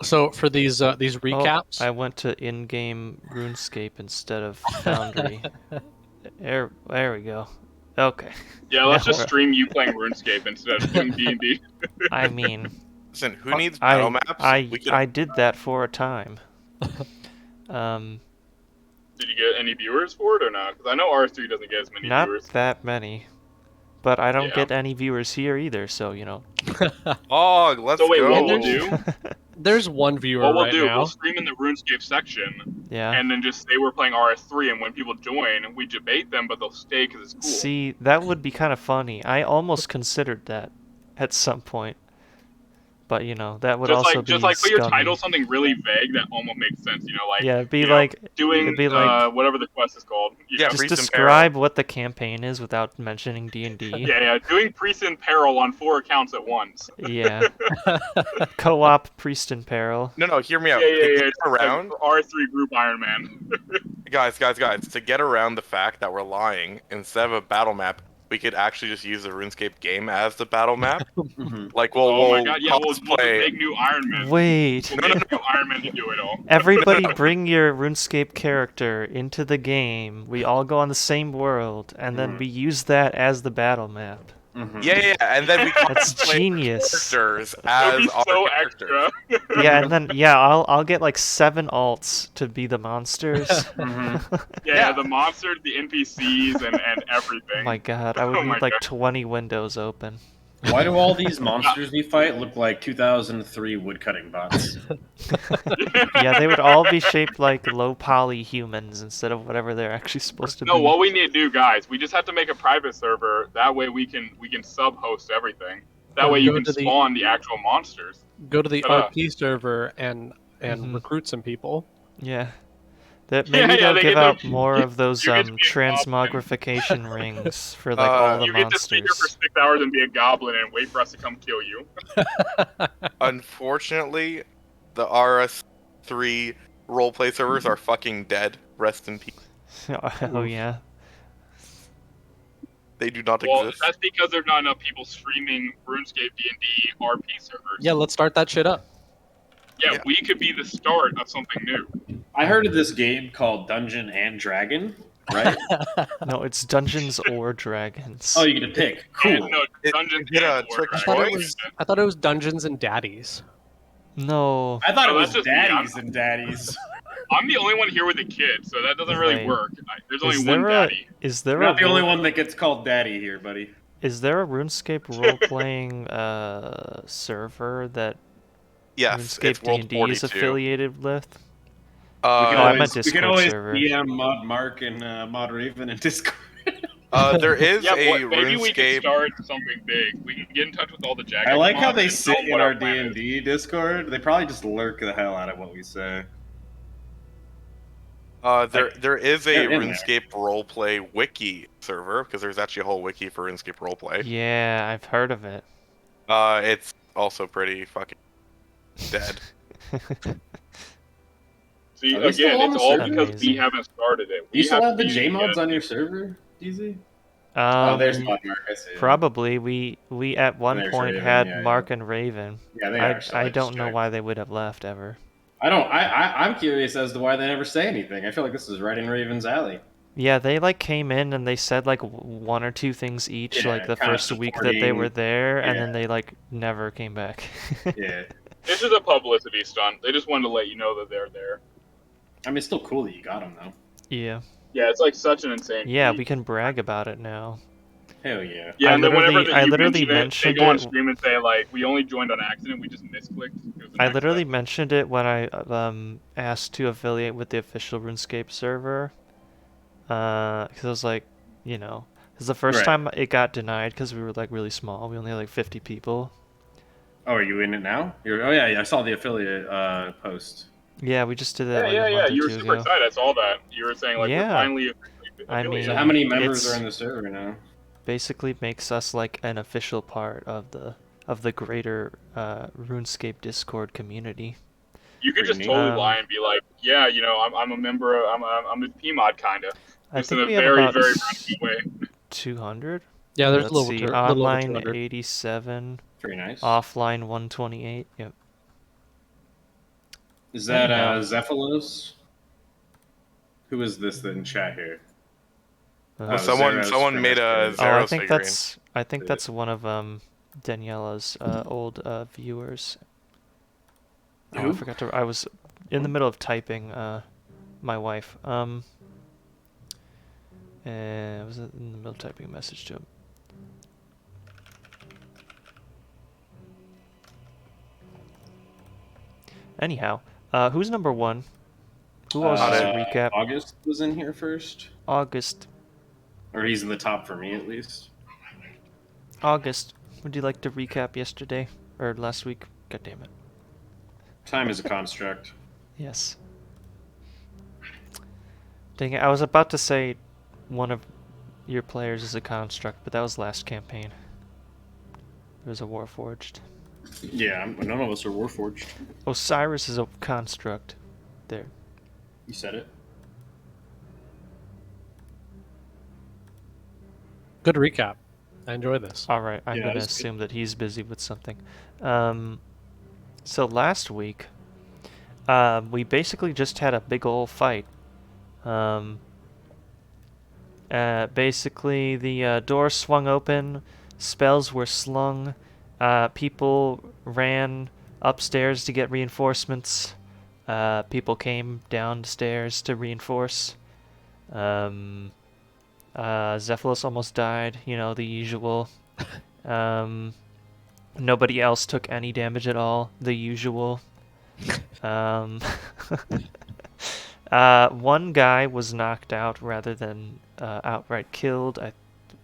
So for these Oh, recaps, I went to in-game RuneScape instead of Foundry. There we go. Okay. Yeah, Now let's just we're. stream you playing RuneScape instead of doing D&D. I mean, Listen, who needs battle maps? We could. I did that for a time. Did you get any viewers for it or not? Because I know R3 doesn't get as many Not viewers. that many. But I don't Yeah. get any viewers here either, so, you know. Oh, let's So wait, go. what we'll do? there's one viewer What we'll right do? now. We'll stream in the RuneScape section, Yeah. and then just say we're playing RS3, and when people join, we debate them, but they'll stay because it's cool. See, that would be kind of funny. I almost considered that at some point. But, you know, that would just also like, be just like put your scummy. title something really vague that almost makes sense. You know, like Yeah, it'd be you know, like doing it'd be like whatever the quest is called. Yeah, just Priest in describe what the campaign is without mentioning D&D. Yeah, doing Priest in Peril on 4 accounts at once. Yeah. Co-op Priest in Peril. No, hear me out. Yeah, To get it's around, R3 group Iron Man. guys, to get around the fact that we're lying, instead of a battle map, we could actually just use the RuneScape game as the battle map. Like, oh my god, yeah, we'll just cosplay. make new Iron Man. Wait. We'll make new Iron Man to do it all. Everybody bring your RuneScape character into the game. We all go on the same world, and then we use that as the battle map. Yeah, and then we That's cosplay genius. characters That'd as be our so characters. extra. Yeah, and then I'll get like 7 alts to be the monsters. Yeah, the monsters, the NPCs, and everything. Oh my god, I would Oh my need like God. 20 windows open. Why do all these monsters we fight look like 2003 woodcutting bots? Yeah, they would all be shaped like low poly humans instead of whatever they're actually supposed to No, be. what we need to do, guys, we just have to make a private server. That way we can sub-host everything. That Or way you go can to the- spawn the actual monsters. Go to the Ta-da. RP server and recruit some people. Yeah. That Yeah, maybe they'll they give get out to- more of those you get to be a transmogrification rings for like all the You get to sit here for monsters. 6 hours and be a goblin and wait for us to come kill you. Unfortunately, the RS3 roleplay servers are fucking dead. Rest in peace. Oh yeah. They do not Well, exist. that's because there's not enough people streaming RuneScape D&D RP servers. Yeah, let's start that shit up. Yeah, Yeah. we could be the start of something new. I heard of this game called Dungeon and Dragon, right? No, it's Dungeons or Dragons. Oh, you get to pick. And, Cool. no, It- Dungeons is it a and trick Dragons. choice? I thought it was Dungeons and Daddies. No. I thought it Oh, was that's just me. daddies and daddies. I'm the only one here with a kid, so that doesn't really Wait. work. There's Is only there one a daddy. is there You're a not the only role- one that gets called daddy here, buddy. Is there a RuneScape role-playing server that Yes, RuneScape it's World D&D is 42. affiliated with? We Oh, can I always, meant we Discord can always server. DM Mod Mark and Mod Raven and Discord. There is Yeah, a maybe we can RuneScape. start something big. We can get in touch with all the Jack. I like how mods they and sit tell them in what our plan is. D&D Discord. They probably just lurk the hell out of what we say. There is a They're in there. RuneScape roleplay wiki server because there's actually a whole wiki for RuneScape roleplay. Yeah, I've heard of it. It's also pretty fucking dead. See, Are they still again, on it's the all server? because Amazing. we haven't started it. Do you still have the to J mods get- on your server, Easy? Oh, there's Um, Mod Mark. I see. probably we at one There's point Raven, had yeah, Mark and Raven. Yeah, they are. So I just don't know checked. why they would have left ever. I'm curious as to why they never say anything. I feel like this is right in Raven's alley. Yeah, they like came in and they said like 1 or 2 things each, Yeah, like the kinda first week that they were supporting- there, and yeah. then they like never came back. Yeah. This is a publicity stunt. They just wanted to let you know that they're there. I mean, it's still cool that you got them, though. Yeah. Yeah, it's like such an insane. Yeah, feat. we can brag about it now. Hell yeah. Yeah, I and then whenever literally- I you literally mention mentioned it, they go on it- stream and say like, "We only joined on accident. We just misclicked." It was the I next literally step. mentioned it when I asked to affiliate with the official RuneScape server. Because I was like, you know, because the first Right. time it got denied because we were like really small. We only had like 50 people. Oh, are you in it now? Oh, yeah, I saw the affiliate post. Yeah, we just did that like Yeah, a month or You were 2 super ago. excited. I saw that. You were saying like, Yeah. "We're finally." I mean, So how many members it's- are in the server now? Basically makes us like an official part of the greater RuneScape Discord community. You could just Pretty totally neat. lie and be like, "Yeah, you know, I'm a member. I'm a PMod kind of." I Just in think a we have very about very roundabout way. 200. Yeah, there's Let's a little, see, little over online 200. 87, Pretty nice. offline 128. Yep. Is that Anyhow. Zephylos? Who is this in chat here? Uh, someone Zeros made a Fast oh, I Zeros think figurine. that's one of Daniela's old viewers. Oh, I Who? forgot to. I was in the middle of typing my wife. And I was in the middle of typing a message to him. Anyhow, who's number one? Who else is a recap? August was in here first, August. or he's in the top for me at least. August. Would you like to recap yesterday or last week? God damn it. Time is a construct. Yes. Dang it! I was about to say one of your players is a construct, but that was last campaign. It was a Warforged. Yeah, none of us are Warforged. Osiris is a construct. There. You said it. Good recap. I enjoy this. Alright, I'm Yeah, gonna that's good. assume that he's busy with something. So last week, we basically just had a big ol' fight. Basically, the door swung open, spells were slung, people ran upstairs to get reinforcements, people came downstairs to reinforce. Zephylos almost died, you know, the usual. Nobody else took any damage at all, the usual. One guy was knocked out rather than outright killed.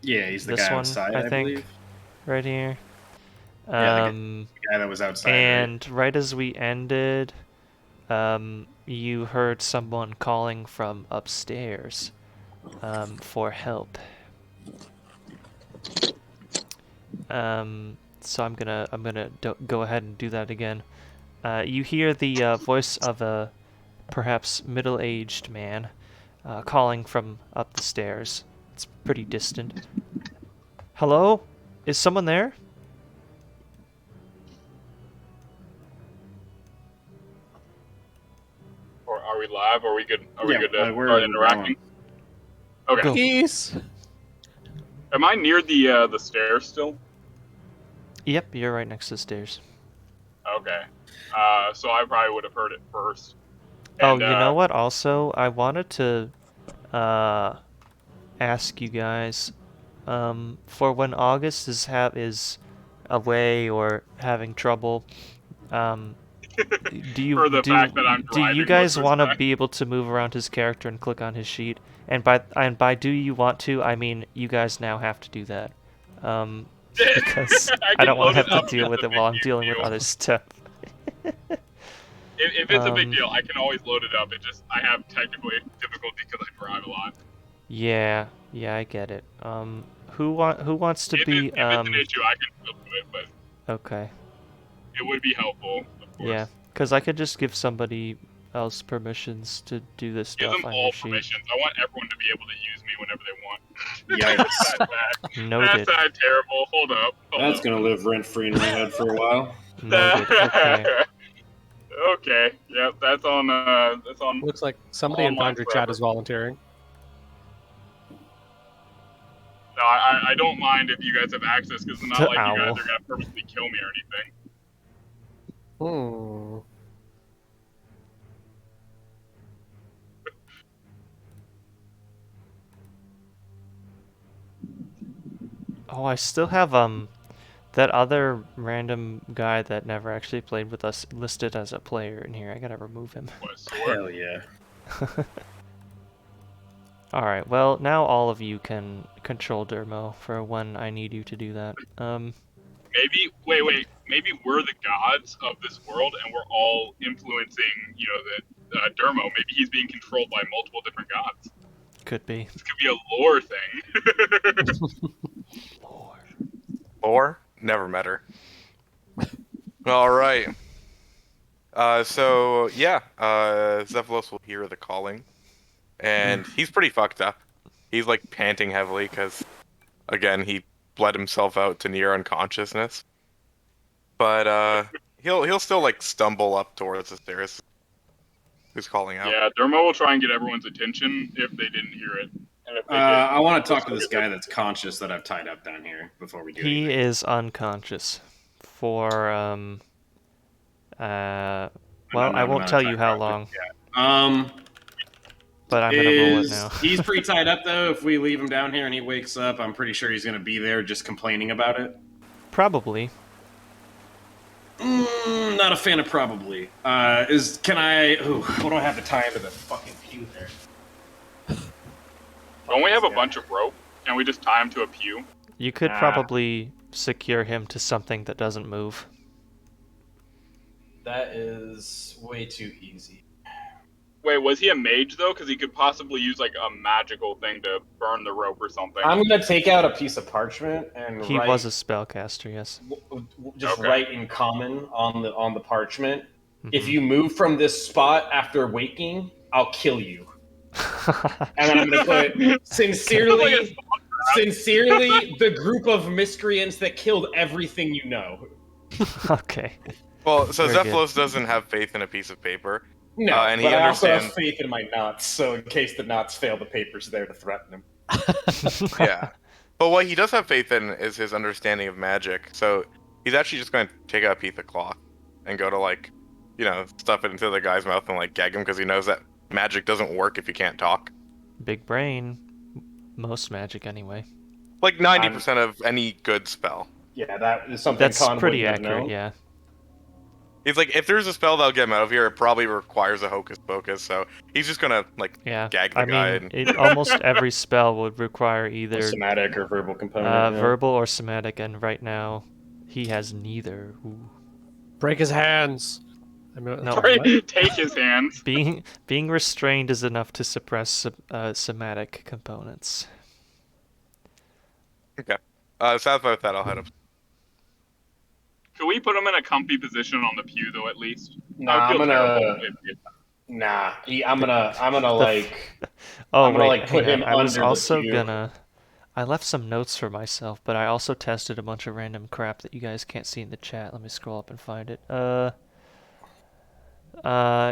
Yeah, he's the This guy one, outside, I I think. believe. Right here. Yeah, the guy that was outside. And right as we ended, you heard someone calling from upstairs for help. So I'm gonna go ahead and do that again. You hear the voice of a perhaps middle-aged man calling from up the stairs. It's pretty distant. Hello? Is someone there? Or are we live? Are we good? Are Yeah, we good to we're start interacting? Okay. Go. Peace. Am I near the stairs still? Yep, you're right next to the stairs. Okay. So I probably would have heard it first. Oh, And, you know what? Also, I wanted to ask you guys for when August is away or having trouble. Do you For the fact that I'm do you driving guys most of the want to time. be able to move around his character and click on his sheet? And by do you want to, I mean you guys now have to do that. Because I can don't want to load have it to up deal if with it's it a while I'm big dealing with deal. other stuff. If it's a big Um, deal, I can always load it up. It just I have technical difficulty because I drive a lot. Yeah, I get it. Who wants to If be it's an issue, I can still do it, but okay. it would be helpful, of course. Yeah, because I could just give somebody else permissions to do this Give stuff them on all your sheet. permissions. I want everyone to be able to use me whenever they want. Yikes. That's bad. Noted. That's terrible. Hold up. That's gonna live rent free in my head for a while. Noted. Okay. Okay. Yep. That's on. That's on. Looks like somebody in Online Foundry forever. Chat is volunteering. No, I don't mind if you guys have access because it's not like you guys Owl. are gonna purposely kill me or anything. Hmm. Oh, I still have that other random guy that never actually played with us listed as a player in here. I gotta remove him. What a sword. Hell yeah. Alright, well, now all of you can control Dermo for when I need you to do that. Maybe wait. Maybe we're the gods of this world, and we're all influencing, the Dermo. Maybe he's being controlled by multiple different gods. Could be. This could be a lore thing. Lore. Or never met her. All right. So yeah, Zephylos will hear the calling, and he's pretty fucked up. He's like panting heavily because, again, he bled himself out to near unconsciousness. But he'll still like stumble up towards the stairs, who's calling out. Yeah, Dermo will try and get everyone's attention if they didn't hear it. And if they did, I want to talk to this guy that's conscious that I've tied up down here before we do He anything. is unconscious for well, I won't tell you how long, but I'm gonna roll it now. He's pretty tied up though. If we leave him down here and he wakes up, I'm pretty sure he's gonna be there just complaining about it. Probably. Not a fan of probably. Can I? Ooh, what do I have to tie into the fucking pew there? don't we have a bunch of rope? Can we just tie him to a pew? You could probably secure him to something that doesn't move. That is way too easy. Wait, was he a mage though? Because he could possibly use like a magical thing to burn the rope or something. I'm gonna take out a piece of parchment and He was a spellcaster, yes. write in common on the parchment. If you move from this spot after waking, I'll kill you. And then I'm gonna put sincerely, the group of miscreants that killed everything you know. Okay. Well, so Very Zephylos doesn't have faith in a piece of paper. No, and he but I also have understands. faith in my knots, so in case the knots fail, the paper's there to threaten him. Yeah. But what he does have faith in is his understanding of magic. So he's actually just going to take out a piece of cloth and go to, like, stuff it into the guy's mouth and, like, gag him because he knows that magic doesn't work if you can't talk. Big brain. Most magic, anyway. Like 90% of any good spell. Yeah, that is something That's Con pretty wouldn't have accurate, known. yeah. He's like, if there's a spell that'll get him out of here, it probably requires a hocus pocus. So he's just gonna Yeah. gag the guy. Almost every spell would require either A somatic or verbal component. verbal or somatic, and right now he has neither. Ooh. Break his hands. I mean, No. what? Take his hands. Being restrained is enough to suppress somatic components. Okay. South with that, I'll head up. Can we put him in a comfy position on the pew though, at least? Nah, I would I'm feel gonna. terrible if- Nah, I'm gonna like. Oh I'm gonna, wait, like, put hang on. him I was under the also pew. gonna. I left some notes for myself, but I also tested a bunch of random crap that you guys can't see in the chat. Let me scroll up and find it.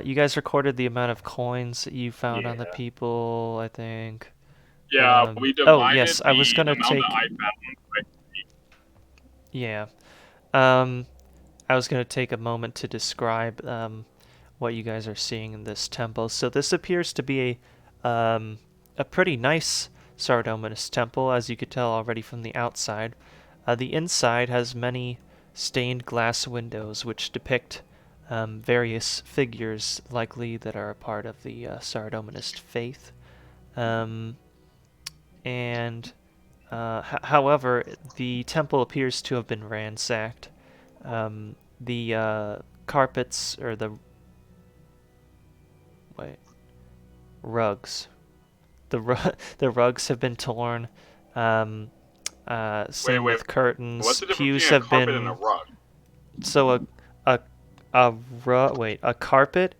You guys recorded the amount of coins that you found on the Yeah. people, I think. Yeah, we divided oh yes, I was the gonna amount take. that I found by Yeah. I was going to take a moment to describe what you guys are seeing in this temple. So this appears to be a pretty nice Paterdomus temple, as you could tell already from the outside. The inside has many stained glass windows which depict various figures, likely that are a part of the Paterdomus faith. However, the temple appears to have been ransacked. The carpets, or the rugs. The rugs have been torn. Same with curtains. What's the difference Pews between a have carpet been. and a rug? So a carpet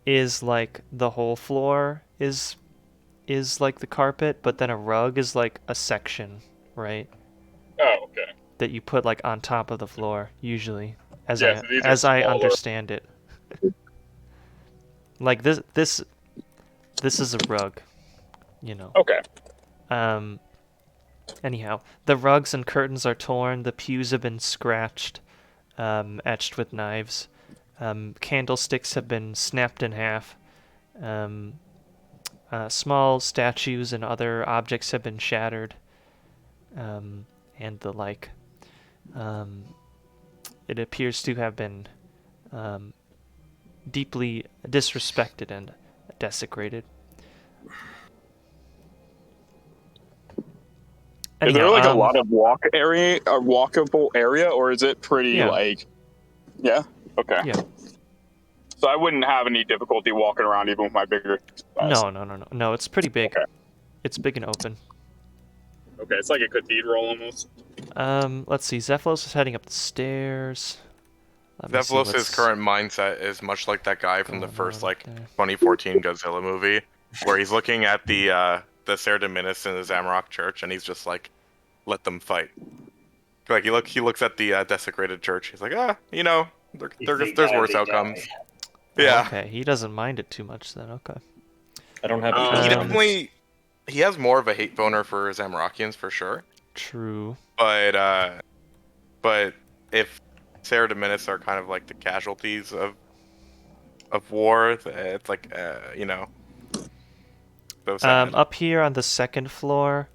is like the whole floor is like the carpet, but then a rug is like a section, right? Oh, okay. That you put like on top of the floor, usually, as Yeah, so these are I smaller. understand it. Like this is a rug, Okay. Anyhow, the rugs and curtains are torn. The pews have been scratched, etched with knives. Candlesticks have been snapped in half. Small statues and other objects have been shattered, and the like. It appears to have been deeply disrespected and desecrated. Is there Anyhow, like a lot of walkable area, or is it pretty Yeah. Yeah? Okay. Yeah. So I wouldn't have any difficulty walking around even with my bigger size. No, it's pretty big. Okay. It's big and open. Okay, it's like a cathedral almost. Let's see. Zephylos is heading up the stairs. Let me see Zephylos' what's current mindset is much like that guy from the going first, on like, there. 2014 Godzilla movie, where he's looking at the Paterdomus in the Zamorok church, and he's just like, let them fight. Like, he looks at the desecrated church, he's like, there's worse outcomes. Yeah. Okay, he doesn't mind it too much then. Okay. I don't have. He has more of a hate boner for Zamorakians for sure. True. But if Sarah Dominis are kind of like the casualties of war, it's like so sad. Up here on the second floor,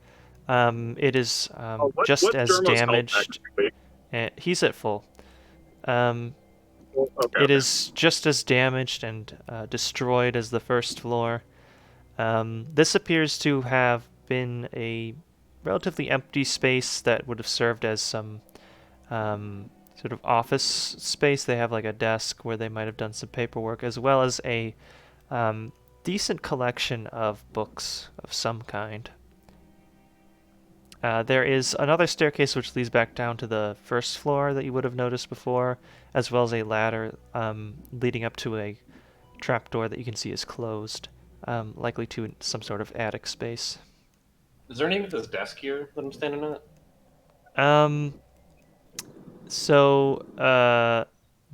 it is just what's as Dermo's health, damaged. actually? He's at full. Okay. It is just as damaged and destroyed as the first floor. This appears to have been a relatively empty space that would have served as some sort of office space. They have like a desk where they might have done some paperwork, as well as a decent collection of books of some kind. There is another staircase which leads back down to the first floor that you would have noticed before, as well as a ladder leading up to a trapdoor that you can see is closed, likely to some sort of attic space. Is there any of this desk here that I'm standing at?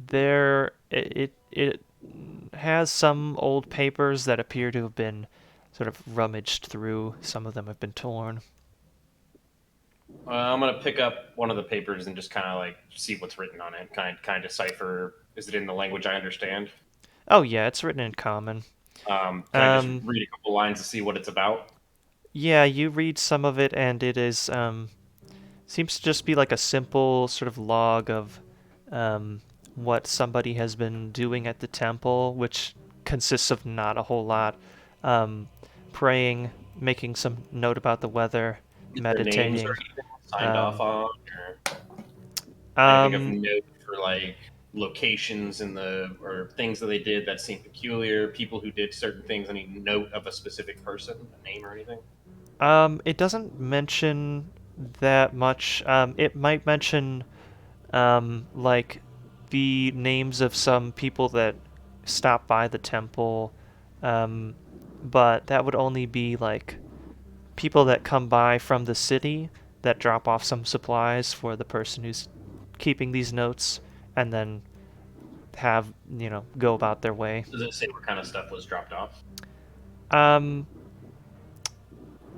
There it has some old papers that appear to have been sort of rummaged through. Some of them have been torn. I'm gonna pick up one of the papers and just kind of like see what's written on it. Kind of decipher. Is it in the language I understand? Oh yeah, it's written in common. Can I just read a couple lines to see what it's about? Yeah, you read some of it, and it is seems to just be like a simple sort of log of what somebody has been doing at the temple, which consists of not a whole lot. Praying, making some note about the weather, meditating. Names or anything signed off on, or anything of note for like locations in or things that they did that seemed peculiar, people who did certain things, any note of a specific person, a name or anything? It doesn't mention that much. It might mention like the names of some people that stop by the temple, but that would only be like people that come by from the city that drop off some supplies for the person who's keeping these notes, and then have, go about their way. Does it say what kind of stuff was dropped off?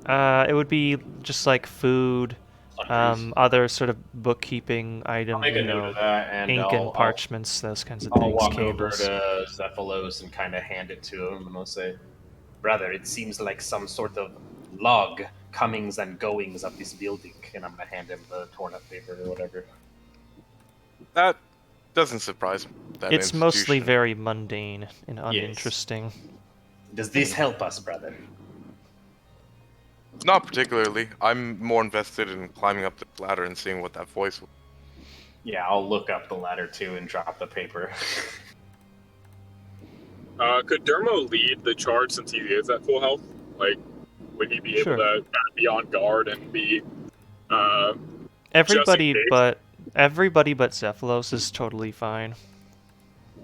It would be just like food, other sort of bookkeeping items, I'll make a note of that, and ink and parchments, those kinds of things. I'll walk cables. over to Zephylos and kind of hand it to him, and I'll say, "Brother, it seems like some sort of log comings and goings of this building," and I'm gonna hand him the torn up paper or whatever. That doesn't surprise me. It's mostly very mundane and uninteresting. Yes. Does this help us, brother? Not particularly. I'm more invested in climbing up the ladder and seeing what that voice was. Yeah, I'll look up the ladder too and drop the paper. Could Dermo lead the charge since he is at full health? Like, would he be able to kind of be on guard and be? Everybody but Zephylos is totally fine.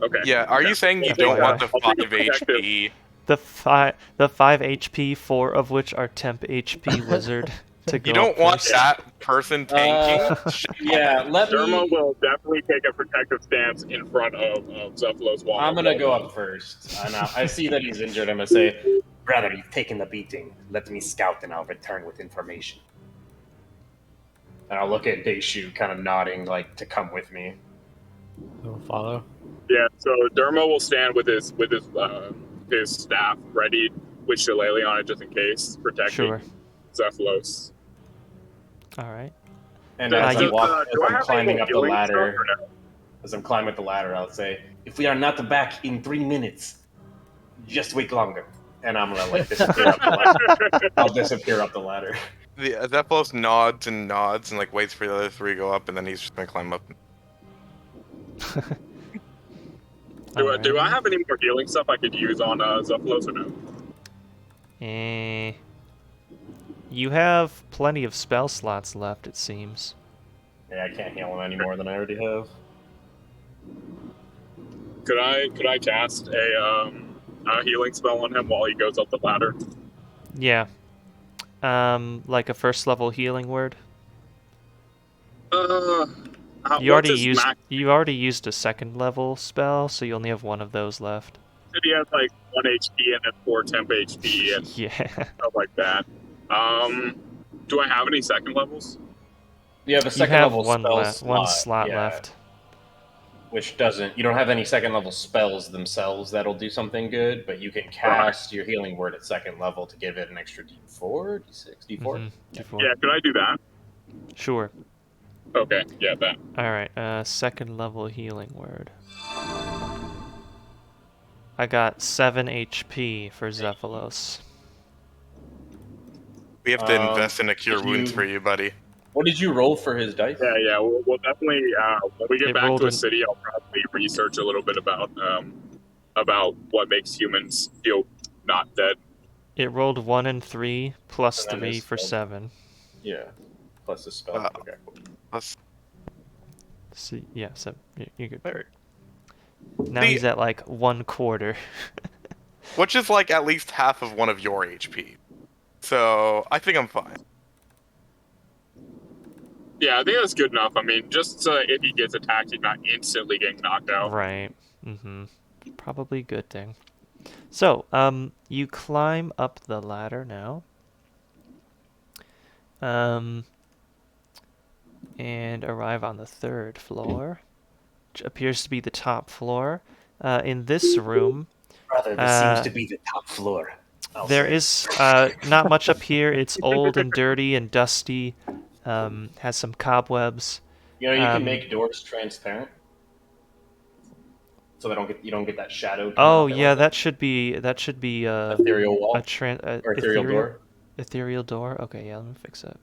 Okay. Yeah. Are you saying you don't want the 5 HP? The 5 HP, 4 of which are temp HP wizard. You don't want that person tanking? Yeah, Dermo will definitely take a protective stance in front of Zephylos. I'm gonna go up first. I see that he's injured. I'm gonna say, "Brother, you've taken the beating. Let me scout, and I'll return with information." And I'll look at Deishu, kind of nodding, like to come with me. I'll follow. Yeah. So Dermo will stand with his staff ready with Shillelagh on it just in case, protecting Zephylos. All right. And as I'm climbing up the ladder, I'll say, "If we are not back in 3 minutes, just wait longer." And I'm gonna like disappear up the ladder. I'll disappear up the ladder. Zephylos nods and like waits for the other 3 to go up, and then he's just gonna climb up. Do I have any more healing stuff I could use on Zephylos or no? You have plenty of spell slots left, it seems. Yeah, I can't heal him any more than I already have. Could I cast a healing spell on him while he goes up the ladder? Yeah. Like a first level healing word? You what's his max? you already used a second level spell, so you only have one of those left. He has like 1 HP and then 4 temp HP and Yeah. stuff like that. Do I have any second levels? You have a You second have level one slot yeah, left. which doesn't. You don't have any second level spells themselves that'll do something good, but you can cast your healing word at second level to give it an extra D4, D6, D4. D4. Yeah, could I do that? Sure. Okay, yeah, that. Alright, second level healing word. I got 7 HP for Zephylos. We have to invest in a cure wounds for you, buddy. What did you roll for his dice? Yeah, we'll definitely, when we get It back rolled to a an- city, I'll probably research a little bit about what makes humans feel not dead. It rolled 1 and 3 plus And then 3 his for spell. 7. Yeah, plus the spell. Okay, cool. Let's So, yeah, so you're good. Alright. Now The- he's at like 1/4. which is like at least half of one of your HP. So I think I'm fine. Yeah, I think that's good enough. I mean, just if he gets attacked, he's not instantly getting knocked out. Right. Probably a good thing. So, you climb up the ladder now. And arrive on the 3rd floor, which appears to be the top floor. In this room, Brother, this seems to be the top floor. there is not much up here. It's old and dirty and dusty. Has some cobwebs. You know, you can make doors transparent, so you don't get that shadow. Oh yeah, that should be ethereal wall or ethereal door. Ethereal door. Okay, yeah, let me fix that.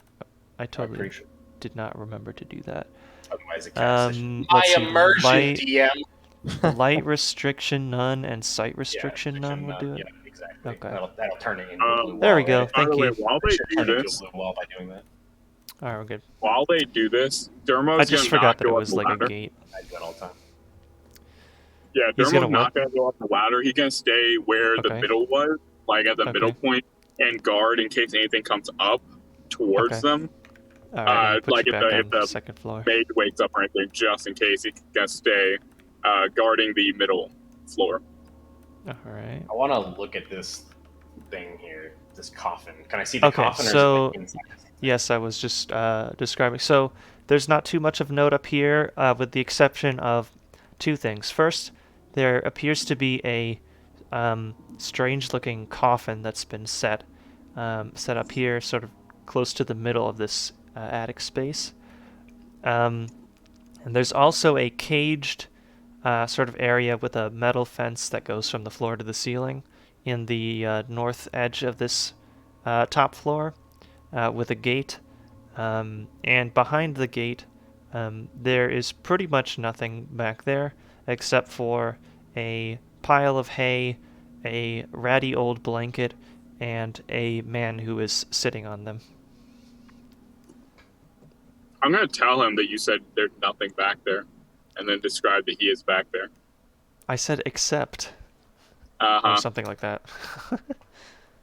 I I'm totally pretty sure. did not remember to do that. Otherwise, it casts let's see, immersion, light, DM. light restriction none and sight restriction none would do it. Yeah, exactly. Okay. That'll turn it into a blue wall. There we go. Right? By the Thank way, you. while they do Turn it into this, a blue wall by doing that. All right, we're good. while they do this, Dermo's I just gonna forgot not that it go up was the like ladder. a gate. I do that all the time. Yeah, He's Dermo's gonna not gonna go up the ladder. He's gonna stay where the Okay. middle was, like at the middle point, and guard in case anything comes up towards Okay. them. All right, I'm gonna put like you if back the- on if the- second floor. Maid wakes up or anything, just in case he's gonna stay guarding the middle floor. All right. I want to look at this thing here, this coffin. Can I see the Okay, coffin? Or so- is it inside? Yes, I was just describing. So there's not too much of note up here, with the exception of 2 things. First, there appears to be a strange-looking coffin that's been set up here, sort of close to the middle of this attic space. And there's also a caged sort of area with a metal fence that goes from the floor to the ceiling in the north edge of this top floor. With a gate, and behind the gate, there is pretty much nothing back there except for a pile of hay, a ratty old blanket, and a man who is sitting on them. I'm gonna tell him that you said there's nothing back there, and then describe that he is back there. I said except, Uh-huh. or something like that.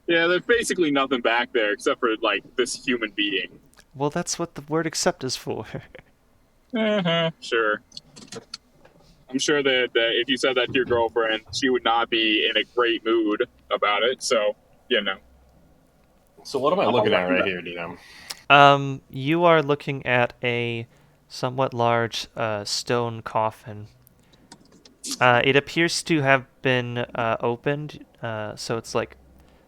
Yeah, there's basically nothing back there except for like this human being. Well, that's what the word except is for. Sure. I'm sure that if you said that to your girlfriend, she would not be in a great mood about it. So, you know. So what am I looking at right here, DM? You are looking at a somewhat large stone coffin. It appears to have been opened, so it's like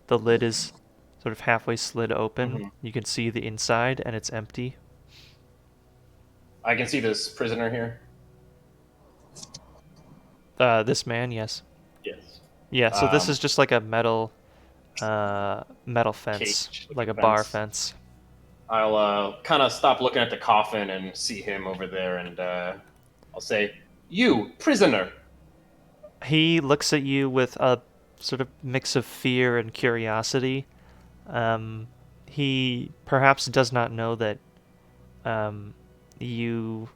the lid is sort of halfway slid open. Mhm. You can see the inside, and it's empty. I can see this prisoner here. This man, yes. Yes. Yeah, so this Um, is just like a metal fence, Cage, like a like a bar fence. fence. I'll kind of stop looking at the coffin and see him over there, and I'll say, "You, prisoner." He looks at you with a sort of mix of fear and curiosity. He perhaps does not know that you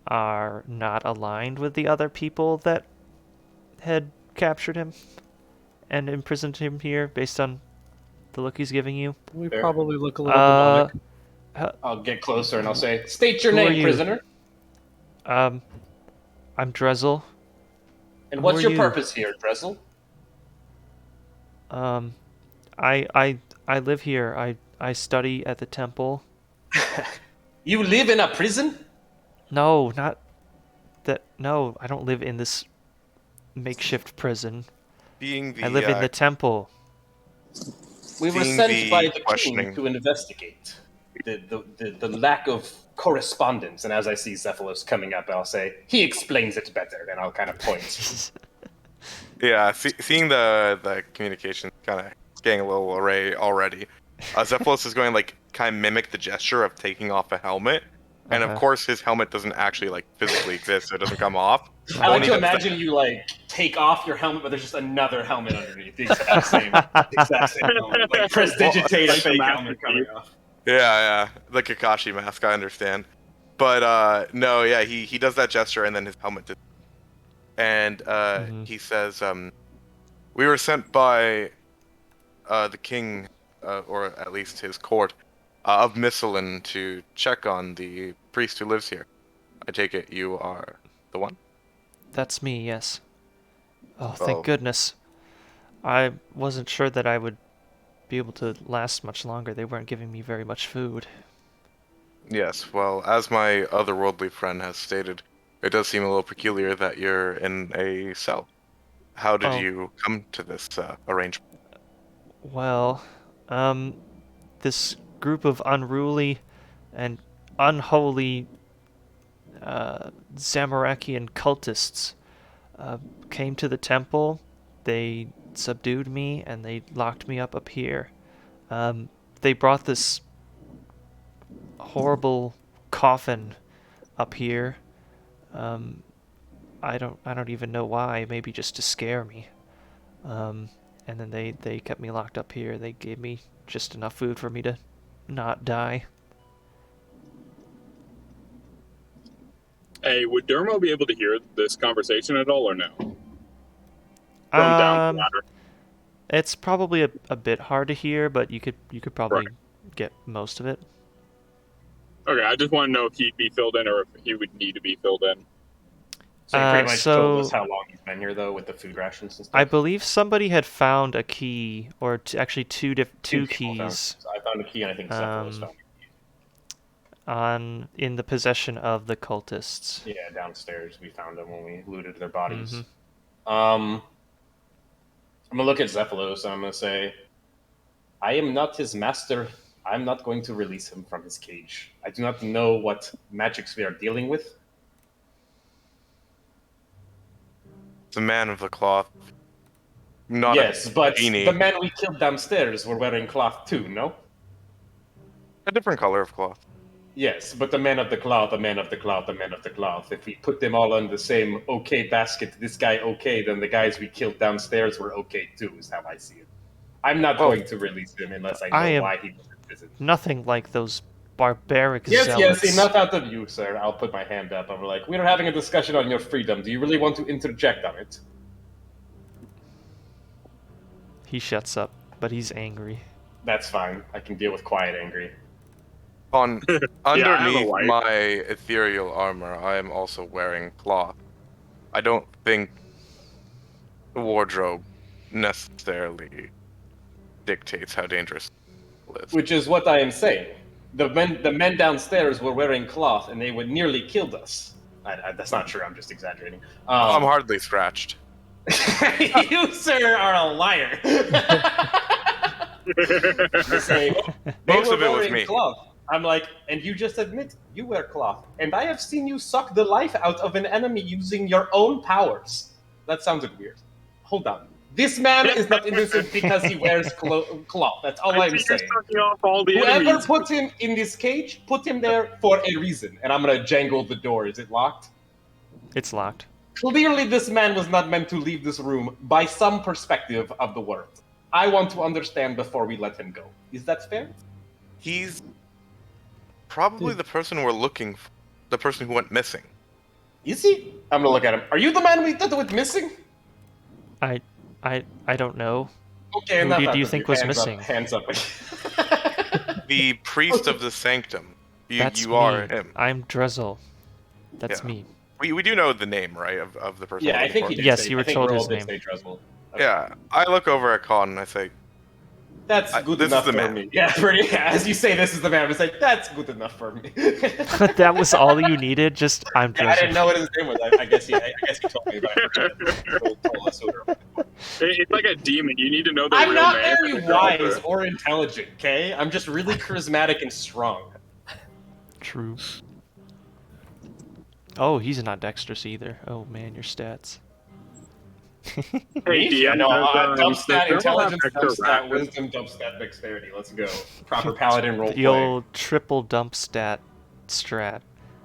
are not aligned with the other people that had captured him and imprisoned him here based on the look he's giving you. We Fair. probably look a little demonic. I'll get closer and I'll say, "State your Who are name, you? prisoner." I'm Drezel. And Who what's are your you? purpose here, Drezel? I live here. I study at the temple. You live in a prison? No, not that. No, I don't live in this makeshift prison. Being I live in the the temple. We were Seeing sent the by the king questioning. to investigate the lack of correspondence. And as I see Cephalus coming up, I'll say, he explains it better, and I'll kind of point. seeing the communication kind of getting a little array already. Zephylos is going to like kind of mimic the gesture of taking off a helmet, and of Uh-huh. course his helmet doesn't actually like physically exist, so it doesn't come off. I like Only to does that- imagine you like take off your helmet, but there's just another helmet underneath. The exact same helmet. Like prestidigitate a fake helmet coming off. Yeah, the Kakashi mask. I understand, but no, yeah, he does that gesture, and then his helmet. And he says, "We were sent by the king, or at least his court, of Misselin to check on the priest who lives here. I take it you are the one?" That's me, yes. Oh, thank Oh. goodness. I wasn't sure that I would be able to last much longer. They weren't giving me very much food. Yes, well, as my otherworldly friend has stated, it does seem a little peculiar that you're in a cell. How did Oh. you come to this arrangement? Well, this group of unruly and unholy Zamorakian cultists came to the temple. They subdued me and they locked me up here. They brought this horrible coffin up here. I don't even know why. Maybe just to scare me. And then they kept me locked up here. They gave me just enough food for me to not die. Hey, would Dermo be able to hear this conversation at all, or no? From down the ladder. It's probably a bit hard to hear, but you could probably get most of it. Okay, I just want to know if he'd be filled in or if he would need to be filled in. So you pretty much told us so- how long he's been here, though, with the food rations and stuff. I believe somebody had found a key, or actually two people keys found- I found a key, and I think Cephalus found in the possession of the cultists. Yeah, downstairs. We found them when we looted their bodies. Mhm. I'm gonna look at Zephylos and I'm gonna say, I am not his master. I'm not going to release him from his cage. I do not know what magics we are dealing with. The man of the cloth. Not Yes, a but genie. the men we killed downstairs were wearing cloth too, no? A different color of cloth. Yes, but the men of the cloth, the men of the cloth, the men of the cloth. If we put them all in the same okay basket, this guy okay, then the guys we killed downstairs were okay too, is how I see it. I'm not going to release him unless I know why he was in prison. Nothing like those barbaric Yes, zealots. yes, enough out of you, sir. I'll put my hand up. I'm like, we're having a discussion on your freedom. Do you really want to interject on it? He shuts up, but he's angry. That's fine. I can deal with quiet angry. Underneath wife. my ethereal armor, I am also wearing cloth. I don't think the wardrobe necessarily dictates how dangerous it is. Which is what I am saying. The men downstairs were wearing cloth, and they would nearly killed us. That's not true. I'm just exaggerating. I'm hardly scratched. You, sir, are a liar. Say, Most were of it was wearing me. Cloth. I'm like, and you just admit you wear cloth, and I have seen you suck the life out of an enemy using your own powers. That sounded weird. Hold on. This man is not innocent because he wears cloth. That's all I'm You're saying. sucking off all the Whoever enemies. put him in this cage, put him there for a reason. And I'm gonna jangle the door. Is it locked? It's locked. Clearly, this man was not meant to leave this room by some perspective of the world. I want to understand before we let him go. Is that fair? He's probably the person we're looking for. The person who went missing. Is he? I'm gonna look at him. Are you the man we thought was missing? I don't know. Okay, Who enough do out you of think you. was Hands missing? Up, hands up. The priest of the sanctum. That's you me. are him. I'm Drezel. That's Yeah. me. We do know the name, right, of the person. Yeah, we're I looking think for? you did. Yes, say, you were I think told Roll his did name. say Drezel. Yeah, I look over at Colin and I say, That's good this is enough the for man. me. Yeah, pretty. As you say, this is the man. It's like that's good enough for me. That was all you needed. Just I'm Yeah, I didn't Drezel. know what his name was. I guess he told me, but I forgot. Told us who it was. It's like a demon. You need to know their I'm real not name. very and draw wise the- or intelligent. Okay, I'm just really charismatic and strong. True. Oh, he's not dexterous either. Oh man, your stats. Hey, Yeah, DM, no, does dump stat, Dermo have intelligence, extra dump stat, rations? wisdom, dump stat, dexterity. Let's go. Proper paladin The roleplay. old triple dump stat strat.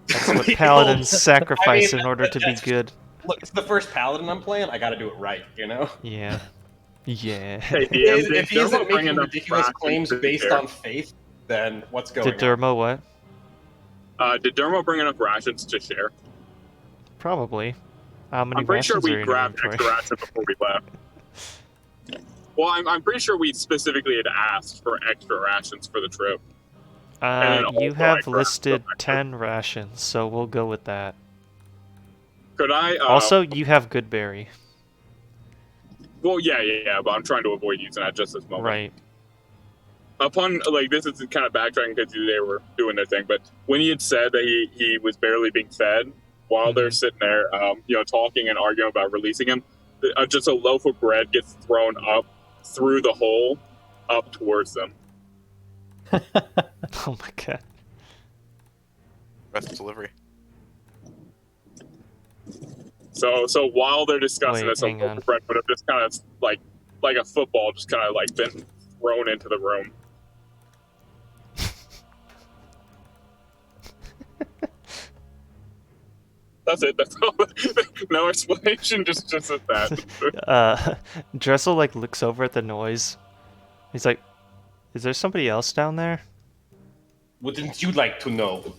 That's what The paladins old- sacrifice I mean, in order to be that's- good. Look, it's the first paladin I'm playing. I got to do it right, you know. Yeah. Yeah. Hey, DM, did If he isn't Dermo bring making enough ridiculous rations claims to based share? on faith, then what's going Did on? Dermo what? Did Dermo bring enough rations to share? Probably. How many I'm pretty sure rations we are in your grabbed inventory? extra rations before we left. Well, I'm pretty sure we specifically had asked for extra rations for the trip. And then You also I have grabbed listed some extra. 10 rations, so we'll go with that. Could I? Also, you have good berry. Well, yeah, but I'm trying to avoid using that just this moment. Right. Upon, like, this is kind of backtracking because they were doing their thing, but when he had said that he was barely being fed while they're sitting there, talking and arguing about releasing him, just a loaf of bread gets thrown up through the hole up towards them. Oh my god. Rest delivery. So while they're discussing Wait, this, a hang loaf on. of bread would have just kind of, like a football, just kind of, like, been thrown into the room. That's it. That's all. No explanation. Just that. Drezel like looks over at the noise. He's like, "Is there somebody else down there?" Wouldn't you like to know?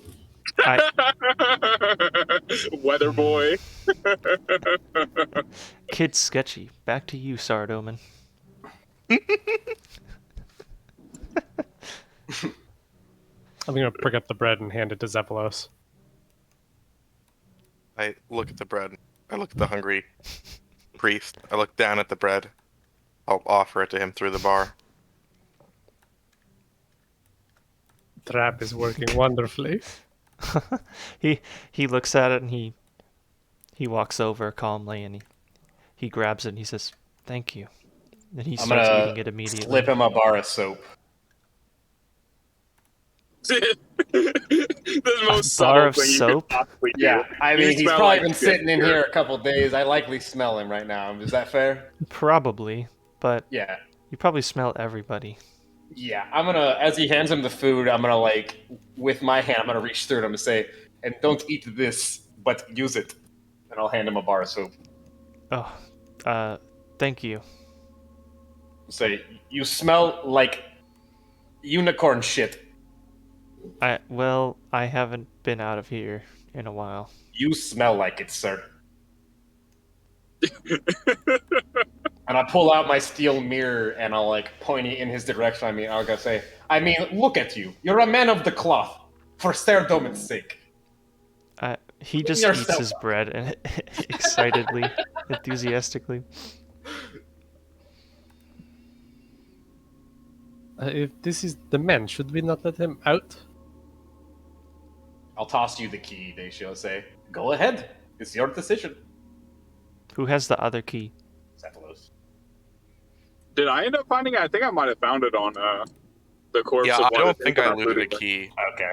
Weather boy. Kid sketchy. Back to you, Sardoman. I'm gonna pick up the bread and hand it to Zephylos. I look at the bread. I look at the hungry priest. I look down at the bread. I'll offer it to him through the bar. Trap is working wonderfully. He looks at it and he walks over calmly and he grabs it and he says, "Thank you." And he I'm starts gonna eating it immediately. slip him a bar of soap. The most bar subtle of thing you soap? could possibly do. Yeah, I You mean, he's smell probably like been shit sitting in here a couple days. I likely smell him right now. Is that fair? Probably, but Yeah. you probably smell everybody. Yeah, I'm gonna, as he hands him the food, I'm gonna, like, with my hand, I'm gonna reach through him and say, and don't eat this, but use it. And I'll hand him a bar of soap. Oh, thank you. Say, you smell like unicorn shit. I haven't been out of here in a while. You smell like it, sir. And I pull out my steel mirror and I'll, like, point it in his direction. I'll go say, look at you. You're a man of the cloth. For Paterdomus' sake. He just Your eats stuff. his bread and excitedly, enthusiastically. If this is the man, should we not let him out? I'll toss you the key, Daisho. Say, go ahead. It's your decision. Who has the other key? Zephylos. Did I end up finding it? I think I might have found it on the corpse Yeah, of I one don't of the think things I that looted a looted. key. Okay.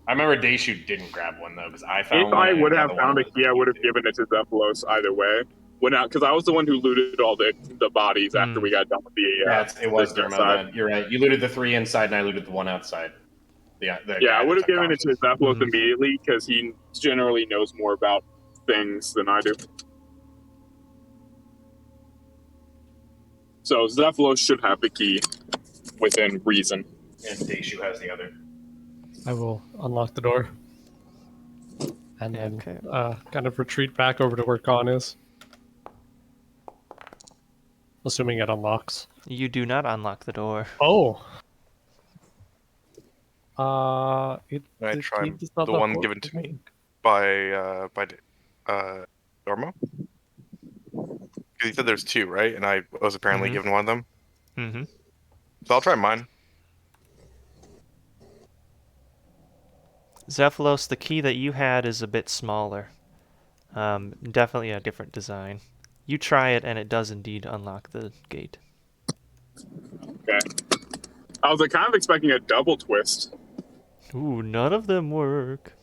I remember Daishu didn't grab one, though, because I found If one. I and would the have other found one a key, I would have given it to Zephylos either way. Because I was the one who looted all the bodies after we got done with the. It was the Dermo side. then. You're right. You looted the 3 inside, and I looted the 1 outside. Yeah, I would have given it to Zephylos immediately because he generally knows more about things than I do. So Zephylos should have the key within reason. And Daishu has the other. I will unlock the door. And then Okay. kind of retreat back over to where Con is. Assuming it unlocks. You do not unlock the door. Oh! I try the one given to me Dormo? Because he said there's 2, right? And I was apparently given one of them. Mm-hmm. So I'll try mine. Zephylos, the key that you had is a bit smaller. Definitely a different design. You try it, and it does indeed unlock the gate. Okay. I was kind of expecting a double twist. Ooh, none of them work.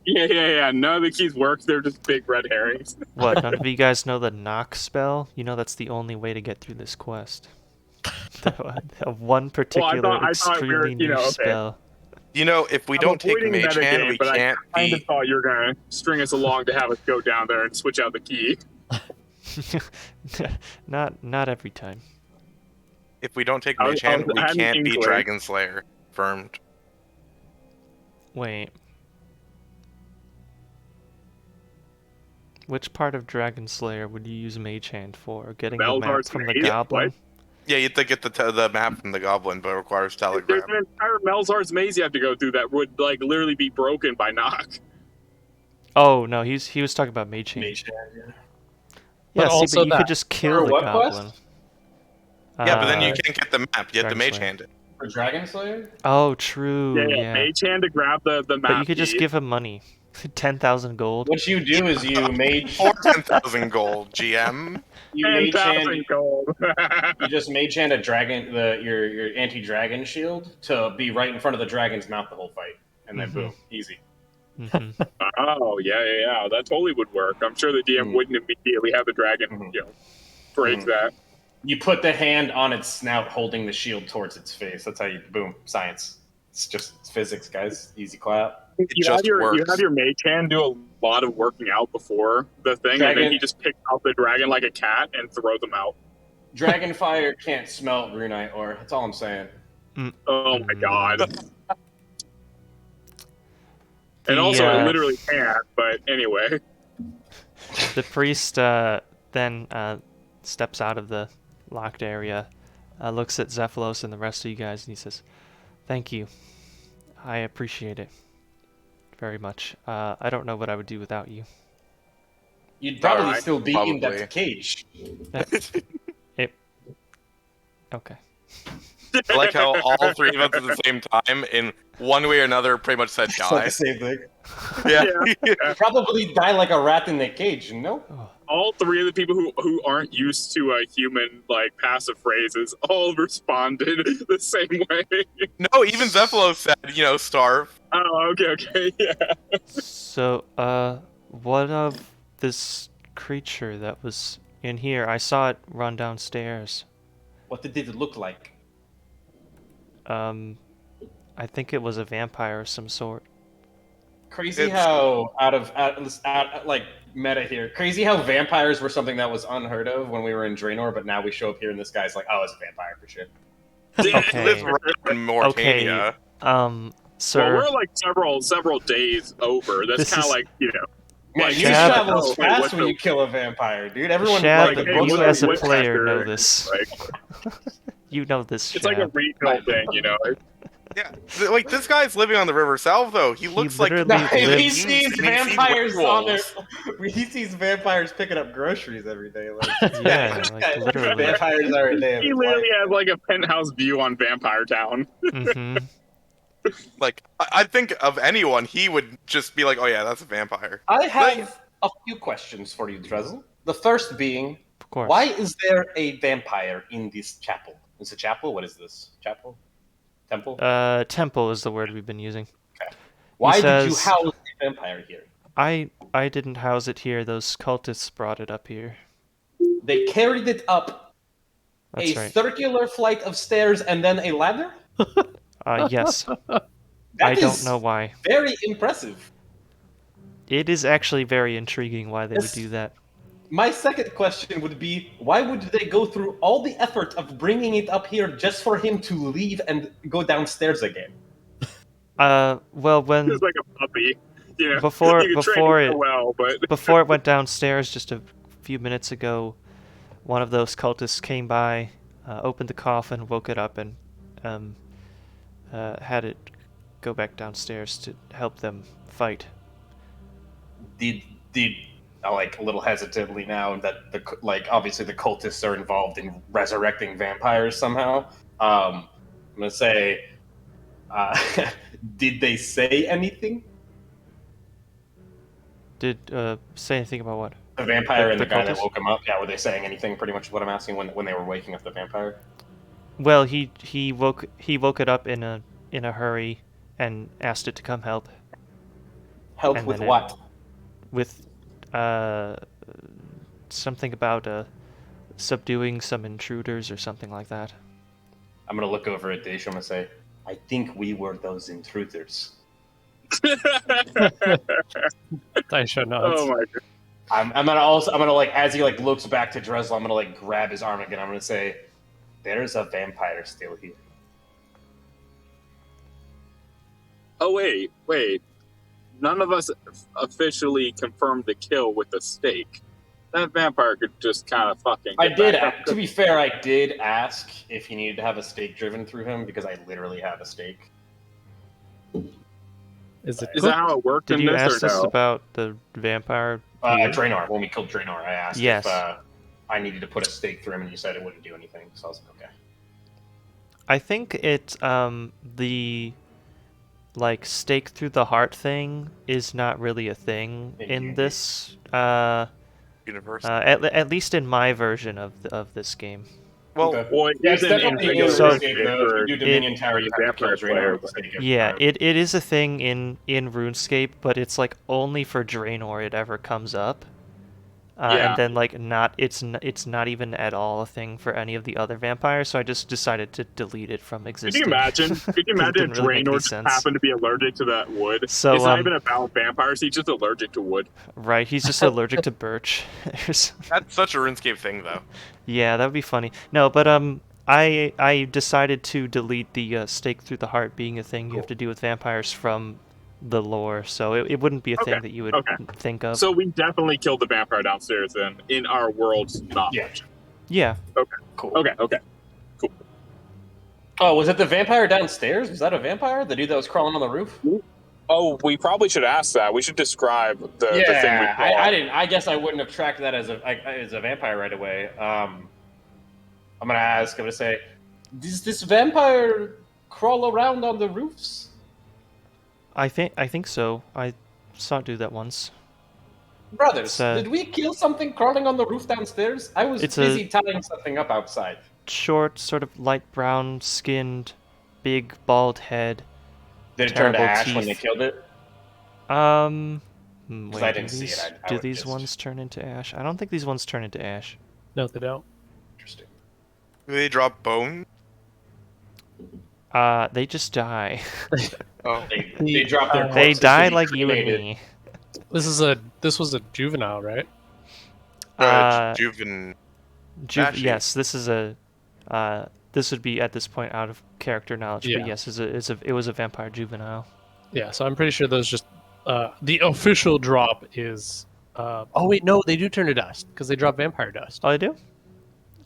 Yeah. None of the keys work. They're just big red herrings. What, none of you guys know the knock spell? You know that's the only way to get through this quest. The one particular I thought we were, extremely niche spell. You know, if we I'm don't take avoiding Mage Hand, metagame, we but can't I kind of beat... thought you were going to string us along to have us go down there and switch out the key. Not every time. If we don't take Mage Hand, we can't beat Dragon Slayer. Confirmed. Wait. Which part of Dragon Slayer would you use Mage Hand for? Getting the map from the goblin? What? Yeah, you have to get the map from the goblin, but it requires telegram. There's an entire Melzar's maze you have to go through that would like literally be broken by knock. Oh no, he was talking about Mage Hand. Mage Hand, yeah. Yeah, But also you could just kill the what goblin. quest? Yeah, but then you can't get the map. You have to Dragon Mage Slayer. Hand it. For Dragon Slayer? Oh, true. Yeah. Mage Hand to grab the map. But you could just key. give him money. 10,000 gold. What you do is you mage For 10,000 gold, GM. you mage hand 10,000 gold. you just mage hand a dragon your anti-dragon shield to be right in front of the dragon's mouth the whole fight. And then boom, easy. Mm-hmm. Oh, yeah. That totally would work. I'm sure the DM wouldn't immediately have the dragon, break that. You put the hand on its snout holding the shield towards its face. That's how you boom, science. It's just physics, guys. Easy clap. You have your mage hand do a lot of working out before the thing, and then he just picks out the dragon like a cat and throws them out. Dragonfire can't smelt runite ore. That's all I'm saying. Oh my god. And also, it literally can't, but anyway. The priest then steps out of the locked area, looks at Zephylos and the rest of you guys, and he says, "Thank you. I appreciate it very much. I don't know what I would do without you." You'd probably still be in that cage. Okay. I like how all 3 of us at the same time, in one way or another, pretty much said It's die. like the same thing. Yeah. Probably die like a rat in the cage, you know? All 3 of the people who aren't used to human passive phrases all responded the same way. No, even Zephylos said, starve. Oh, okay, yeah. So, what of this creature that was in here? I saw it run downstairs. What did it look like? I think it was a vampire of some sort. Crazy how meta here. Crazy how vampires were something that was unheard of when we were in Draenor, but now we show up here and this guy's like, oh, it's a vampire for sure. Okay. This in Mauritania. Sir. Well, we're several days over. That's kind of Man, you Shab- travel fast when you kill a vampire, dude. Everyone Shab, the you books as a Whip player know Factor, this. You know this, It's like a Shab. regional thing, Yeah, this guy's living on the River Salve, though. He looks like literally he sees vampires on there. werewolves. He sees vampires picking up groceries every day. Yeah, literally. Vampires are a day. He literally has a penthouse view on Vampire Town. Mm-hmm. I think of anyone, he would just be like, oh yeah, that's a vampire. I have a few questions for you, Drezel. The first being, Of course. why is there a vampire in this chapel? It's a chapel? What is this? Chapel? Temple? Temple is the word we've been using. Okay. Why did you says- house a vampire here? I didn't house it here. Those cultists brought it up here. They carried it up That's a right. circular flight of stairs and then a ladder? Yes. That I is don't know why. very impressive. It is actually very intriguing why they would do that. My second question would be, why would they go through all the effort of bringing it up here just for him to leave and go downstairs again? Well, when He's like a puppy. Before- you can train before him it- so well, but before it went downstairs just a few minutes ago, one of those cultists came by, opened the coffin, woke it up, and had it go back downstairs to help them fight. did like a little hesitantly now that obviously the cultists are involved in resurrecting vampires somehow. I'm gonna say, did they say anything? Did say anything about what? The vampire and The the guy that cultists? woke him up. Yeah, were they saying anything? Pretty much what I'm asking when they were waking up the vampire. Well, he woke it up in a hurry and asked it to come help. Help And with then what? With something about subduing some intruders or something like that. I'm gonna look over at Daisha. I'm gonna say, I think we were those intruders. Daisha nods. Oh my god. I'm gonna like as he like looks back to Drezel, I'm gonna like grab his arm again. I'm gonna say, there's a vampire still here. Oh wait. None of us officially confirmed the kill with the stake. That vampire could just kind of fucking. I get did. back up. To be fair, I did ask if he needed to have a stake driven through him because I literally have a stake. Is it Is that how it worked Did in you this ask or us no? about the vampire? here? Draenor. When we killed Draenor, I asked Yes. if I needed to put a stake through him, and you said it wouldn't do anything. So I was like, okay. I think it the like stake through the heart thing is not really a thing in this Universe. at least in my version of this game. Well, Okay. Well, it Yeah, it's isn't in definitely regular So- RuneScape, though. If you do Dominion Tower, you have to kill vampire Draenor player, with a stake every Yeah, time. it is a thing in RuneScape, but it's like only for Draenor it ever comes up. Yeah. And then like it's not even at all a thing for any of the other vampires, so I just decided to delete it from Could existing. you imagine? Could you 'Cause it imagine if didn't really make any Draenor sense. happened to be allergic to that wood? So, it's not even about vampires. He's just allergic to wood. Right, he's just allergic to birch. There's- that's such a RuneScape thing, though. yeah, that would be funny. No, but I decided to delete the stake through the heart being a thing you have to do with vampires from the lore, so it wouldn't be a thing Okay, that you would okay. think of. So we definitely killed the vampire downstairs then, in our world's knowledge. Yeah. Cool. Okay. Oh, was it the vampire downstairs? Was that a vampire? The dude that was crawling on the roof? Oh, we probably should ask that. We should describe the thing we Yeah, saw. I didn't. I guess I wouldn't have tracked that as a vampire right away. I'm gonna ask. I'm gonna say, does this vampire crawl around on the roofs? I think so. I saw it do that once. Brothers, It's, did we kill something crawling on the roof downstairs? I was It's busy tying something up outside. Short, sort of light brown skinned, big bald head. Did it turn to Terrible ash when they teeth. killed it? Wait, I didn't do see these, it. I do would these just- ones turn into ash? I don't think these ones turn into ash. No, they don't. Interesting. Do they drop bone? They just die. Oh, They dropped their They corpses to die be like you and cremated. me. This was a juvenile, right? Juven. Ashy. Yes, this is a. This would be at this point out of character knowledge, Yeah. but yes, it was a vampire juvenile. Yeah, so I'm pretty sure those just the official drop is oh wait, no, they do turn to dust because they drop vampire dust. Oh, I do.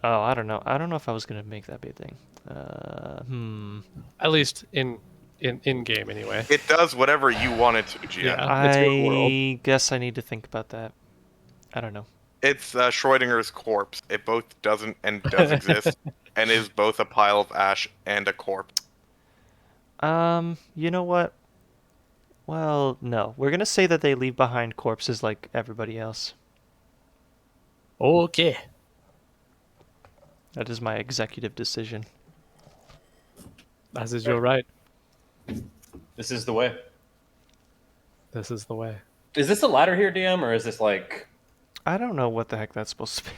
Oh, I don't know. I don't know if I was gonna make that be a thing. At least in game anyway. It does whatever you want it to, GM. Yeah. It's real world. I guess I need to think about that. I don't know. It's Schrodinger's corpse. It both doesn't and does exist, and is both a pile of ash and a corpse. You know what? Well, no. We're gonna say that they leave behind corpses like everybody else. Okay. That is my executive decision. As is your right. This is the way. This is the way. Is this a ladder here, DM, or is this like? I don't know what the heck that's supposed to be.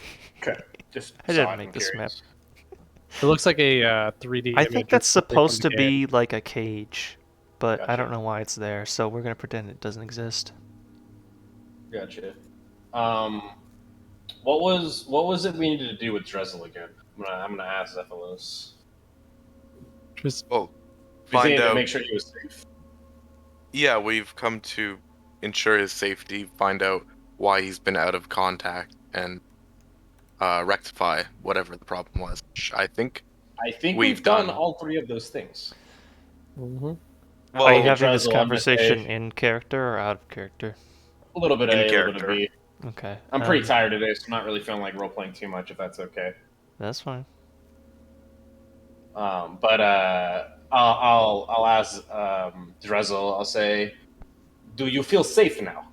Okay, just. I didn't make this map. It looks like a 3D. I image think of that's something supposed from to the game. be like a cage, but I Gotcha. don't know why it's there, so we're gonna pretend it doesn't exist. Gotcha. What was it we needed to do with Drezel again? I'm gonna ask Zephylos. Just Well, We find needed to out. make sure he was safe. Yeah, we've come to ensure his safety, find out why he's been out of contact, and rectify whatever the problem was. Which I think. I think We've we've done done. all three of those things. mhm. Are you Well, having this Drezel, I'm gonna conversation say- in character or out of character? A little bit of In A, a little bit of character. B. Okay. I'm pretty tired today, so I'm not really feeling like role playing too much. If that's okay. That's fine. But I'll ask Drezel. I'll say, do you feel safe now?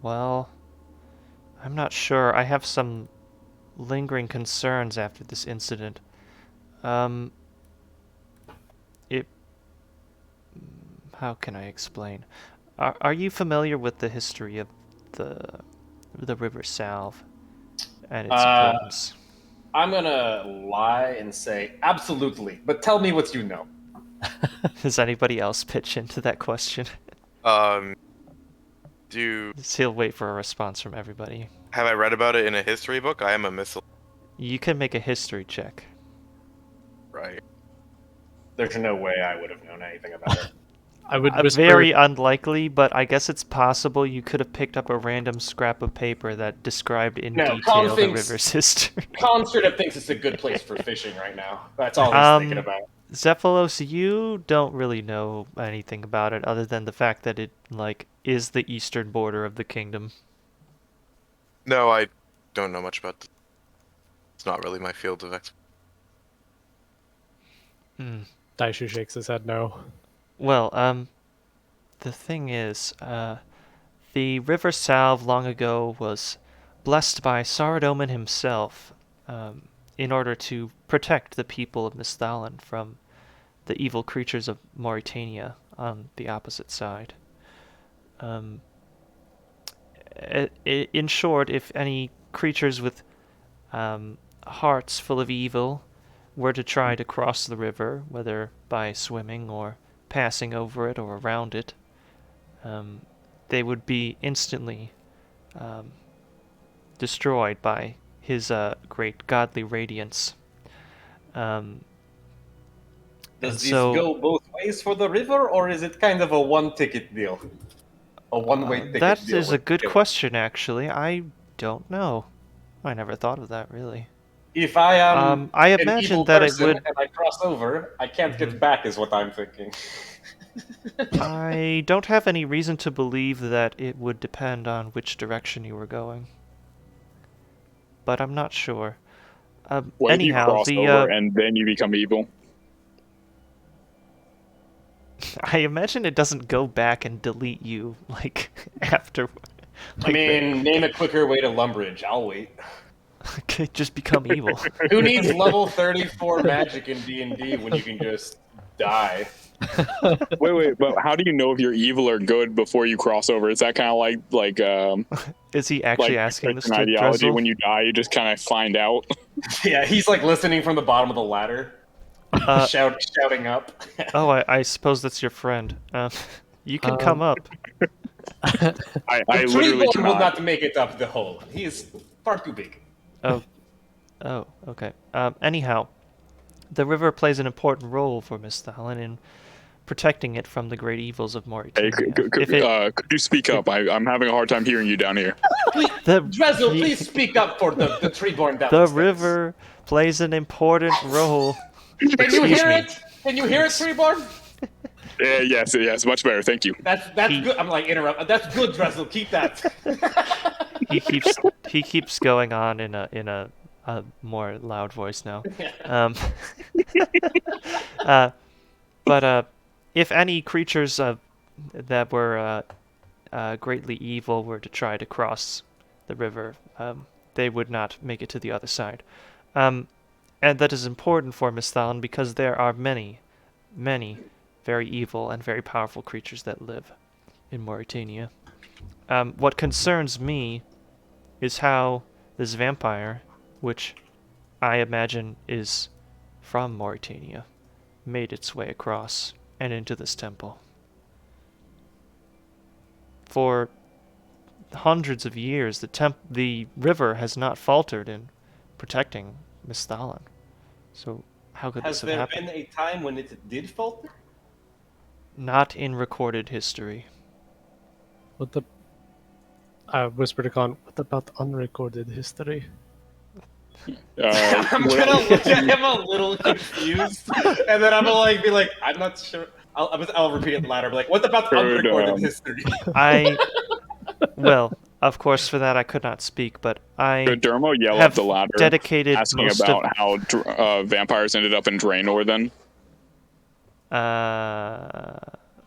Well, I'm not sure. I have some lingering concerns after this incident. It. How can I explain? Are you familiar with the history of the River Salve and its importance? I'm gonna lie and say absolutely, but tell me what you know. Does anybody else pitch into that question? He'll wait for a response from everybody. Have I read about it in a history book? I am a missile. You can make a history check. Right. There's no way I would have known anything about it. I would whisper. Very unlikely, but I guess it's possible you could have picked up a random scrap of paper that described in detail the river's history. Con straight up thinks it's a good place for fishing right now. That's all he's thinking about. Zephylos, you don't really know anything about it other than the fact that it, is the eastern border of the kingdom. No, I don't know much about this. It's not really my field of expertise. Daishu shakes his head no. Well, the thing is, the River Salve long ago was blessed by Saradomin himself, in order to protect the people of Misthalin from the evil creatures of Mauritania on the opposite side. In short, if any creatures with hearts full of evil were to try to cross the river, whether by swimming or passing over it or around it, they would be instantly destroyed by his great godly radiance. Does this go both ways for the river, or is it kind of a one-ticket deal? A one-way ticket deal? That is a good question, actually. I don't know. I never thought of that, really. If I am I an imagine evil that person it would... and I cross over, I can't get back, is what I'm thinking. I don't have any reason to believe that it would depend on which direction you were going. But I'm not sure. What if you anyhow, cross over and then you become evil? I imagine it doesn't go back and delete you, after... I mean, name a quicker way to Lumbridge. I'll wait. Just become evil. Who needs level 34 magic in D&D when you can just die? Wait, but how do you know if you're evil or good before you cross over? Is that kind of like Is he actually asking this to ideology? Drezel? When you die, you just kind of find out. Yeah, he's listening from the bottom of the ladder, shouting up. Oh, I suppose that's your friend. You can come up. I The literally tree cannot. will not make it up the hole. He is far too big. Oh, okay. Anyhow, the river plays an important role for Misthalin in protecting it from the great evils of Mauritania. Hey, could you speak up? I'm having a hard time hearing you down here. Drezel, please speak up for the treeborn down The stairs. river plays an important role. Can you hear it? Can you hear it, treeborn? Yes, much better. Thank you. That's good. I'm interrupt. That's good, Drezel. Keep that. He keeps going on in a more loud voice now. But if any creatures that were greatly evil were to try to cross the river, they would not make it to the other side. And that is important for Misthalin because there are many, many very evil and very powerful creatures that live in Mauritania. What concerns me is how this vampire, which I imagine is from Mauritania, made its way across and into this temple. For hundreds of years, the river has not faltered in protecting Misthalin. So how could this have happened? Has there been a time when it did falter? Not in recorded history. What the? I whispered to Con. What about unrecorded history? I'm gonna look at him a little confused, and then I'm gonna be like, I'm not sure. I'll repeat it louder. Like, what about unrecorded history? Well, of course, for that I could not speak, but Could Dermo yell have up the ladder, dedicated asking most about of... how vampires ended up in Draenor then?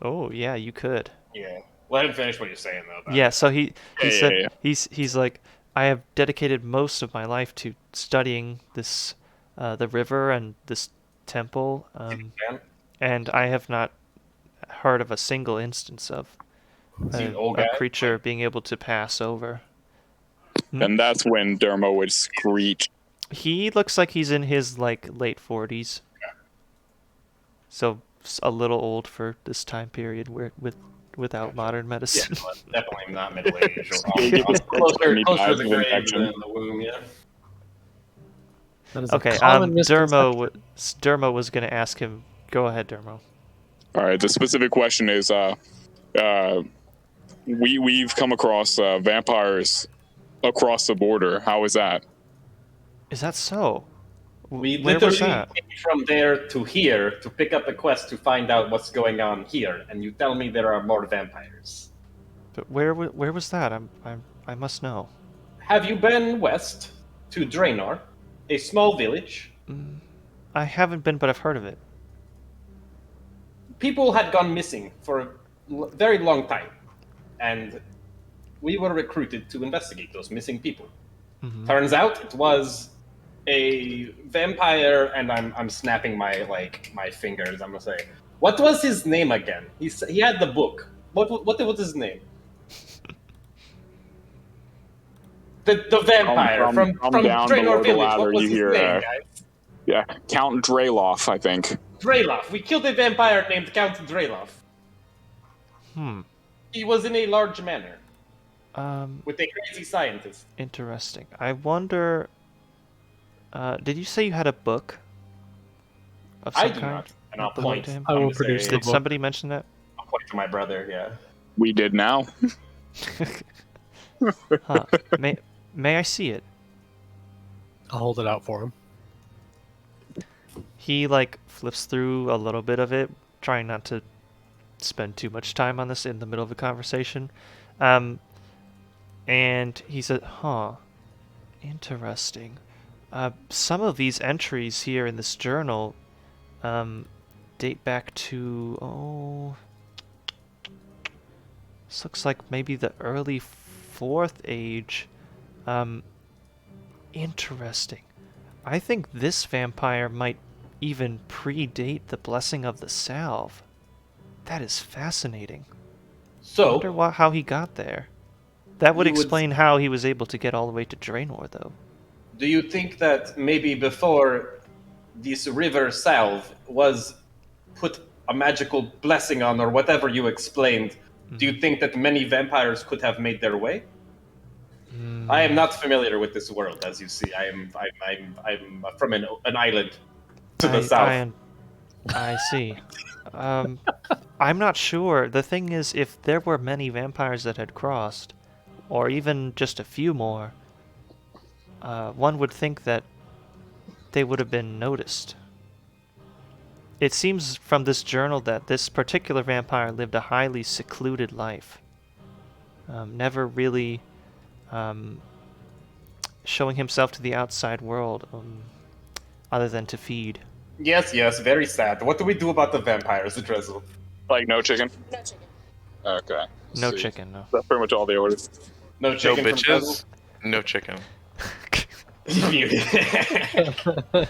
Oh, yeah, you could. Yeah. Let him finish what he's saying, though. Yeah, so he said... yeah. He's like, I have dedicated most of my life to studying this, the river and this temple, and I have not heard of a single instance of a creature being able to pass over. And that's when Dermo would screech. He looks like he's in his late 40s. So a little old for this time period without modern medicine. Yeah, definitely not middle age or closer to the grave than the womb. Yeah. Okay. Dermo was going to ask him. Go ahead, Dermo. All right. The specific question is, we've come across vampires across the border. How is that? Is that so? We Where literally was that? came from there to here to pick up a quest to find out what's going on here, and you tell me there are more vampires. But where was that? I must know. Have you been west to Draenor, a small village? I haven't been, but I've heard of it. People had gone missing for a very long time, and we were recruited to investigate those missing people. Mm-hmm. Turns out it was a vampire, and I'm snapping my fingers. I'm gonna say, what was his name again? He had the book. What was his name? The vampire from Draenor Village. What was his name, guys? Yeah, Count Dreloff, I think. Dreloff. We killed a vampire named Count Dreloff. He was in a large manor. With a crazy scientist. Interesting. I wonder... did you say you had a book? Of some I do kind? not. And I'll point to him. I will produce the Did book. somebody mention that? I'll point to my brother, yeah. We did now. Huh. May I see it? I'll hold it out for him. He flips through a little bit of it, trying not to spend too much time on this in the middle of a conversation. And he said, huh, interesting. Some of these entries here in this journal date back to, this looks like maybe the early 4th age. Interesting. I think this vampire might even predate the blessing of the salve. That is fascinating. So, I wonder how he got there. That would explain how he was able to get all the way to Draenor, though. do you think that maybe before this River Salve was put a magical blessing on, or whatever you explained, do you think that many vampires could have made their way? I am not familiar with this world, as you see. I'm from an island to the south. I see. I'm not sure. The thing is, if there were many vampires that had crossed, or even just a few more, one would think that they would have been noticed. It seems from this journal that this particular vampire lived a highly secluded life. Never really showing himself to the outside world, other than to feed. Yes, very sad. What do we do about the vampires, Drezel? No chicken? No chicken. Okay. No chicken, no. That's pretty much all the orders. No chicken No from bitches. No chicken. Drezel?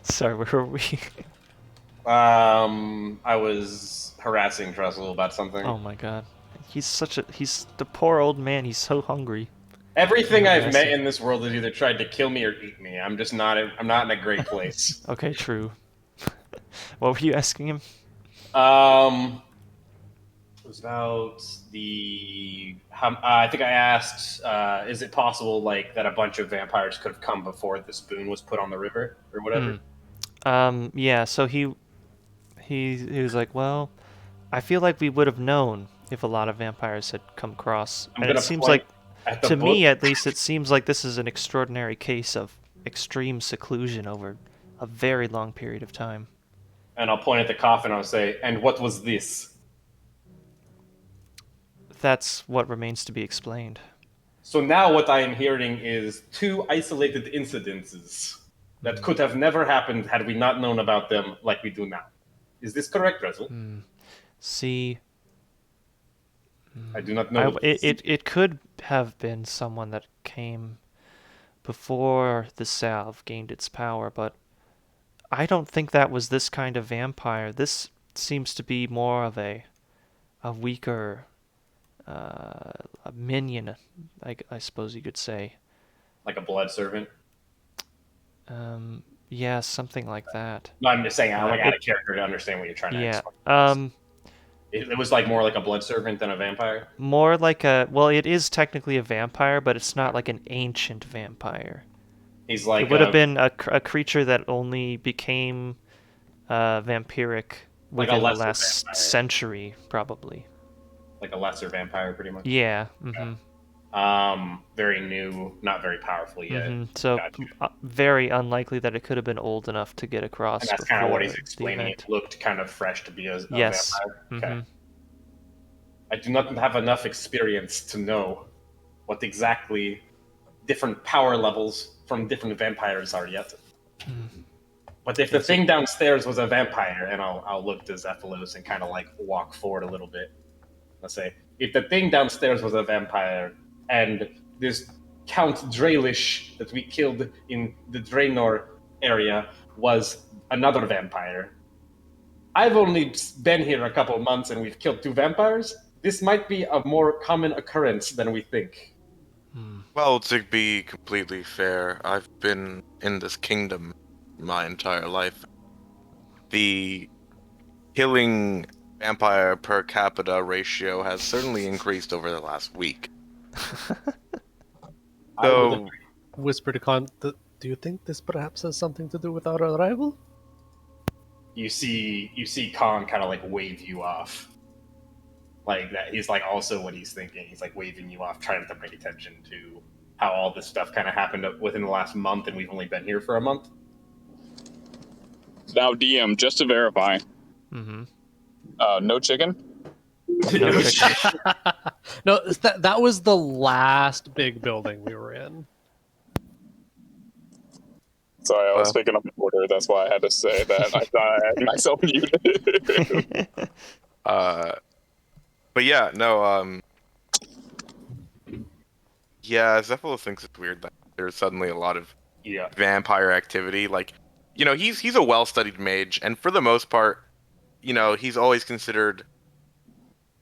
Sorry, where were we? I was harassing Drezel about something. Oh my god. He's the poor old man, he's so hungry. Everything I've met in this world has either tried to kill me or eat me. I'm not in a great place. Okay, true. What were you asking him? It was about I think I asked, is it possible that a bunch of vampires could have come before this boon was put on the river or whatever? Yeah. So he was like, well, I feel like we would have known if a lot of vampires had come across. And it seems like, to me at least, it seems like this is an extraordinary case of extreme seclusion over a very long period of time. And I'll point at the coffin and I'll say, and what was this? That's what remains to be explained. So now what I am hearing is 2 isolated incidences that could have never happened had we not known about them like we do now. Is this correct, Drezel? See, I do not know. it could have been someone that came before the salve gained its power, but I don't think that was this kind of vampire. This seems to be more of a weaker a minion, I suppose you could say. Like a blood servant? Yeah, something like that. No, I'm just saying, I'm like out of character to understand what you're trying to explain. Yeah. It was like more like a blood servant than a vampire? More like well, it is technically a vampire, but it's not like an ancient vampire. He's like it would have been a creature that only became vampiric within the last century, probably. Like a lesser vampire, pretty much? Yeah. Very new, not very powerful yet. So very unlikely that it could have been old enough to get across. And that's kind of what he's explaining. It looked kind of fresh to be a vampire. Okay. I do not have enough experience to know what exactly different power levels from different vampires are yet. But if the thing downstairs was a vampire, and I'll look to Zephylos and kind of like walk forward a little bit. Let's say, if the thing downstairs was a vampire, and this Count Drelish that we killed in the Draenor area was another vampire. I've only been here a couple of months and we've killed 2 vampires. This might be a more common occurrence than we think. Well, to be completely fair, I've been in this kingdom my entire life. The killing vampire per capita ratio has certainly increased over the last week. So, whisper to Khan, do you think this perhaps has something to do with our arrival? You see Khan kind of like wave you off. Like that, he's like also what he's thinking. He's like waving you off, trying to bring attention to how all this stuff kind of happened within the last month, and we've only been here for a month. Now, DM, just to verify. No chicken? No chicken. No, that was the last big building we were in. Sorry, I was picking up the order. That's why I had to say that. I thought I had myself muted. But yeah, no, yeah, Zephylos thinks it's weird that there's suddenly a lot of vampire activity. Like, you know, he's a well-studied mage, and for the most part, you know, he's always considered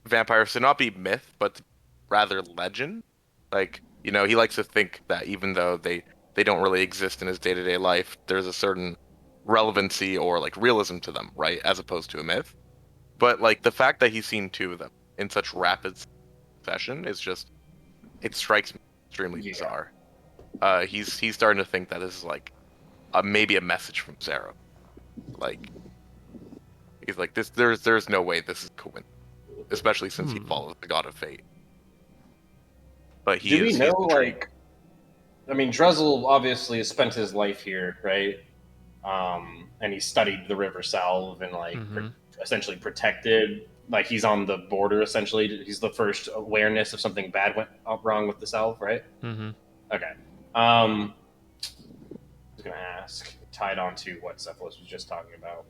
vampires to not be myth, but rather legend. Like, you know, he likes to think that even though they don't really exist in his day-to-day life, there's a certain relevancy or, like, realism to them, right, as opposed to a myth. But, like, the fact that he's seen 2 of them in such rapid succession is just, it strikes me extremely bizarre. He's starting to think that this is, like, maybe a message from Zero. Like, he's like, there's no way this is coincidence, especially since he follows the God of Fate. But do we know, like, I mean, Drezel obviously has spent his life here, right? And he studied the River Salve and, like, essentially protected. Like, he's on the border, essentially. He's the first awareness of something bad went wrong with the Salve, right? Okay. I was going to ask, tied on to what Zephylos was just talking about.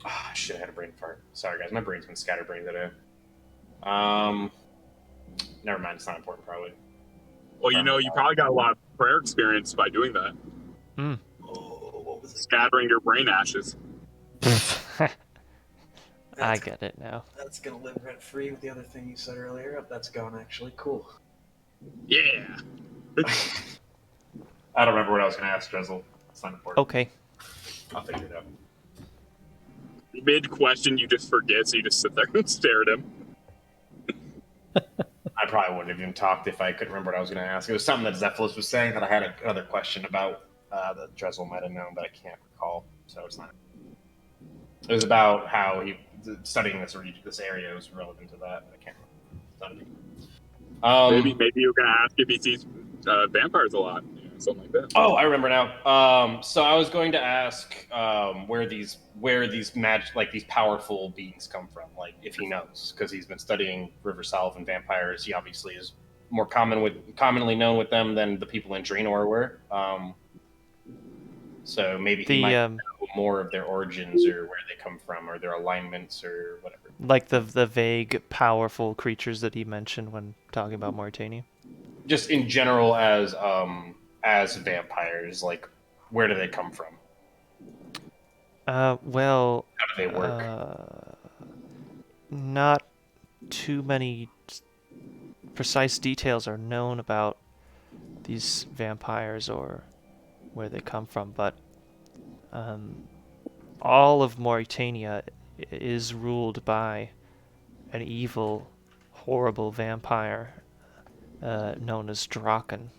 Ah, shit, I had a brain fart. Sorry, guys. My brain's been scatterbrained today. Never mind. It's not important, probably. Well, you know, you probably got a lot of prayer experience by doing that. Oh, what was it? Scattering your brain ashes. I get it now. That's gonna live rent free with the other thing you said earlier. That's gone actually. Cool. Yeah. I don't remember what I was going to ask, Drezel. It's not important. Okay. I'll figure it out. Mid-question, you just forget, so you just sit there and stare at him. I probably wouldn't have even talked if I couldn't remember what I was going to ask. It was something that Zephylos was saying that I had another question about that Drezel might have known, but I can't recall, so it's not. It was about how he studying this area was relevant to that, but I can't remember. Maybe you're going to ask if he sees vampires a lot. something like that. Oh, I remember now. So I was going to ask where these these powerful beings come from, like if he knows, because he's been studying River Salve and vampires. He obviously is more commonly known with them than the people in Draenor were. So maybe he might know more of their origins or where they come from or their alignments or whatever. Like the vague, powerful creatures that he mentioned when talking about Mauritania? Just in general as vampires, like where do they come from? Well... How do they work? Not too many precise details are known about these vampires or where they come from, but all of Mauritania is ruled by an evil, horrible vampire known as Draken.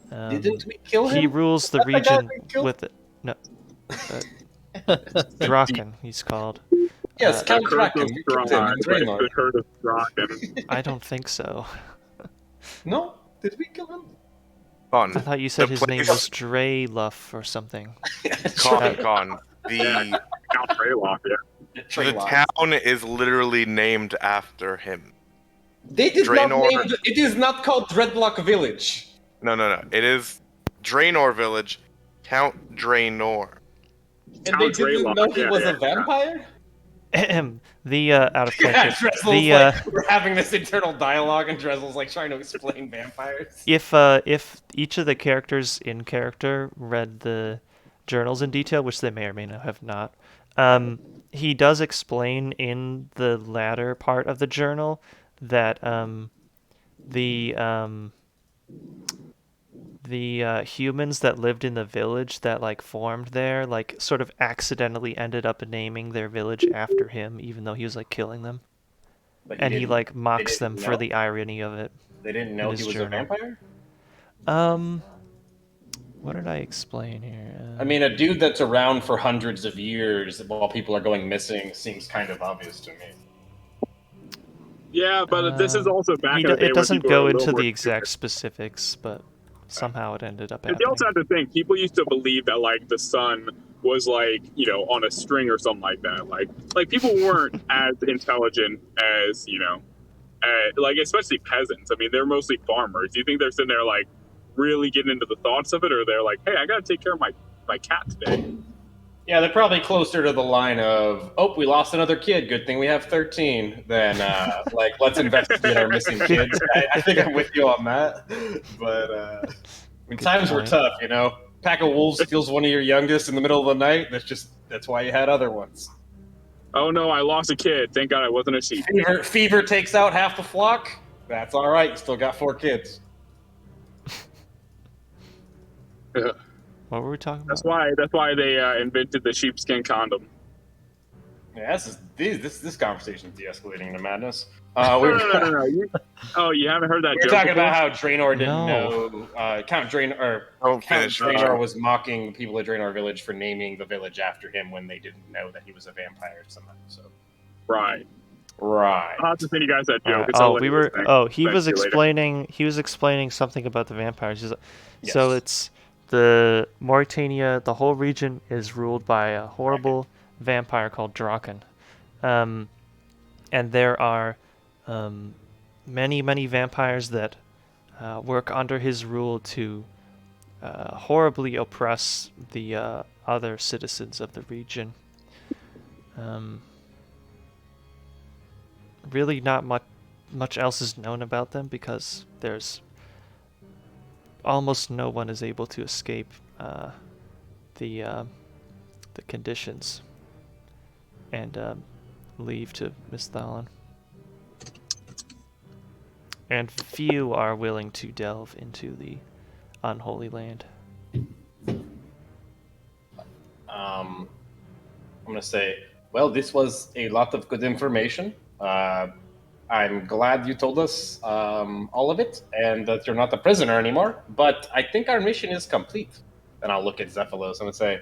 Didn't we kill him? He rules the region with it. No, Draken, he's called. Yes, Count Draken. We killed him in Draenor. The Curse of Draken. I don't think so. No? Did we kill him? I thought you said his name was Dreluff or something. Con. Count Dreyloff, yeah. The town is literally named after him. They did Draenor. not name it is not called Dreadlock Village. No. It is Draenor Village, Count Draenor. And they didn't know he was a vampire? The out of character. Yeah, Drezel's like, we're having this internal dialogue, and Drezel's like trying to explain vampires. If each of the characters in character read the journals in detail, which they may or may not have not, he does explain in the latter part of the journal that the humans that lived in the village that like formed there, like sort of accidentally ended up naming their village after him, even though he was like killing them. And he like mocks them for the irony of it. They didn't know he was a vampire? What did I explain here? I mean, a dude that's around for hundreds of years while people are going missing seems kind of obvious to me. Yeah, but this is also back in the day. It doesn't where go into the exact specifics, but somehow it ended up happening. You also have to think, people used to believe that like the sun was like, you know, on a string or something like that. Like people weren't as intelligent as, you know, like especially peasants. I mean, they're mostly farmers. Do you think they're sitting there like really getting into the thoughts of it, or they're like, hey, I gotta take care of my cat today? Yeah, they're probably closer to the line of, oh, we lost another kid. Good thing we have 13. Than like, let's investigate our missing kids. I think I'm with you on that. But when times were tough, you know, pack of wolves steals one of your youngest in the middle of the night. That's why you had other ones. Oh no, I lost a kid. Thank God I wasn't a sheep. Fever takes out half the flock. That's all right. You still got 4 kids. What were we talking about? That's why they invented the sheepskin condom. Yeah, this conversation is de-escalating into madness. No. You haven't heard that We're joke talking before? about how Draenor didn't know. Count Draenor was mocking the people at Draenor Village for naming the village after him when they didn't know that he was a vampire somehow. So, right. I'll have to send you guys that joke. He was explaining something about the vampires. Yes. So it's the Mauritania. The whole region is ruled by a horrible vampire called Draken, and there are many vampires that work under his rule to horribly oppress the other citizens of the region. Really not much else is known about them because there's almost no one is able to escape the conditions and leave to Misthalin. And few are willing to delve into the unholy land. I'm going to say, well, this was a lot of good information. I'm glad you told us all of it, and that you're not a prisoner anymore, but I think our mission is complete. And I'll look at Zephylos and say,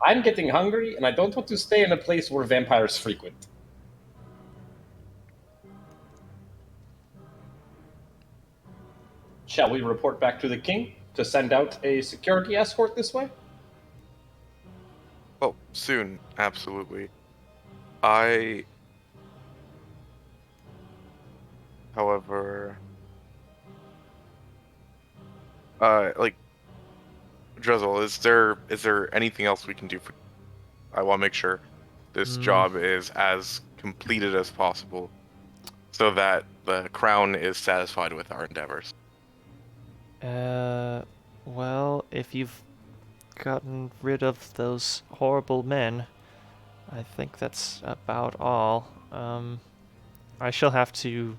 I'm getting hungry, and I don't want to stay in a place where vampires frequent. Shall we report back to the king? to send out a security escort this way? Well, soon, absolutely. However, like, Drezel, is there anything else we can do for? I want to make sure this job is as completed as possible, so that the crown is satisfied with our endeavors. Well, if you've gotten rid of those horrible men, I think that's about all. I shall have to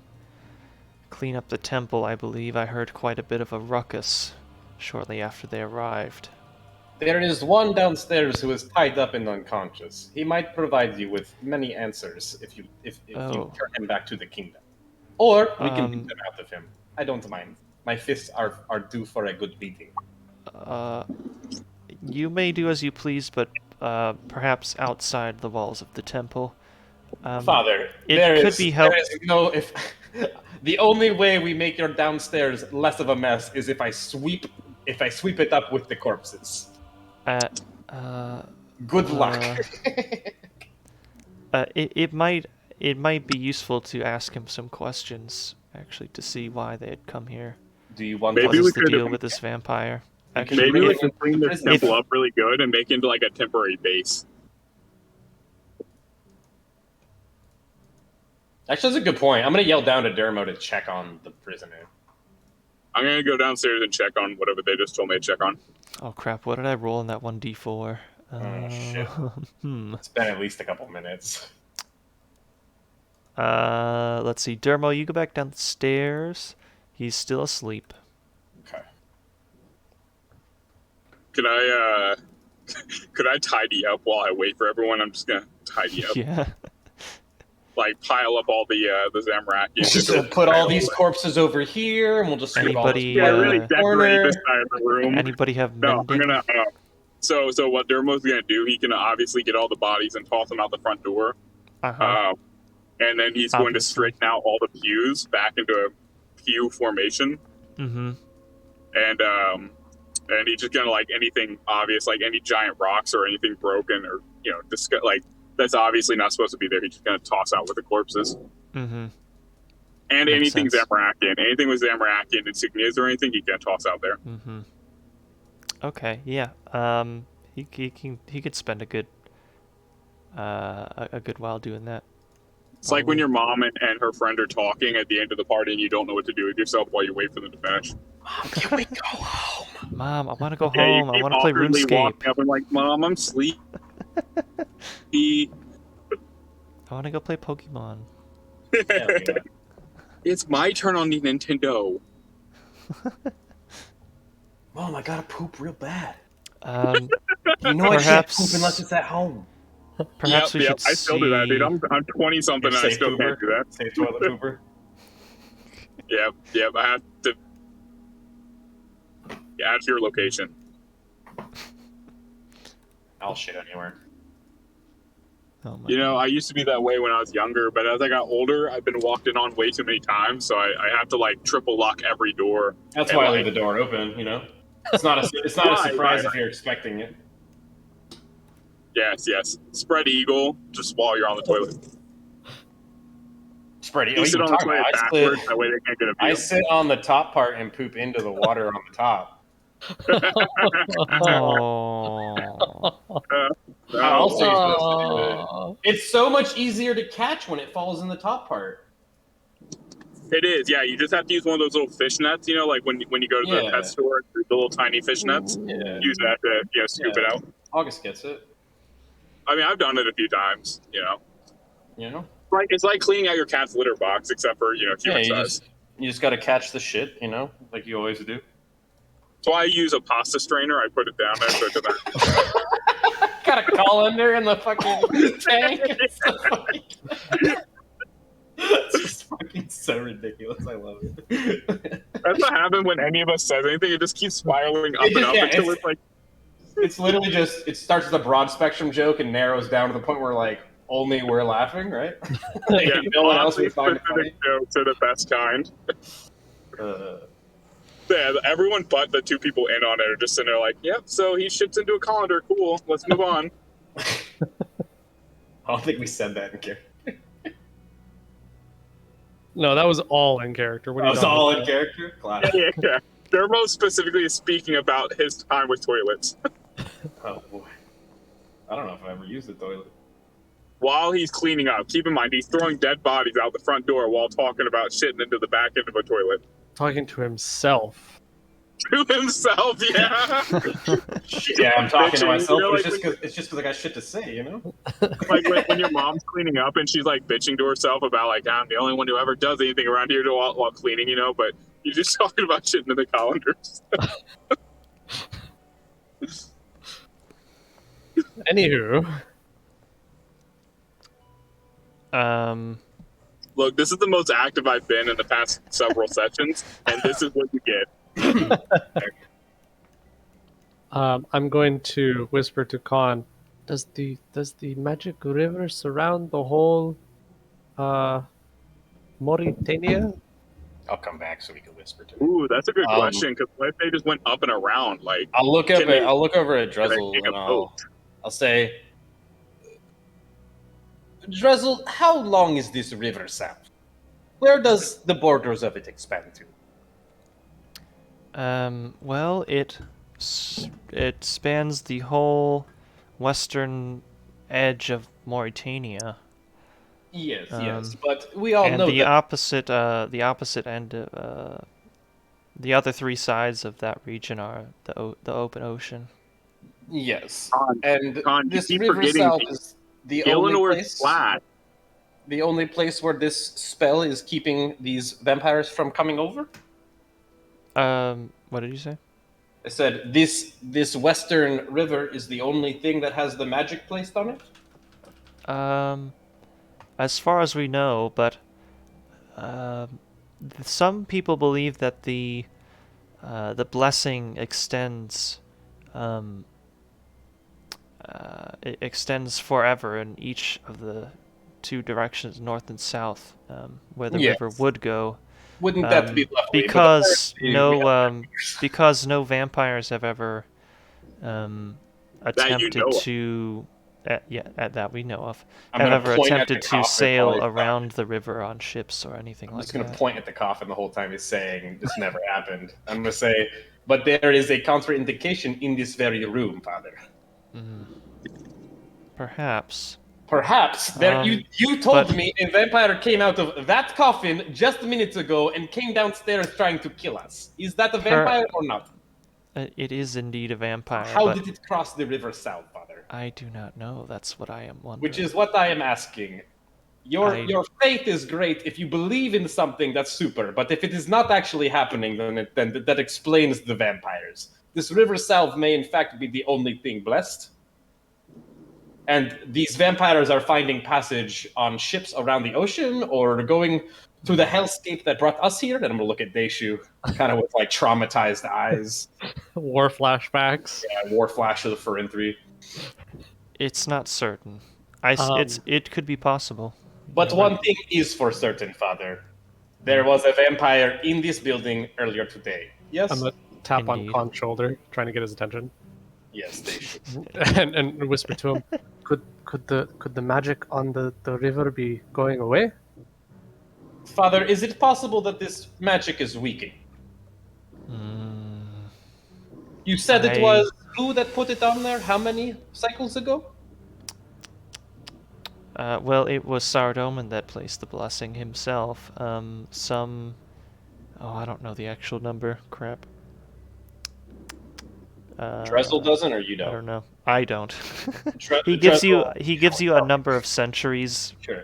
clean up the temple, I believe. I heard quite a bit of a ruckus shortly after they arrived. There is one downstairs who is tied up and unconscious. He might provide you with many answers if you turn him back to the kingdom. Or we can beat them out of him. I don't mind. My fists are due for a good beating. You may do as you please, but perhaps outside the walls of the temple. Father, it could be helped. There is no if. The only way we make your downstairs less of a mess is if I sweep it up with the corpses. Good luck. It might be useful to ask him some questions, actually, to see why they had come here. Do you want what is the deal with this vampire? Maybe we can clean this temple up really good and make it into like a temporary base. Actually, that's a good point. I'm going to yell down to Dermo to check on the prisoner. I'm going to go downstairs and check on whatever they just told me to check on. Oh crap, what did I roll in that 1d4? Oh shit. It's been at least a couple minutes. Let's see. Dermo, you go back down the stairs. He's still asleep. Okay. Could I tidy up while I wait for everyone? I'm just going to tidy up. Yeah. Like, pile up all the Zamorakians. Just put all these corpses over here, and we'll just sweep all this really decorate this side of the room. Anybody have No, mending? I'm gonna. So what Dermo's gonna do? He can obviously get all the bodies and toss them out the front door. And then he's going to straighten out all the pews back into a pew formation. Mm-hmm. And he's just gonna, like, anything obvious, like any giant rocks or anything broken or like. That's obviously not supposed to be there. He's just going to toss out with the corpses. Mm-hmm. And Makes anything sense. Zamorakian. Anything with Zamorakian insignias or anything, he can toss out there. Mm-hmm. Okay, yeah. He could spend a good while doing that. It's like when your mom and her friend are talking at the end of the party and you don't know what to do with yourself while you wait for them to finish. Mom, can we go home? Mom, I want to go home. I want to play RuneScape. Up and like, Mom, I'm sleepy. I want to go play Pokemon. It's my turn on the Nintendo. Mom, I gotta poop real bad. You know I can't poop unless it's at home. Perhaps we should I still do that, dude. I'm 20 something and I still can't do that. Safe toilet pooper. Yep. I have to. Yeah, add to your location. I'll shit anywhere. Oh my God. I used to be that way when I was younger, but as I got older, I've been walked in on way too many times, so I have to like triple lock every door. That's why I leave the door open. It's not a surprise if you're expecting it. Yes. Spread eagle just while you're on the toilet. Spread eagle. You sit on the toilet backwards, that way they can't get a view. I sit on the top part and poop into the water on the top. It's so much easier to catch when it falls in the top part. It is, yeah. You just have to use one of those little fish nets, like when you go to the pet store, the little tiny fish nets. Yeah. Use that to scoop it out. August gets it. I mean, I've done it a few times. Like it's like cleaning out your cat's litter box, except for human size. You just got to catch the shit, like you always do. So I use a pasta strainer. I put it down there so it doesn't. Got a colander in the fucking tank. It's just fucking so ridiculous. I love it. That's what happens when any of us says anything. It just keeps spiraling up and up until it's like. It's literally just. It starts with a broad spectrum joke and narrows down to the point where like only we're laughing, right? Yeah, no one else would find it specific funny. jokes are the best kind. Yeah, everyone but the two people in on it are just sitting there like, yep, so he shits into a colander. Cool, let's move on. I don't think we said that in character. No, that was all in character. What are That you was talking all about? in character? Classic. Yeah. Dermo specifically is speaking about his time with toilets. Oh, boy. I don't know if I ever used the toilet. While he's cleaning up, keep in mind, he's throwing dead bodies out the front door while talking about shitting into the back end of a toilet. Talking to himself. To himself, yeah. Yeah, I'm talking to Bitching, myself, you know, but like it's just because I got shit to say, you know? Like when your mom's cleaning up and she's like bitching to herself about like, I'm the only one who ever does anything around here while cleaning, you know, but you're just talking about shitting in the colanders. Anywho. Look, this is the most active I've been in the past several sessions, and this is what you get. I'm going to whisper to Khan. Does the magic river surround the whole Mauritania? I'll come back so we can whisper to it. Ooh, that's a good question, because what if they just went up and around? Like, I'll look can they- over at can they Drezel take a and boat? I'll say, Drezel, how long is this River Salve? Where does the borders of it expand to? Well, it spans the whole western edge of Mauritania. Yes, but we all And know the that. opposite end, the other three sides of that region are the open ocean. Yes, Con, and Con, you this keep River forgetting Salve is the only Gillinor's place. flat. The only place where this spell is keeping these vampires from coming over. What did you say? I said this western river is the only thing that has the magic placed on it. As far as we know, but some people believe that the blessing extends it extends forever in each of the two directions, north and south, where the Yes. river would go. Wouldn't that be lovely? Because But apparently because no vampires have ever attempted know of. to at that we know of I'm have gonna ever point at attempted the to coffin sail while he's around the river on ships or anything I'm like just going to that. point at the coffin the whole time he's saying this never happened. I'm going to say, but there is a contraindication in this very room, Father. Perhaps. Perhaps there. You told but- me a vampire came out of that coffin just minutes ago and came downstairs trying to kill us. Is that a vampire or not? It is indeed a vampire. How but did it cross the River Salve, Father? I do not know. That's what I am wondering. Which is what I am asking. Your faith is great if you believe in something. That's super. But if it is not actually happening, then that explains the vampires. This River Salve may in fact be the only thing blessed. And these vampires are finding passage on ships around the ocean or going to the hellscape that brought us here. And I'm going to look at Deishu kind of with like traumatized eyes. War flashbacks. Yeah, war flash of the Ferentry. It's not certain. It could be possible. But one thing is for certain, Father. There was a vampire in this building earlier today. Yes? I'm gonna tap on Indeed. Khan's shoulder, trying to get his attention, Yes, Deishu. and whisper to him, "Could the magic on the river be going away?" Father, is it possible that this magic is weakening? You said it was who that put it on there? How many cycles ago? Well, it was Paterdomus that placed the blessing himself. I don't know the actual number. Crap. Drezel doesn't, or you I don't? don't know. I don't. Dre- he gives Drezel- you a number of centuries Sure.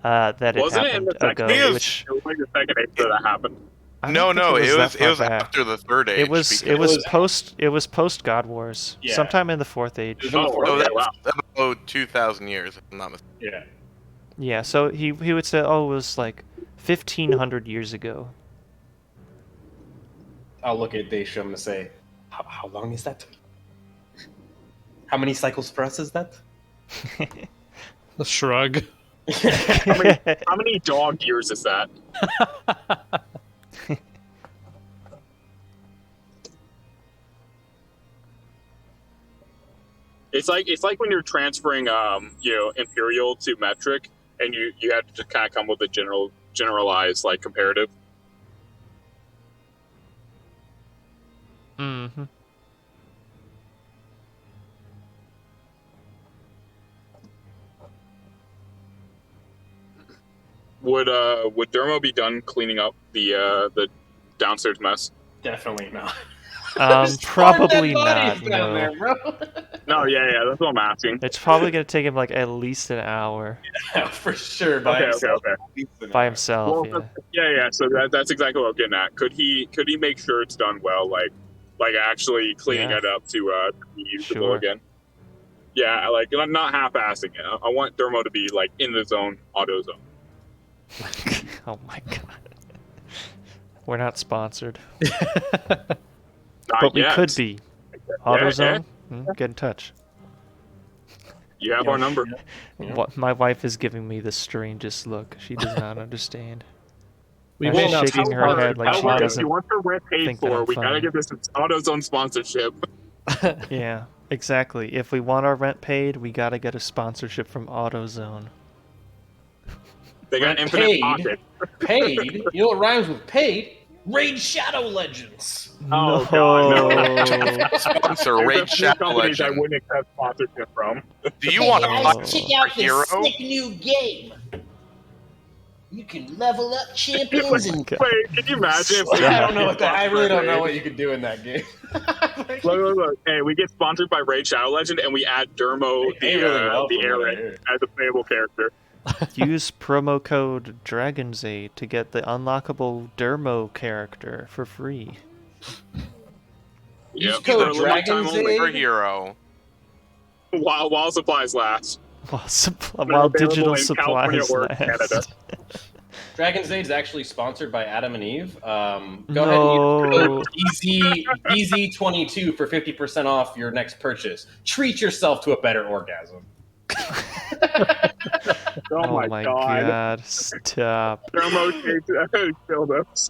that it Wasn't it in happened the second ago, age? which It was like the second age that happened. I No, don't think it that was far back. after the third age. It was post God Wars, Yeah. sometime in the Fourth Age. It was in the Oh, fourth Oh, okay, age. that's wow. about 2,000 years, if I'm not mistaken. Yeah. Yeah, so he would say, oh, it was like 1,500 years ago. I'll look at Deishu and say, how long is that? How many cycles per us is that? A shrug. How many dog years is that? It's like when you're transferring imperial to metric, and you have to just kind of come with a generalized like comparative. Mm-hmm. Would Dermo be done cleaning up the downstairs mess? Definitely not. Probably Bodies not. down No. there, bro. No, yeah, that's what I'm asking. It's probably gonna take him like at least an hour Yeah, for sure. By Okay. himself. by himself. Well, Yeah. yeah. So that's exactly what I'm getting at. Could he make sure it's done well, like actually cleaning Yeah. it up to be usable Sure. again? Yeah, like I'm not half-assing it. I want Dermo to be like in the zone, auto zone. Oh my god. We're not sponsored, Not but we yet. could be. AutoZone, get in touch. You have our number. Yeah. What my wife is giving me the strangest look. She does not understand. We I'm will not shaking her sponsor- head like she If you doesn't. want the rent paid think that for, I'm we gotta funny. get this AutoZone sponsorship. Yeah, exactly. If we want our rent paid, we gotta get a sponsorship from AutoZone. They got Rent infinite paid? pocket. Paid? You know what rhymes with paid? Raid Shadow Legends. Oh, God, no. Sponsor There's Raid a few Shadow companies I Legend. wouldn't accept sponsorship from. Do you want to guys, buy check a hero? new game. You can level up champions and Wait, can you imagine if we I don't know what that. I really don't know Raid? what you could do in that game. Look. Hey, we get sponsored by Raid Shadow Legend, and we add Dermo, They pay really well the from what I Eric, hear. as a playable character. Use promo code DRAGONSAID to get the unlockable Dermo character for free. Use Yep. code For a limited time only. For hero. While supplies last. While, They're while available digital in California supplies or Canada. last. Dragon's Age is actually sponsored by Adam and Eve. Go ahead No. and use DZ22 for 50% off your next purchase. Treat yourself to a better orgasm. Oh, my God. Stop. Dermo killed us.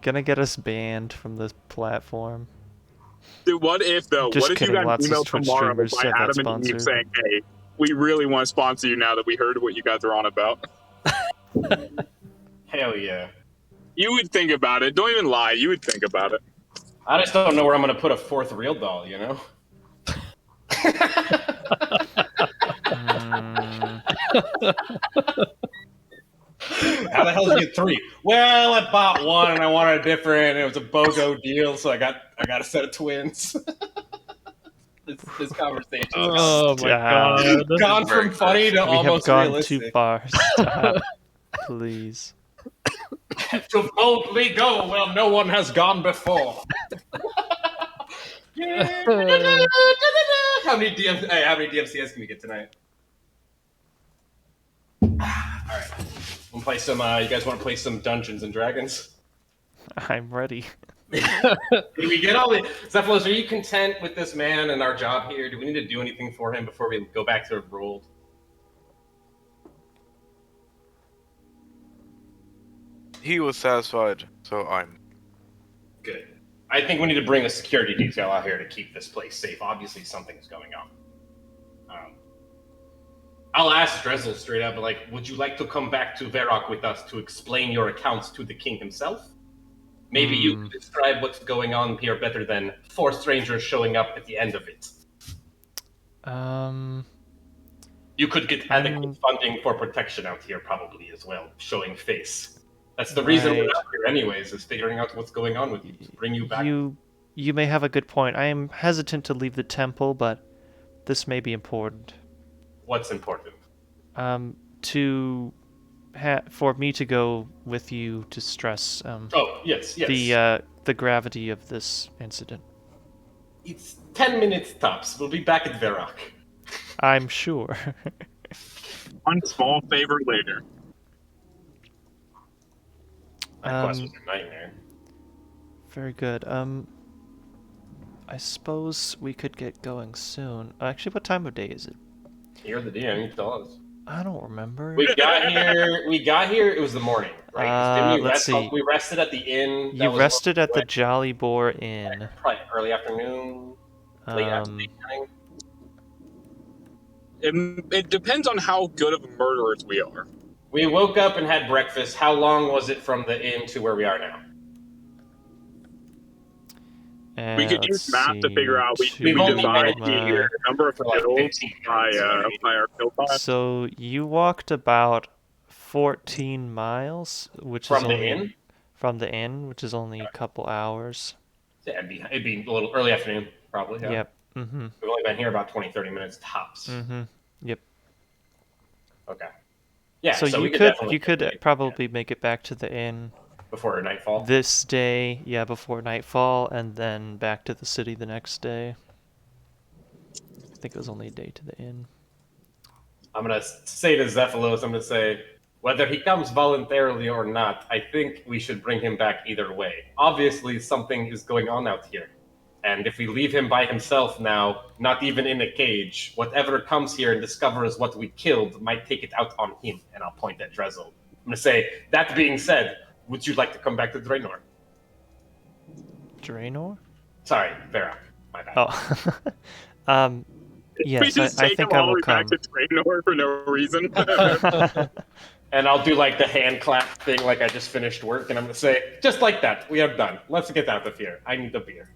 Gonna get us banned from this platform. Dude, what if though? Just What if kidding, you got lots an of email Twitch tomorrow streamers by said that Adam and Eve sponsor. saying, "Hey, we really want to sponsor you now that we heard what you guys are on about." Hell yeah. You would think about it. Don't even lie. You would think about it. I just don't know where I'm going to put a fourth real doll, you know? How the hell did you get three? Well, I bought one and I wanted a different, and it was a BOGO deal, so I got a set of twins. this conversation Oh my god. gone from funny to We have almost gone realistic. too far. Stop. Please. To boldly go where no one has gone before. How many DMCS can we get tonight? All right, we'll play some. You guys want to play some Dungeons and Dragons? I'm ready. Did we get all the Zephylos? Are you content with this man and our job here? Do we need to do anything for him before we go back to Rolled? He was satisfied, so I'm. Good. I think we need to bring a security detail out here to keep this place safe. Obviously, something is going on. I'll ask Drezel straight up, like, would you like to come back to Varrock with us to explain your accounts to the king himself? Maybe you could describe what's going on here better than 4 strangers showing up at the end of it. You could get adequate funding for protection out here, probably, as well, showing face. That's the reason we're out here anyways, is figuring out what's going on with you, to bring you back. You may have a good point. I am hesitant to leave the temple, but this may be important. What's important? For me to go with you to stress yes. the gravity of this incident. It's 10 minutes tops. We'll be back at Varrock. I'm sure. One small favor later. That question's a nightmare. Very good. I suppose we could get going soon. Actually, what time of day is it? You're the DM, you tell us. I don't remember. We got here, it was the morning, right? Didn't let's see. We rested at the inn. You rested at the Jolly Boar Inn. Probably early afternoon, late afternoon. It depends on how good of murderers we are. We woke up and had breakfast. How long was it from the inn to where we are now? We could use math to figure out. We We've only divide been the number of for like kills 15 by minutes, by our kill time. So you walked about 14 miles, which From is the only inn? from the inn, which is only a couple hours. Yeah, it'd be a little early afternoon, probably. Yeah. Yep. Mm-hmm. We've only been here about 20, 30 minutes tops. Mm-hmm. Yep. Okay. Yeah. So we you definitely could make it, probably make it back to the inn before nightfall. this day, yeah, before nightfall, and then back to the city the next day. I think it was only a day to the inn. I'm gonna say to Zephylos, I'm gonna say, whether he comes voluntarily or not, I think we should bring him back either way. Obviously, something is going on out here. And if we leave him by himself now, not even in a cage, whatever comes here and discovers what we killed might take it out on him. And I'll point at Drezel. I'm gonna say, that being said, would you like to come back to Draenor? Draenor? Sorry, Vera. My bad. Oh. We Yes, just I take think him I all the will way back come. to Draenor for no reason. And I'll do like the hand clap thing like I just finished work, and I'm gonna say, just like that, we are done. Let's get out of here. I need a beer.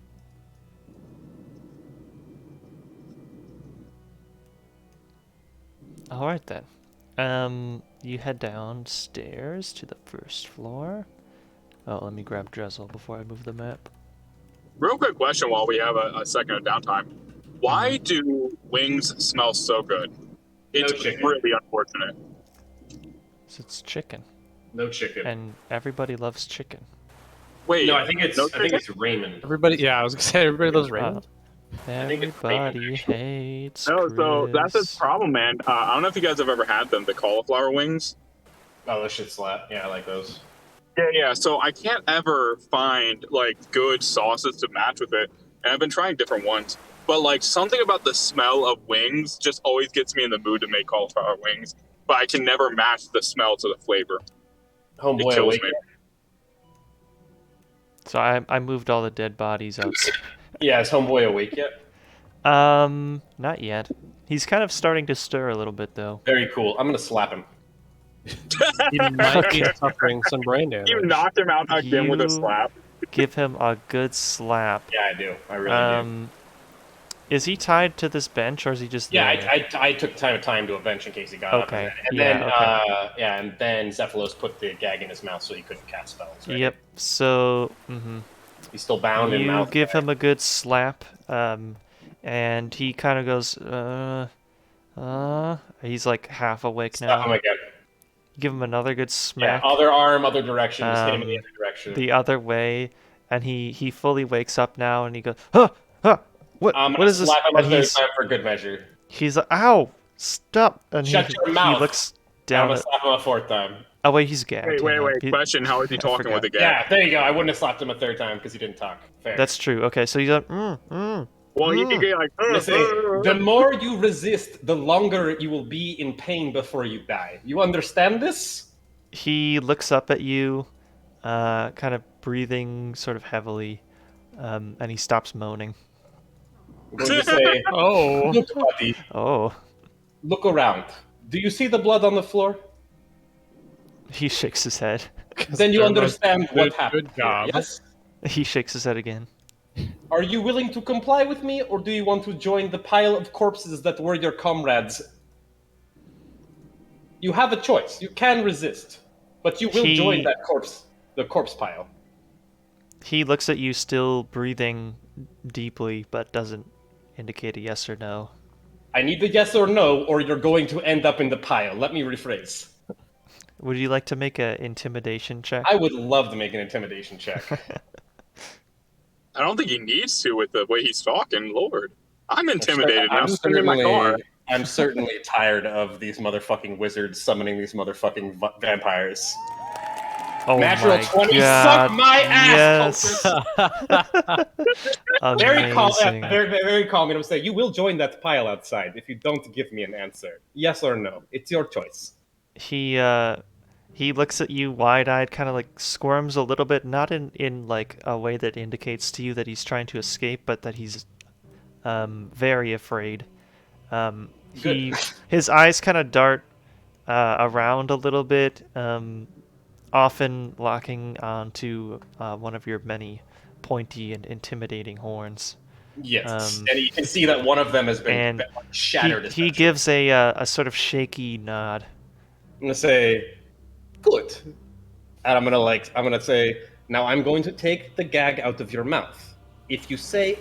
Alright then. You head downstairs to the first floor. Oh, let me grab Drezel before I move the map. Real quick question while we have a second of downtime. Why do wings smell so good? It's chicken. really unfortunate. So it's chicken. No chicken. And everybody loves chicken. Wait, No, I think it's no I think chicken? it's Raymond. Everybody, yeah, I was gonna say everybody loves ramen. think it's Everybody hates No, so that's Chris. the problem, man. I don't know if you guys have ever had them, the cauliflower wings. Oh, those shit slap. Yeah, I like those. Yeah. So I can't ever find like good sauces to match with it, and I've been trying different ones. But like something about the smell of wings just always gets me in the mood to make cauliflower wings. But I can never match the smell to the flavor. It Homeboy kills awake. me. So I moved all the dead bodies out. Yeah, is Homeboy awake yet? Not yet. He's kind of starting to stir a little bit though. Very cool. I'm gonna slap him. He might be suffering some brain damage. You knocked him out again with a You- slap. Give him a good slap. Yeah, I do. I really do. Is he tied to this bench or is he just Yeah, there? I took time to a bench in case he got up. Okay, And yeah, then, and then Zephylos put the gag in his mouth so he couldn't cast spells. Right? Yep. So, He's still bound in you mouth. give him a good slap, and he kind of goes, he's like half awake Slap now. him again. Give him another good Yeah, smack other arm, other direction. Just hit him in the Um, other direction. the other way, and he fully wakes up now, and he goes, huh, huh, I'm what gonna is this? slap him a And third he's time for good measure. like, ow, stop! And Shut your mouth. he looks I'm down. gonna At, slap him a fourth time. oh wait, he's gagged. Wait. hang on. He- Question: how is he talking forgot. with the guy? Yeah, there you go. I wouldn't have slapped him a third time because he didn't talk. Fair. That's true. Okay, so he's like, Well, you can get like. I'm gonna say, the more you resist, the longer you will be in pain before you die. You understand this? He looks up at you, kind of breathing sort of heavily, and he stops moaning. I'm going to say, Oh, look, buddy, Oh, look around. Do you see the blood on the floor? he shakes his head. Then you understand what good happened. here, job. Yes? He shakes his head again. Are you willing to comply with me, or do you want to join the pile of corpses that were your comrades? You have a choice. You can resist, but you will He- join that the corpse pile. He looks at you, still breathing deeply, but doesn't indicate a yes or no. I need the yes or no, or you're going to end up in the pile. Let me rephrase. Would you like to make an intimidation check? I would love to make an intimidation check. I don't think he needs to with the way he's talking. Lord, I'm intimidated. I'm I'm sitting in my car. certainly tired of these motherfucking wizards summoning these motherfucking vampires. Oh Natural my 20, God. suck my ass! Yes. Very calm, Amazing. very calm. And I'm saying, you will join that pile outside if you don't give me an answer. Yes or no. It's your choice. He looks at you wide-eyed, kind of like squirms a little bit, not in like a way that indicates to you that he's trying to escape, but that he's very afraid. His eyes kind of dart around a little bit, often locking onto one of your many pointy and intimidating horns. Yes, and you can see that one of them has been shattered. He gives a sort of shaky nod. I'm gonna say, good, and I'm gonna say, now I'm going to take the gag out of your mouth. If you say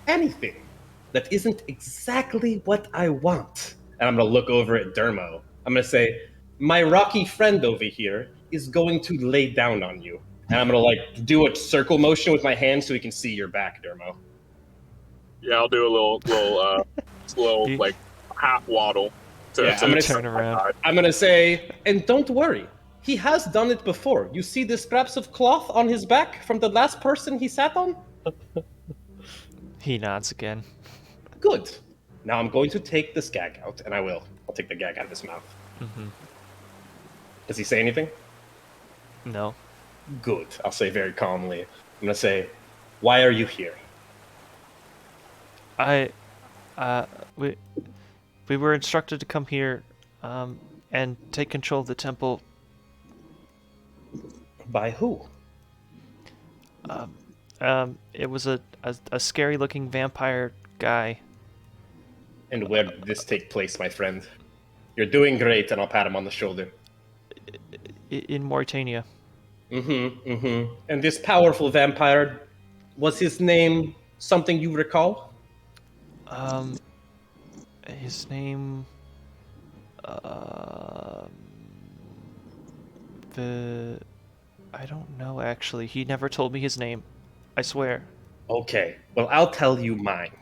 anything that isn't exactly what I want, and I'm gonna look over at Dermo. I'm gonna say, my rocky friend over here is going to lay down on you, and I'm gonna do a circle motion with my hand so we can see your back, Dermo. Yeah, I'll do a little like half waddle. I'm gonna turn around. I'm gonna say, and don't worry, he has done it before. You see the scraps of cloth on his back from the last person he sat on? He nods again. Good. Now I'm going to take this gag out, and I will. I'll take the gag out of his mouth. Mm-hmm. Does he say anything? No. Good. I'll say very calmly. I'm gonna say, why are you here? We were instructed to come here, and take control of the temple. By who? It was a scary-looking vampire guy. And where did this take place, my friend? You're doing great, and I'll pat him on the shoulder. In Mauritania. And this powerful vampire, was his name something you recall? His name... I don't know, actually. He never told me his name. I swear. Okay, well, I'll tell you mine.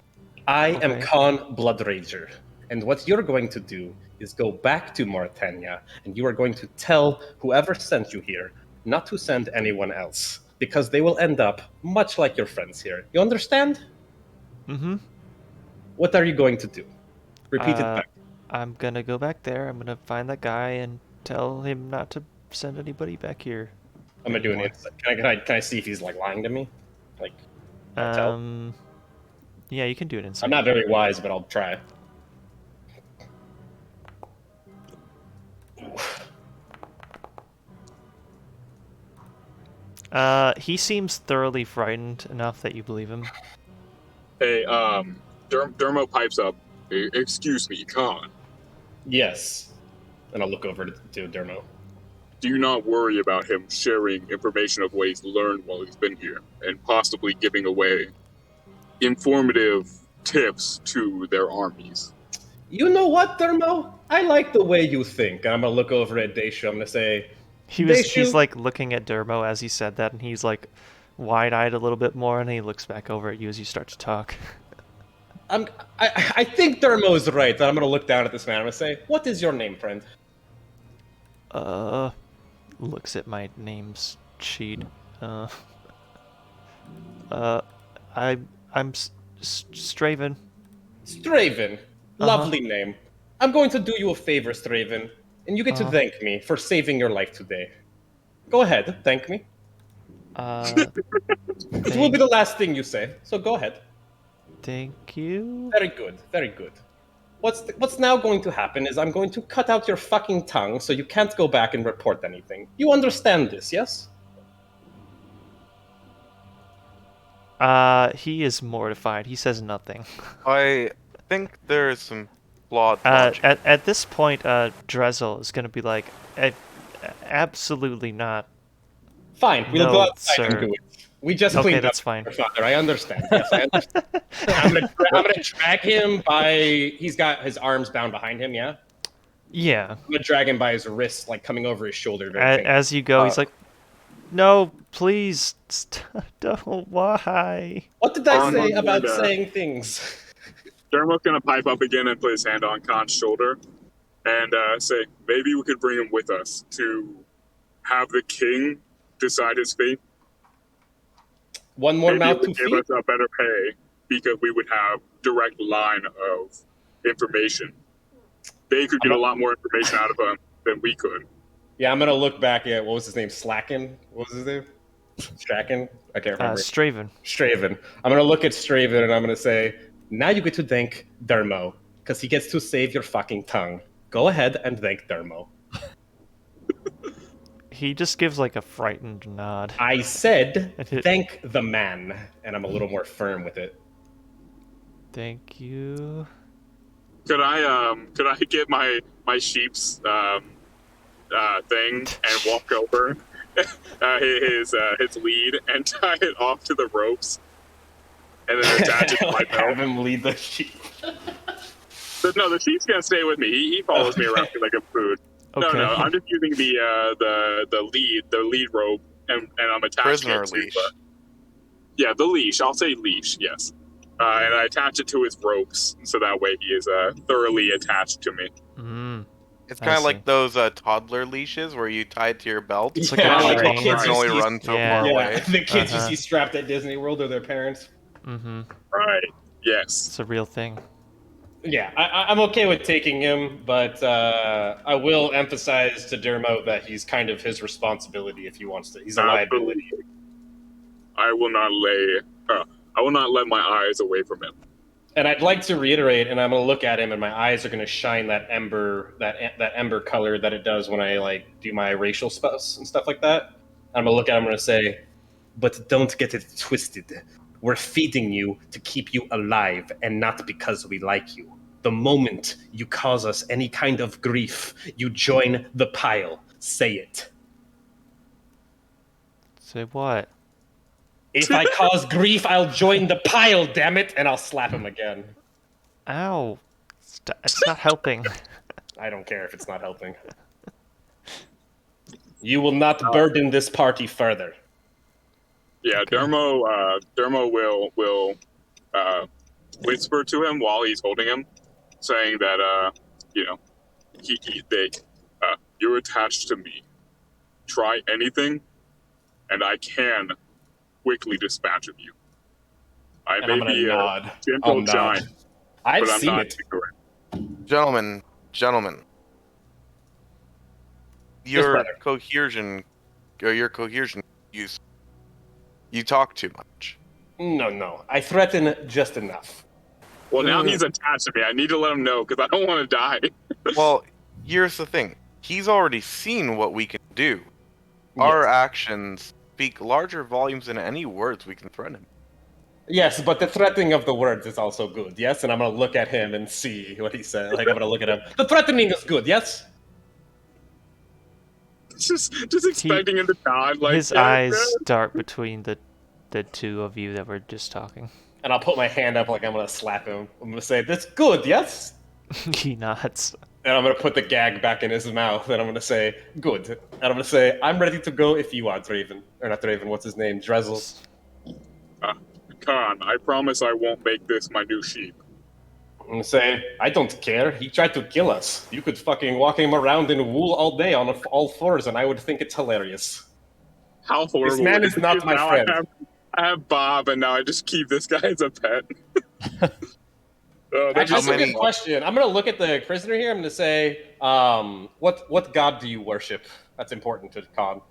I am Khan Bloodrager, and what you're going to do is go back to Mauritania, and you are going to tell whoever sent you here not to send anyone else, because they will end up much like your friends here. You understand? Mm-hmm. What are you going to do? Repeat it back. I'm gonna go back there. I'm gonna find that guy and tell him not to send anybody back here. I'm gonna do an insight. Can I see if he's lying to me? Yeah, you can do an insight. I'm not very wise, but I'll try. He seems thoroughly frightened enough that you believe him. Hey, Dermo pipes up. Excuse me, Khan. Yes. And I'll look over to Dermo. Do not worry about him sharing information of what he's learned while he's been here, and possibly giving away informative tips to their armies. You know what, Dermo? I like the way you think. And I'm gonna look over at Daishu. I'm gonna say, he's looking at Dermo as he said that, and he's wide-eyed a little bit more, and he looks back over at you as you start to talk. I think Dermo is right. That I'm gonna look down at this man. I'm gonna say, what is your name, friend? Looks at my name's sheet. I'm Straven. Straven. Lovely name. I'm going to do you a favor, Straven, and you get to thank me for saving your life today. Go ahead, thank me. It will be the last thing you say, so go ahead. Thank you. Very good, very good. What's now going to happen is I'm going to cut out your fucking tongue so you can't go back and report anything. You understand this, yes? He is mortified. He says nothing. I think there is some flawed logic. At this point, Drezel is going to be like, absolutely not. Fine, we'll go outside and do it. We just cleaned up. That's fine. Father, I understand. Yes, I understand. I'm gonna drag him by. He's got his arms bound behind him. Yeah. Yeah. I'm gonna drag him by his wrists, coming over his shoulder. As you go, he's like, "No, please, don't. Why?" What did I say about saying things? Dermo's gonna pipe up again and put his hand on Khan's shoulder, and say, "Maybe we could bring him with us to have the king decide his fate." One more Maybe mouth to give feed? us a better pay because we would have direct line of information. They could get a lot more information out of him than we could. Yeah, I'm gonna look back at what was his name? Slacken? What was his name? Straken? I can't remember. Straven. Straven. I'm gonna look at Straven and I'm gonna say, now you get to thank Dermo. because he gets to save your fucking tongue. Go ahead and thank Dermo. He just gives like a frightened nod. I said thank the man, and I'm a little more firm with it. Thank you. Could I get my sheep's thing and walk over his lead and tie it off to the ropes, and then attach it to my Have belt? him lead the sheep. No, the sheep's gonna stay with me. He follows me around like a food. Okay. No, I'm just using the lead rope, and I'm attaching Prisoner it to leash. yeah, the leash. I'll say leash, yes. And I attach it to his ropes, so that way he is thoroughly attached to me. Mm. It's I kind of see. like those toddler leashes where you tie it to your belt. It's Yeah, like a like the train. kids You you can only see- run so Yeah. far Yeah, away. the kids you Uh-huh. see strapped at Disney World are their parents. Mm-hmm. Right. Yes. It's a real thing. Yeah, I'm okay with taking him, but I will emphasize to Dermo that he's kind of his responsibility if he wants to. He's a liability. I will not let my eyes away from him. And I'd like to reiterate, and I'm going to look at him, and my eyes are going to shine that ember, that ember color that it does when I like do my racial spells and stuff like that. I'm going to look at him and I'm going to say, "But don't get it twisted. We're feeding you to keep you alive, and not because we like you. The moment you cause us any kind of grief, you join the pile. Say it. Say what? If I cause grief, I'll join the pile. Damn it!" And I'll slap him again. Ow. It's not helping. I don't care if it's not helping. You will not burden this party further. Yeah, Okay. Dermo will whisper to him while he's holding him, saying that you're attached to me. Try anything, and I can quickly dispatch of you. I And I'm may gonna be nod. a I'll gentle nod. giant, I've but I'm seen not it. ignorant. Gentlemen, your brother. cohesion use. You talk too much. No. I threaten just enough. Well, now he's attached to me. I need to let him know because I don't want to die. Well, here's the thing. He's already seen what we can do. Our actions speak larger volumes than any words we can threaten him. Yes, but the threatening of the words is also good, yes? And I'm gonna look at him and see what he said. Like, I'm gonna look at him. The threatening is good, yes? just expecting him to nod. Like His yeah, eyes yeah. dart between the two of you that were just talking. And I'll put my hand up like I'm gonna slap him. I'm gonna say, "That's good, yes?" He nods. And I'm gonna put the gag back in his mouth, and I'm gonna say, "Good." And I'm gonna say, "I'm ready to go if you want, Raven." Or not Raven, what's his name? Drezel. Khan, I promise I won't make this my new sheep. I'm gonna say, "I don't care. He tried to kill us. You could fucking walk him around in wool all day on all fours, and I would think it's hilarious." How horrible! This man would is it not be my now friend. I have Bob, and now I just keep this guy as a pet. Actually, that's a many- good question. I'm gonna look at the prisoner here. I'm gonna say, what god do you worship? That's important to Khan.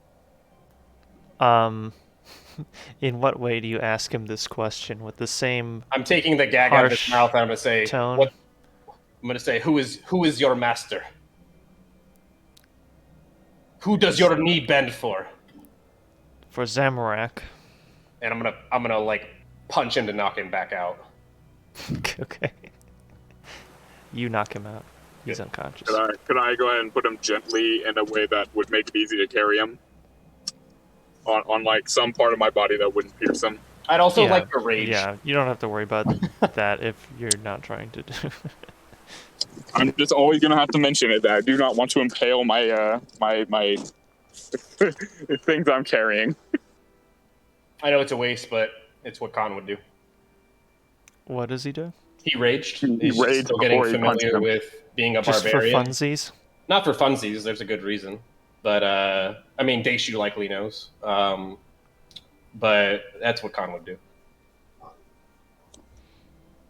In what way do you ask him this question? With the same I'm taking the gag out of his harsh mouth, and I'm gonna say, tone? I'm gonna say, who is your master? Who does your knee bend for? For Zamorak. And I'm gonna like punch him to knock him back out. Okay. You knock him out. He's unconscious. Could I go ahead and put him gently in a way that would make it easy to carry him on like some part of my body that wouldn't pierce him? I'd also Yeah, like to rage. Yeah, you don't have to worry about that if you're not trying to do. I'm just always gonna have to mention it that I do not want to impale my my things I'm carrying. I know it's a waste, but it's what Khan would do. What does he do? He raged. He He's just raged still getting before he punched familiar him. with being a Just barbarian. for funsies? Not for funsies. There's a good reason, but I mean, Daishu likely knows. But that's what Khan would do.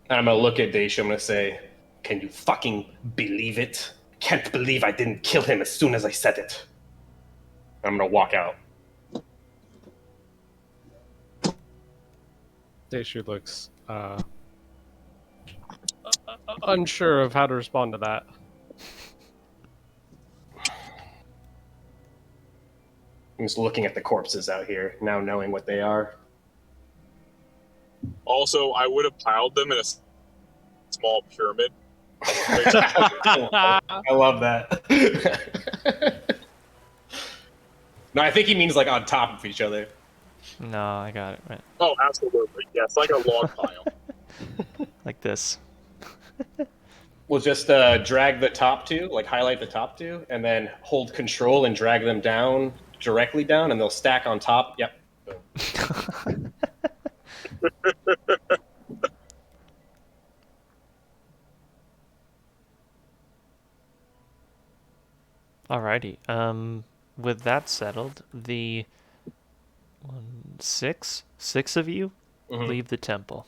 And I'm gonna look at Daishu. I'm gonna say, "Can you fucking believe it? Can't believe I didn't kill him as soon as I said it." I'm gonna walk out. Daishu looks unsure of how to respond to that. I'm just looking at the corpses out here, now knowing what they are. Also, I would have piled them in a small pyramid. I love that. No, I think he means like on top of each other. No, I got it right. Oh, absolutely. Yes, like a log pile. Like this. We'll just drag the top two, like highlight the top two, and then hold control and drag them down, directly down, and they'll stack on top. Yep. Boom. Alrighty. With that settled, the six of you leave the temple.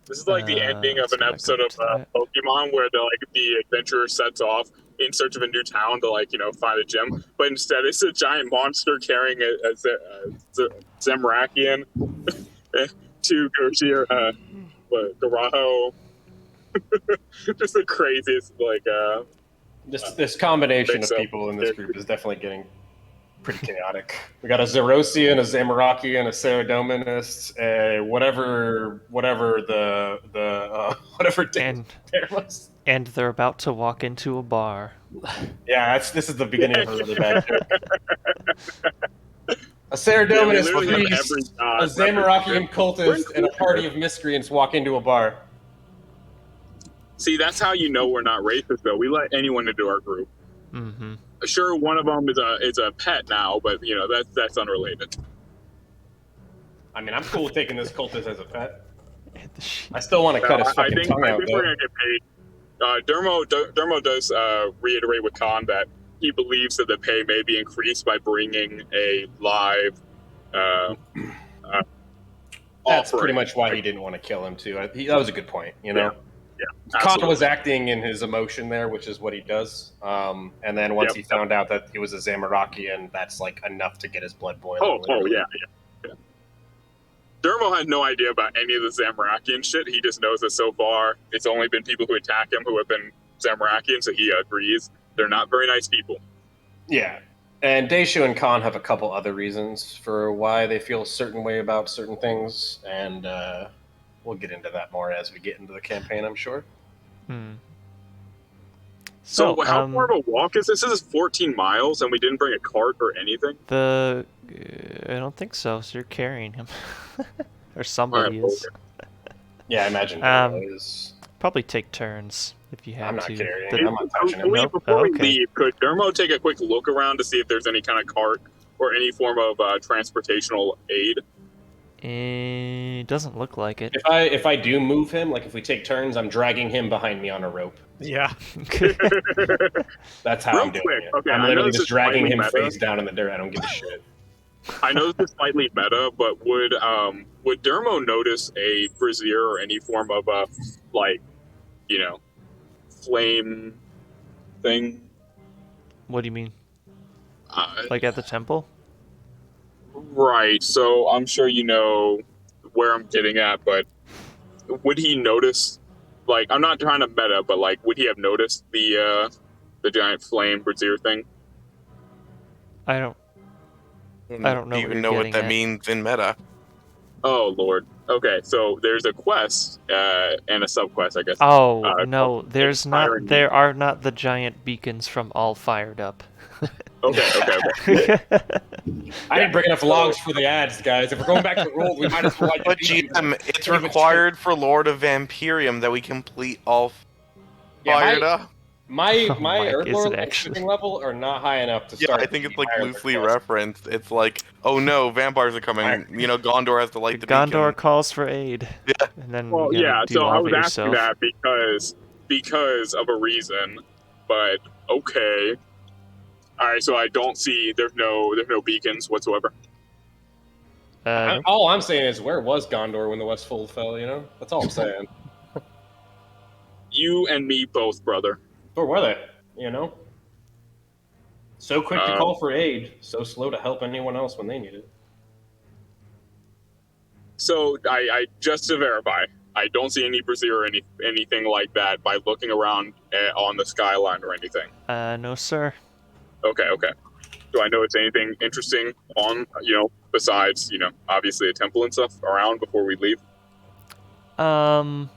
This is like the ending of let's an go back episode up of to that. Pokemon where the adventurer sets off in search of a new town to find a gem, but instead it's a giant monster carrying a Zamorakian to go to Garaho. Just the craziest This combination of so. people in this group is definitely getting pretty chaotic. We got a Zerosian, a Zamorakian, a Paterdomus, whatever And there was. and they're about to walk into a bar. Yeah, this is the beginning of a really bad joke. A Yeah, we Paterdomus, literally have priest, every a Zamorakian cultist, and a party of miscreants walk into a bar. See, that's how you know we're not racist, though. We let anyone into our group. Mm-hmm. Sure, one of them is a pet now, but that's unrelated. I mean, I'm cool with taking this cultist as a pet. I still want to cut his I fucking think tongue out, we're though. gonna get paid. Dermo does reiterate with Khan that he believes that the pay may be increased by bringing a live. That's offering. pretty much why he didn't want to kill him too. That was a good point, you know. Yeah, Khan was acting in his emotion there, which is what he does. And then once he found out that he was a Zamorakian, that's like enough to get his blood boiling. Oh yeah. Dermo had no idea about any of the Zamorakian shit. He just knows that so far it's only been people who attack him who have been Zamorakian, so he agrees they're not very nice people. Yeah. And Daishu and Khan have a couple other reasons for why they feel a certain way about certain things, and we'll get into that more as we get into the campaign, I'm sure. So how far of a walk is this? This is 14 miles, and we didn't bring a cart or anything? I don't think so. So you're carrying him. Or somebody is. Yeah, I imagine Dermo is. Probably take turns if you have I'm not to. carrying. I'm not touching him. Nope. Before we Okay. leave, could Dermo take a quick look around to see if there's any kind of cart or any form of transportational aid? It doesn't look like it. If I do move him, like if we take turns, I'm dragging him behind me on a rope. Yeah. That's how Real I'm doing quick, it. okay, I'm I know literally this just is dragging slightly him meta. face down in the dirt. I don't give a shit. I know this is slightly meta, but would Dermo notice a brazier or any form of flame thing? What do you mean? Like at the temple? Right. So I'm sure you know where I'm getting at, but would he notice? Like, I'm not trying to meta, but like, would he have noticed the giant flame brazier thing? I don't know. Do you even know what that means in meta? Oh Lord. Okay, so there's a quest and a subquest, I guess. Oh no, Inspiring. there are not the giant beacons from All Fired Up. Okay. I didn't bring enough logs for the ads, guys. If we're going back to the rules, we might as well like. But GM, it's required for Lord of Vampyrium that we complete all Fired Up. My Mike, Earth is Lord it actually? shipping level are not high enough to Yeah, start. I think it's like higher loosely request. referenced. It's like, oh no, vampires are coming. You know, Gondor has to light the Gondor beacon. calls for aid. Yeah. And then Well, you gotta yeah. do So all I of was it asking yourself. that because of a reason, but okay. All right. So I don't see. There's no beacons whatsoever. All I'm saying is, where was Gondor when the Westfold fell? You know, that's all I'm saying. You and me both, brother. Where were they? You know, so quick to call for aid, so slow to help anyone else when they need it. So I just to verify, I don't see any brazier or anything like that by looking around on the skyline or anything. No, sir. Okay. Do I notice anything interesting on, besides, obviously a temple and stuff around before we leave? Not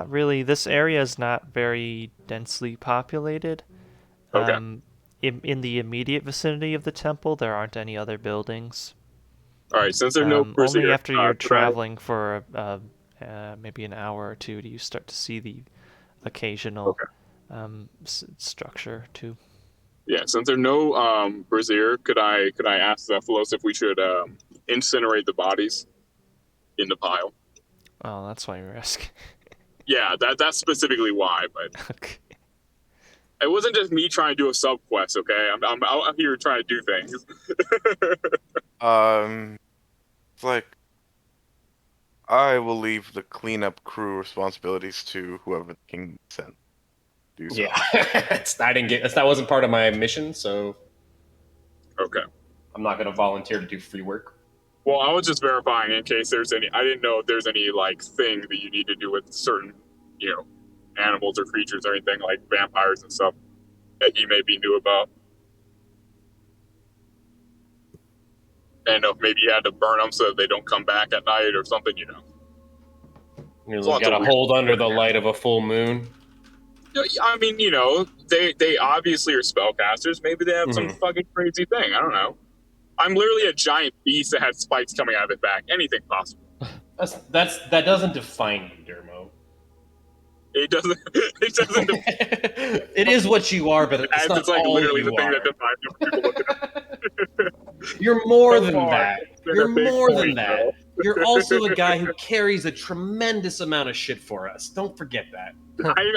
really. This area is not very densely populated. Okay. In the immediate vicinity of the temple, there aren't any other buildings. All right, since there's no brazier, only after you're traveling for maybe an hour or two do you start to see the occasional structure too. Yeah, since there's no brazier, could I ask Zephylos if we should incinerate the bodies in the pile? Oh, that's why you're asking. Yeah, that's specifically why, but Okay. it wasn't just me trying to do a sub quest. Okay, I'm out here trying to do things. It's like I will leave the cleanup crew responsibilities to whoever the king sent. Do so. Yeah, that wasn't part of my mission, so Okay. I'm not going to volunteer to do free work. Well, I was just verifying in case there's any. I didn't know if there's any thing that you need to do with certain, animals or creatures or anything like vampires and stuff that he may be new about. And if maybe you had to burn them so that they don't come back at night or something, You got to hold under the light of a full moon. I mean, they obviously are spellcasters. Maybe they have some fucking crazy thing. I don't know. I'm literally a giant beast that has spikes coming out of its back. Anything possible. That doesn't define you, Dermo. It doesn't. It doesn't. It is what you are, but it's not all literally you the thing are. that defines you. When people look at it. You're more So than far, that. it's been You're a big more than point, that. though. You're also a guy who carries a tremendous amount of shit for us. Don't forget that.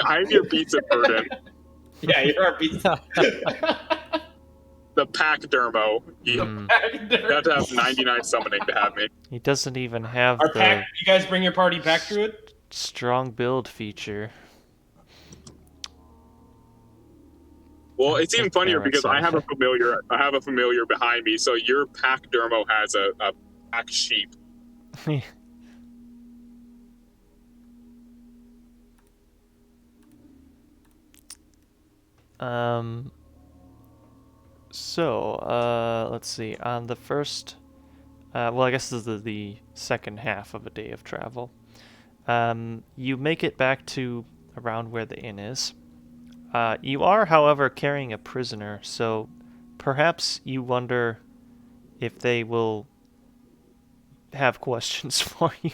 I'm your pizza burden. Yeah, you're our pizza. The pack dermo. You have to have 99 summoning to have me. He doesn't even have Our the pack. You guys bring your party pack to it. strong build feature. Well, it's even Like funnier River because I have a Salve. familiar behind me. So your pack dermo has a pack sheep. Let's see. On the first, well, I guess this is the second half of a day of travel. You make it back to around where the inn is. You are, however, carrying a prisoner, so perhaps you wonder if they will have questions for you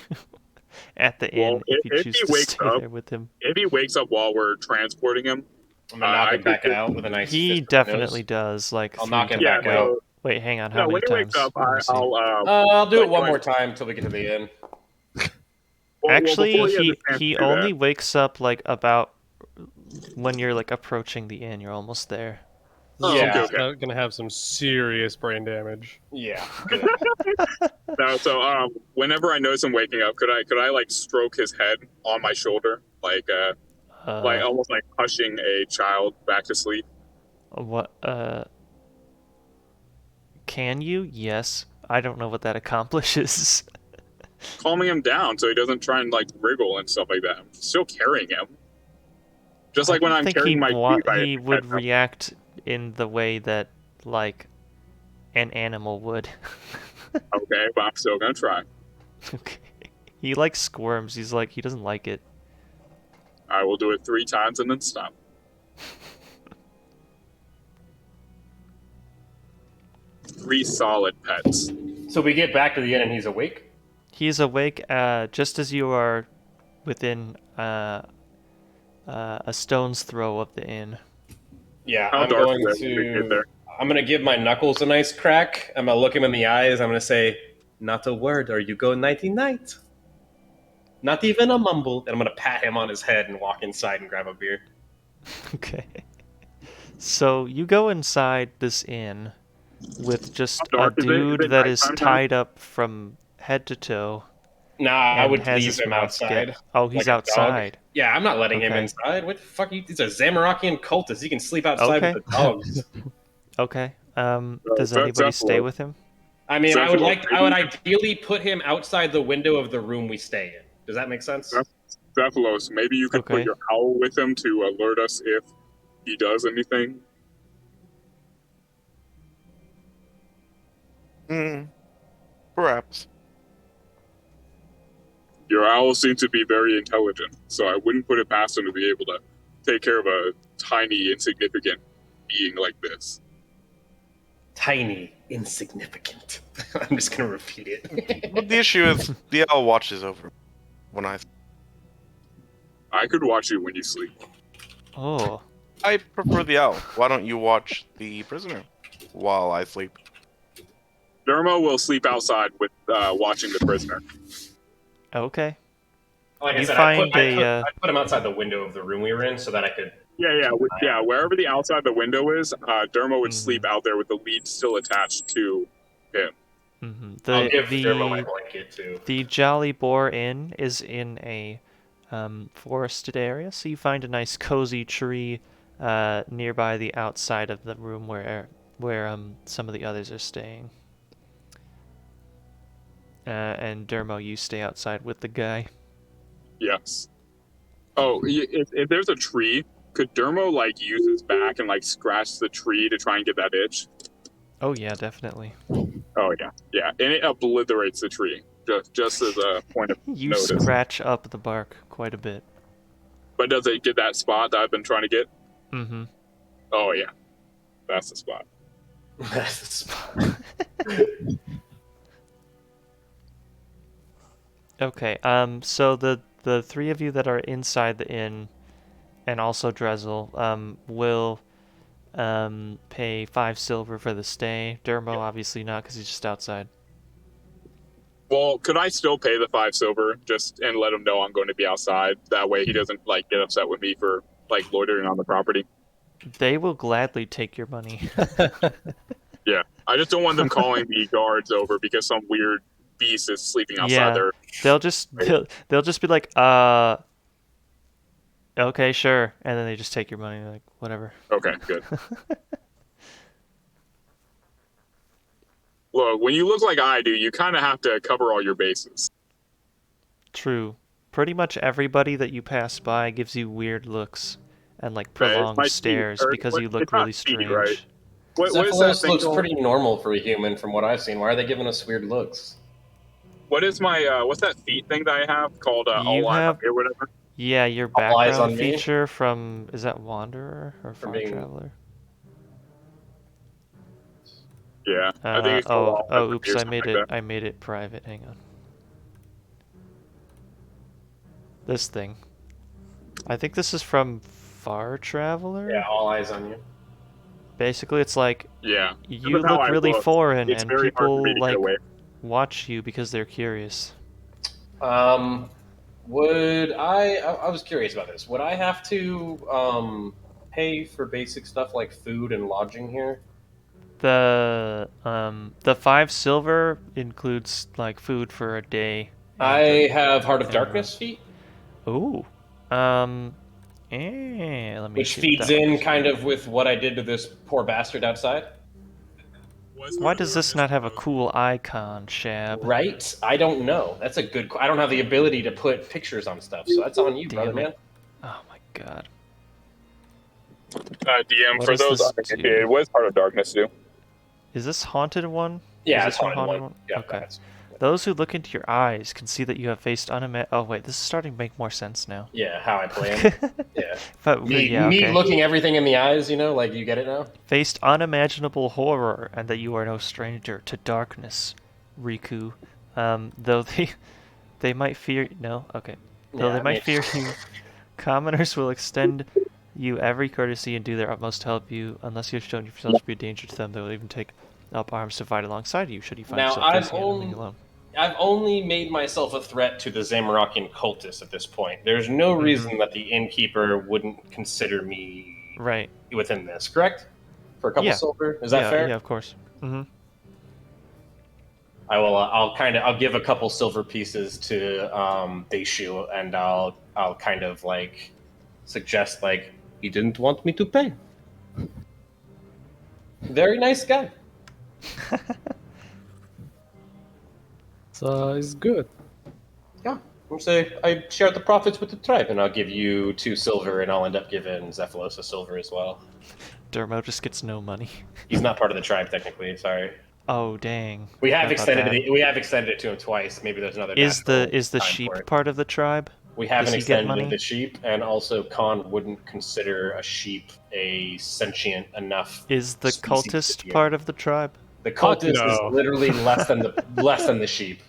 at the inn if you choose to stay there with him. If he wakes up while we're transporting him, I'm gonna knock him back out with a nice. He fist definitely nose. does. Like I'll 3 knock him times. back out. Wait, hang on. No, How when many he wakes times? up, Let me see. I'll do it one more time till we get to the inn. Actually, before has a chance he to do only that. wakes up like about when you're like approaching the inn. You're almost there. Oh, Yeah. okay. Not gonna have some serious brain damage. Yeah. No, so whenever I notice him waking up, could I like stroke his head on my shoulder, like almost like hushing a child back to sleep? What? Can you? Yes. I don't know what that accomplishes. Calming him down so he doesn't try and like wriggle and stuff like that. I'm still carrying him. Just like when I'm carrying my sheep, he would react in the way that like an animal would. Okay, but I'm still gonna try. Okay. He like squirms. He's like he doesn't like it. I will do it 3 times and then stop. Three solid pets. So we get back to the inn and he's awake. He's awake just as you are within a stone's throw of the inn. Yeah, How I'm dark going is it when we get to. there? I'm gonna give my knuckles a nice crack. I'm gonna look him in the eyes. I'm gonna say, "Not a word, or you go nighty night." Not even a mumble. And I'm gonna pat him on his head and walk inside and grab a beer. Okay. So you go inside this inn with just How a dark is it? Is dude it that is nighttime now? tied up from head to toe. Nah, I and would has leave his him mouth outside. Oh, he's like a dog. outside. Yeah, I'm not letting him Okay. inside. What the fuck? He's a Zamorakian cultist. He can sleep outside Okay. with the dogs. Okay. Does that's anybody stay Zephyros. with him? I mean, I Zephyros, would ideally put him outside the window of the room we stay in. Does that make sense? Stephalos, maybe you could put your owl with him to alert us if he does anything. Perhaps. Your owl seems to be very intelligent, so I wouldn't put it past him to be able to take care of a tiny, insignificant being like this. Tiny, insignificant. I'm just going to repeat it. But the issue is, the owl watches over when I could watch you when you sleep. Oh. I prefer the owl. Why don't you watch the prisoner while I sleep? Dermo will sleep outside with watching the prisoner. Okay. Like I You said, find I put him outside the window of the room we were in so that I could... Yeah. Wherever the outside the window is, Dermo would sleep out there with the lead still attached to him. I'll give Dermo my blanket, too. The Jolly Boar Inn is in a forested area, so you find a nice cozy tree nearby the outside of the room where some of the others are staying. And Dermo, you stay outside with the guy. Yes. Oh, if there's a tree, could Dermo like use his back and like scratch the tree to try and get that itch? Oh yeah, definitely. Oh yeah, and it obliterates the tree just as a point of You notice. scratch up the bark quite a bit. But does it get that spot that I've been trying to get? Mm-hmm. Oh yeah, that's the spot. That's the spot. Okay. So the three of you that are inside the inn, and also Drezel, will pay 5 silver for the stay. Dermo obviously not, because he's just outside. Well, could I still pay the 5 silver just and let him know I'm going to be outside? That way he doesn't like get upset with me for like loitering on the property. They will gladly take your money. Yeah, I just don't want them calling the guards over because some weird beast is sleeping outside their... They'll just be like, okay, sure, and then they just take your money, like, whatever. Okay, good. Look, when you look like I do, you kind of have to cover all your bases. True. Pretty much everybody that you pass by gives you weird looks and like prolonged stares because you look really strange. Right? What is Cephalus that looks thing pretty normal for a human from what I've seen. Why are they giving us weird looks? What is my what's that feat thing that I have called You All Eyes have- on Me or whatever? Yeah, your All eyes on background me? feature from, is that Wanderer or Far being- Traveler? Yeah, I think it's called All Eyes on Me or Oops, I something made like it. that. I made it private. Hang on. This thing. I think this is from Far Traveler. Yeah, all eyes on you. Basically, it's like Yeah, you That's how look I really look. foreign, It's and very hard for people me to get like away. watch you because they're curious. Would I was curious about this. Would I have to pay for basic stuff like food and lodging here? The 5 silver includes like food for a day. I have Heart of Darkness feet, Ooh. Let me which see what feeds that in looks kind of with what I did to this poor bastard outside. Why does this not have a cool icon, Shab? Right? I don't know. That's a good. I don't have the ability to put pictures on stuff, so that's on you, Damn brother it. man. Oh my god. DM, What for does those this uninitiated, do? what does Heart of Darkness do? Is this haunted one? Yeah, is it's this one haunted haunted one. one? Yeah, Okay. that's- Those who look into your eyes can see that you have faced Oh wait, this is starting to make more sense now. Yeah, how I play him. Yeah. But Me yeah, okay. looking everything in the eyes, you know, like you get it now? Faced unimaginable horror, and that you are no stranger to darkness, Riku. Though they might fear okay. Though Yeah, they I might mean- fear you, commoners will extend you every courtesy and do their utmost to help you. Unless you have shown yourself to be a danger to them, they will even take up arms to fight alongside you. Should you find Now, yourself facing an enemy alone? I've only made myself a threat to the Zamorakian cultists at this point. There's no reason that the innkeeper wouldn't consider me Right. within this, correct? For a couple Yeah. silver? Is that fair? Yeah, of course. Mm-hmm. I will. I'll give a couple silver pieces to Deishu, and I'll kind of like suggest like he didn't want me to pay. Very nice guy. So it's good. Yeah. We'll say I share the profits with the tribe, and I'll give you 2 silver, and I'll end up giving Zephylos a silver as well. Dermo just gets no money. He's not part of the tribe technically. Sorry. Oh dang. We have How about extended that? it. We have extended it to him twice. Maybe there's another. Is the natural time sheep for it. part of the tribe? We haven't Does he get extended money? it to sheep, and also Khan wouldn't consider a sheep a sentient enough. Is the species to cultist be in. part of the tribe? The cultist no. is literally less than the sheep.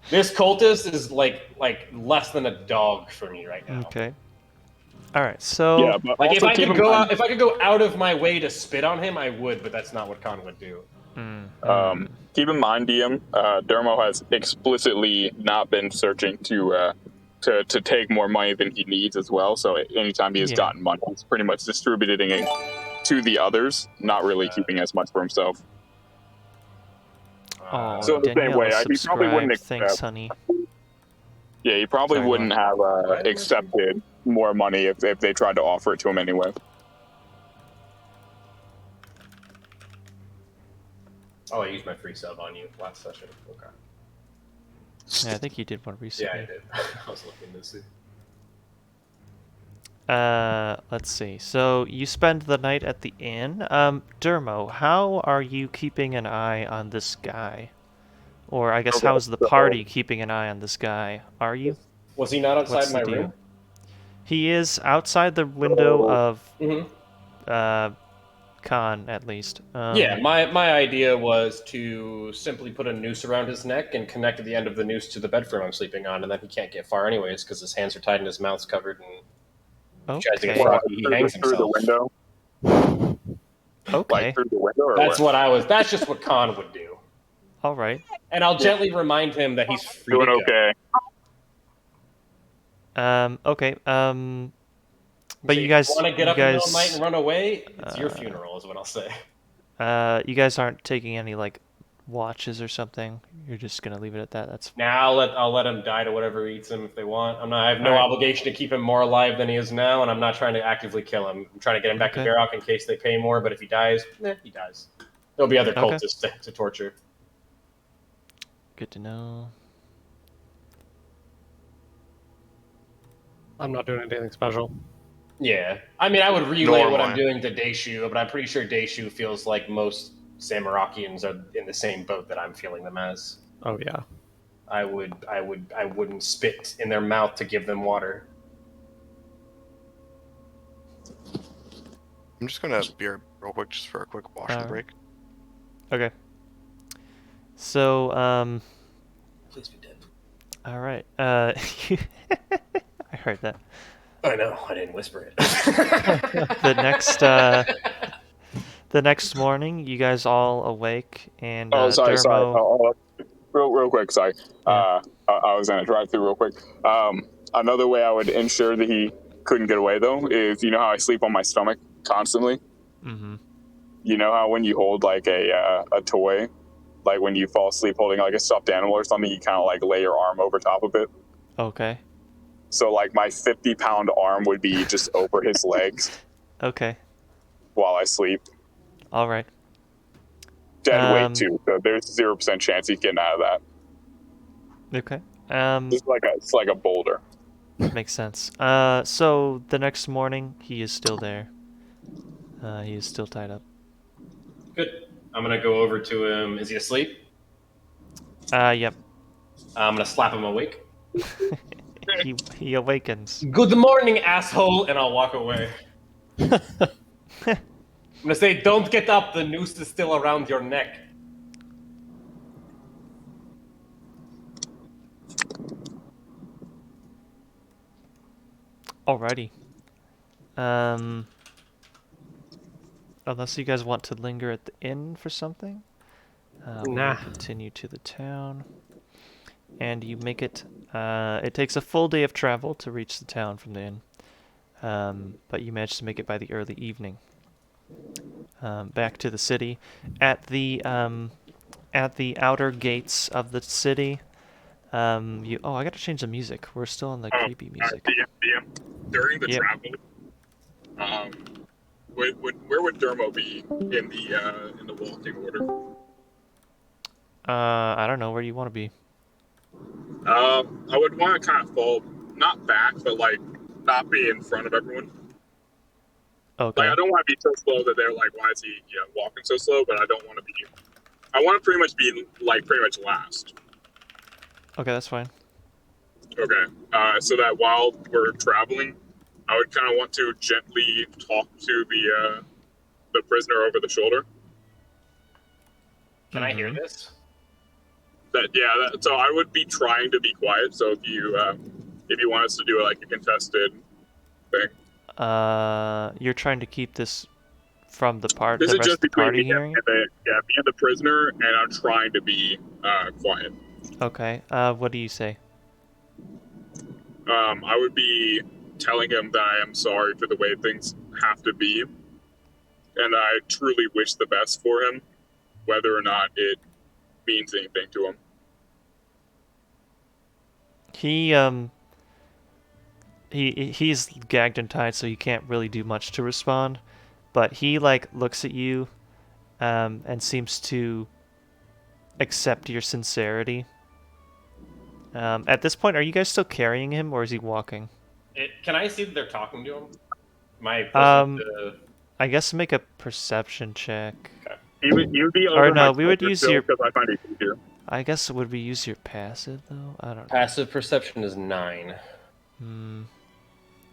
This cultist is like less than a dog for me right now. Okay. All right. So Yeah, but Like if also I keep could in go mind- if I could go out of my way to spit on him, I would, but that's not what Khan would do. Keep in mind, DM, Dermo has explicitly not been searching to take more money than he needs as well. So anytime he has Yeah. gotten money, he's pretty much distributing it to the others, not really keeping as much for himself. oh, So the same Danielle way, he probably wouldn't subscribed. Thanks, accept. honey. Yeah, he probably Sorry, wouldn't have accepted more money if they tried to offer it to him anyway. Oh, I used my free sub on you last session. Okay. Yeah, I think you did one recently. Yeah, I did. I was looking to see. Let's see. So you spend the night at the inn. Dermo, how are you keeping an eye on this guy? Or I guess Okay, how is the so- party keeping an eye on this guy? Are you? Was he not outside What's the my deal? room? He is outside the window of Mm-hmm. Khan, at least. Yeah, my idea was to simply put a noose around his neck and connect the end of the noose to the bed frame I'm sleeping on, and then he can't get far anyways because his hands are tied and his mouth's covered, and he tries to get Okay. far, he hangs Through the himself. window, Okay. like through the window, or That's what? what I was. That's just what Khan would do, All right. and I'll gently remind him that he's free Doing to go. okay. Okay. But So you guys, want to get you up in the middle guys, of the night and run away? It's your funeral, is what I'll say. you guys aren't taking any like watches or something. You're just gonna leave it at that. That's Now I'll let him die to whatever eats him if they want. I have no All right. obligation to keep him more alive than he is now, and I'm not trying to actively kill him. I'm trying to get him back Okay. to Barrock in case they pay more. But if he dies, he dies. There'll be other Okay. cultists to torture. good to know. I'm not doing anything special. Yeah, I mean, I would relay Nor what am I'm I. doing to Daishu, but I'm pretty sure Daishu feels like most Zamorakians are in the same boat that I'm feeling them as. Oh yeah. I wouldn't spit in their mouth to give them water. I'm just gonna be real quick, just for a quick washroom Alright. break. Okay. So Please be dead. all right. I heard that. I know. I didn't whisper it. The next morning, you guys all awake, and Oh, sorry. Dermo. Real quick, sorry. Yeah. I was gonna drive through real quick. Another way I would ensure that he couldn't get away though is, you know how I sleep on my stomach constantly. Mm-hmm. You know how when you hold like a toy, like when you fall asleep holding like a stuffed animal or something, you kind of like lay your arm over top of it. Okay. So like my 50-pound arm would be just over his legs Okay. while I sleep. All right. Dead weight too. So there's 0% chance he's getting out of that. Okay. It's like a boulder. Makes sense. So the next morning, he is still there. He is still tied up. Good. I'm gonna go over to him. Is he asleep? Yep. I'm gonna slap him awake. He awakens. Good morning, asshole, and I'll walk away. I'm gonna say, don't get up. The noose is still around your neck. Alrighty. Unless you guys want to linger at the inn for something. We'll Nah. continue to the town. And you make it... it takes a full day of travel to reach the town from the inn. But you manage to make it by the early evening. Back to the city. At the outer gates of the city... I gotta change the music. We're still on the creepy music. DM. During the Yep. travel, where would Dermo be in the walking order? I don't know where you want to be. I would want to kind of fall, not back, but like not be in front of everyone. Okay. Like I don't want to be so slow that they're like, why is he walking so slow? But I don't want to be. I want to pretty much be like pretty much last. Okay, that's fine. Okay. So that while we're traveling, I would kind of want to gently talk to the prisoner over the shoulder. Can I hear this? So I would be trying to be quiet. So if you want us to do like a contested thing, you're trying to keep this from the part this the is rest just of the between party me hearing. me and the prisoner, and I'm trying to be quiet. Okay. What do you say? I would be telling him that I am sorry for the way things have to be, and I truly wish the best for him, whether or not it means anything to him. He's gagged and tied, so he can't really do much to respond. But he like looks at you, and seems to accept your sincerity. At this point, are you guys still carrying him, or is he walking? Can I see that they're talking to him? I guess make a perception check. Okay. You would be Or over no, my we would shoulder use still, your. because I find it easier. I guess would we use your passive though? I don't know. Passive perception is 9. I'm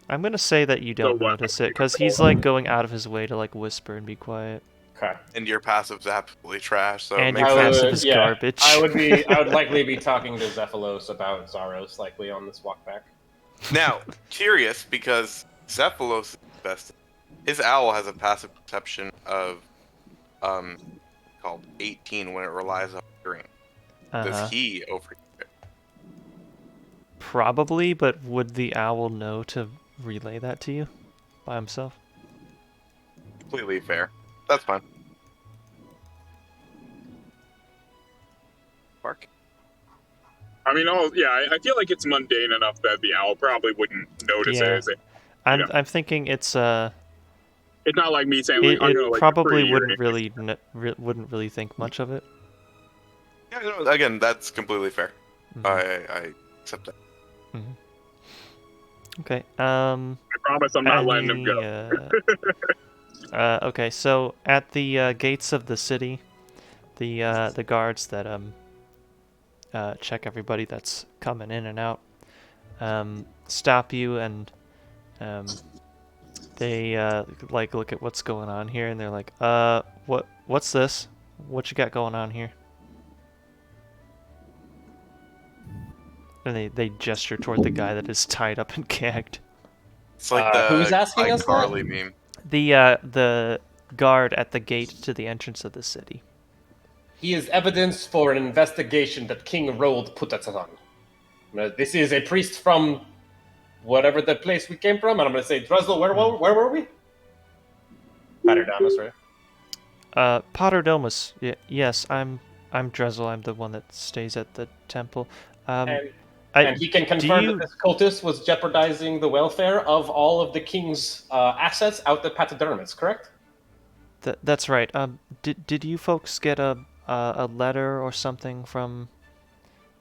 gonna say that you don't notice it because he's like going out of his way to like whisper and be quiet. Okay. And your passive's absolutely trash, so And it your makes sense. passive is garbage. I would likely be talking to Zephylos about Zaros likely on this walk back. Now, curious, because Zephylos is best. His owl has a passive perception of called 18 when it relies on hearing. Does he overhear it? Probably, but would the owl know to relay that to you by himself? Completely fair. That's fine. Bark. I mean, I feel like it's mundane enough that the owl probably wouldn't notice it. I'm thinking it's It's not like me saying like, it I'm gonna, like, probably free wouldn't or wouldn't really think much of it. Yeah, no, again, that's completely fair. I accept that. Okay. I promise I'm not letting him go. Okay, so at the gates of the city, the guards that check everybody that's coming in and out stop you, and they like look at what's going on here, and they're like, what's this? What you got going on here? And they gesture toward the guy that is tied up and gagged. It's like the who's asking us Carly that? meme. The guard at the gate to the entrance of the city. He is evidence for an investigation that King Rold put us on. This is a priest from whatever the place we came from, and I'm going to say, Drezel, where were we? Paterdomus, right? Paterdomus. Yes, I'm Drezel. I'm the one that stays at the temple. And he can confirm that this cultist was jeopardizing the welfare of all of the king's assets out the Paterdomus, correct? That's right. Did you folks get a letter or something from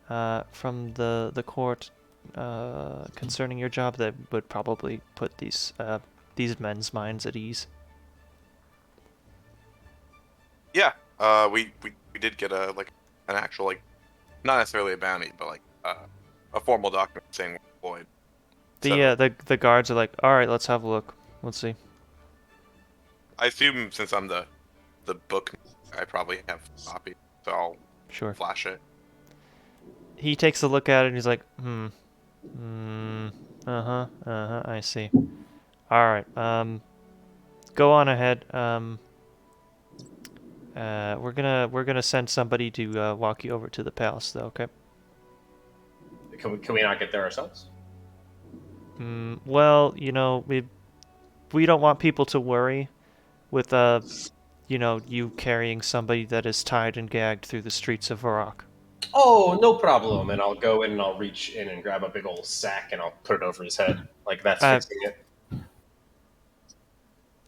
the court concerning your job that would probably put these men's minds at ease? Yeah, we did get an actual not necessarily a bounty, but a formal document saying we're employed. The guards are like, all right, let's have a look. Let's see. I assume since I'm the book, I probably have a copy, so I'll flash it. He takes a look at it and he's like, I see. All right, go on ahead. We're gonna send somebody to walk you over to the palace, though. Okay. Can we not get there ourselves? Well, we don't want people to worry with you carrying somebody that is tied and gagged through the streets of Varrock. Oh, no problem. And I'll go in and I'll reach in and grab a big old sack and I'll put it over his head. Like that's fixing it.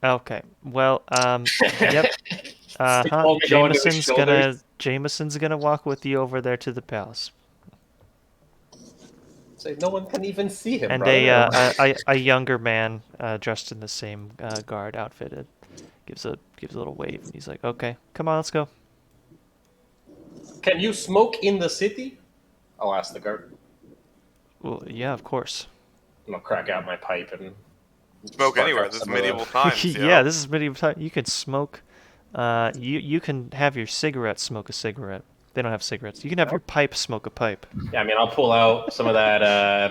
Okay. Well, yep. Jameson's gonna walk with you over there to the palace. Say no one can even see him. And brother. a younger man dressed in the same guard outfitted gives a little wave, and he's like, "Okay, come on, let's go." Can you smoke in the city? I'll ask the guard. Well, yeah, of course. I'll crack out my pipe and Smoke spark anywhere. up This is some of the- medieval times. Yeah, this is medieval time. You can smoke. You can have your cigarette smoke a cigarette. They don't have cigarettes. You can have your pipe smoke a pipe. Yeah, I mean, I'll pull out some of that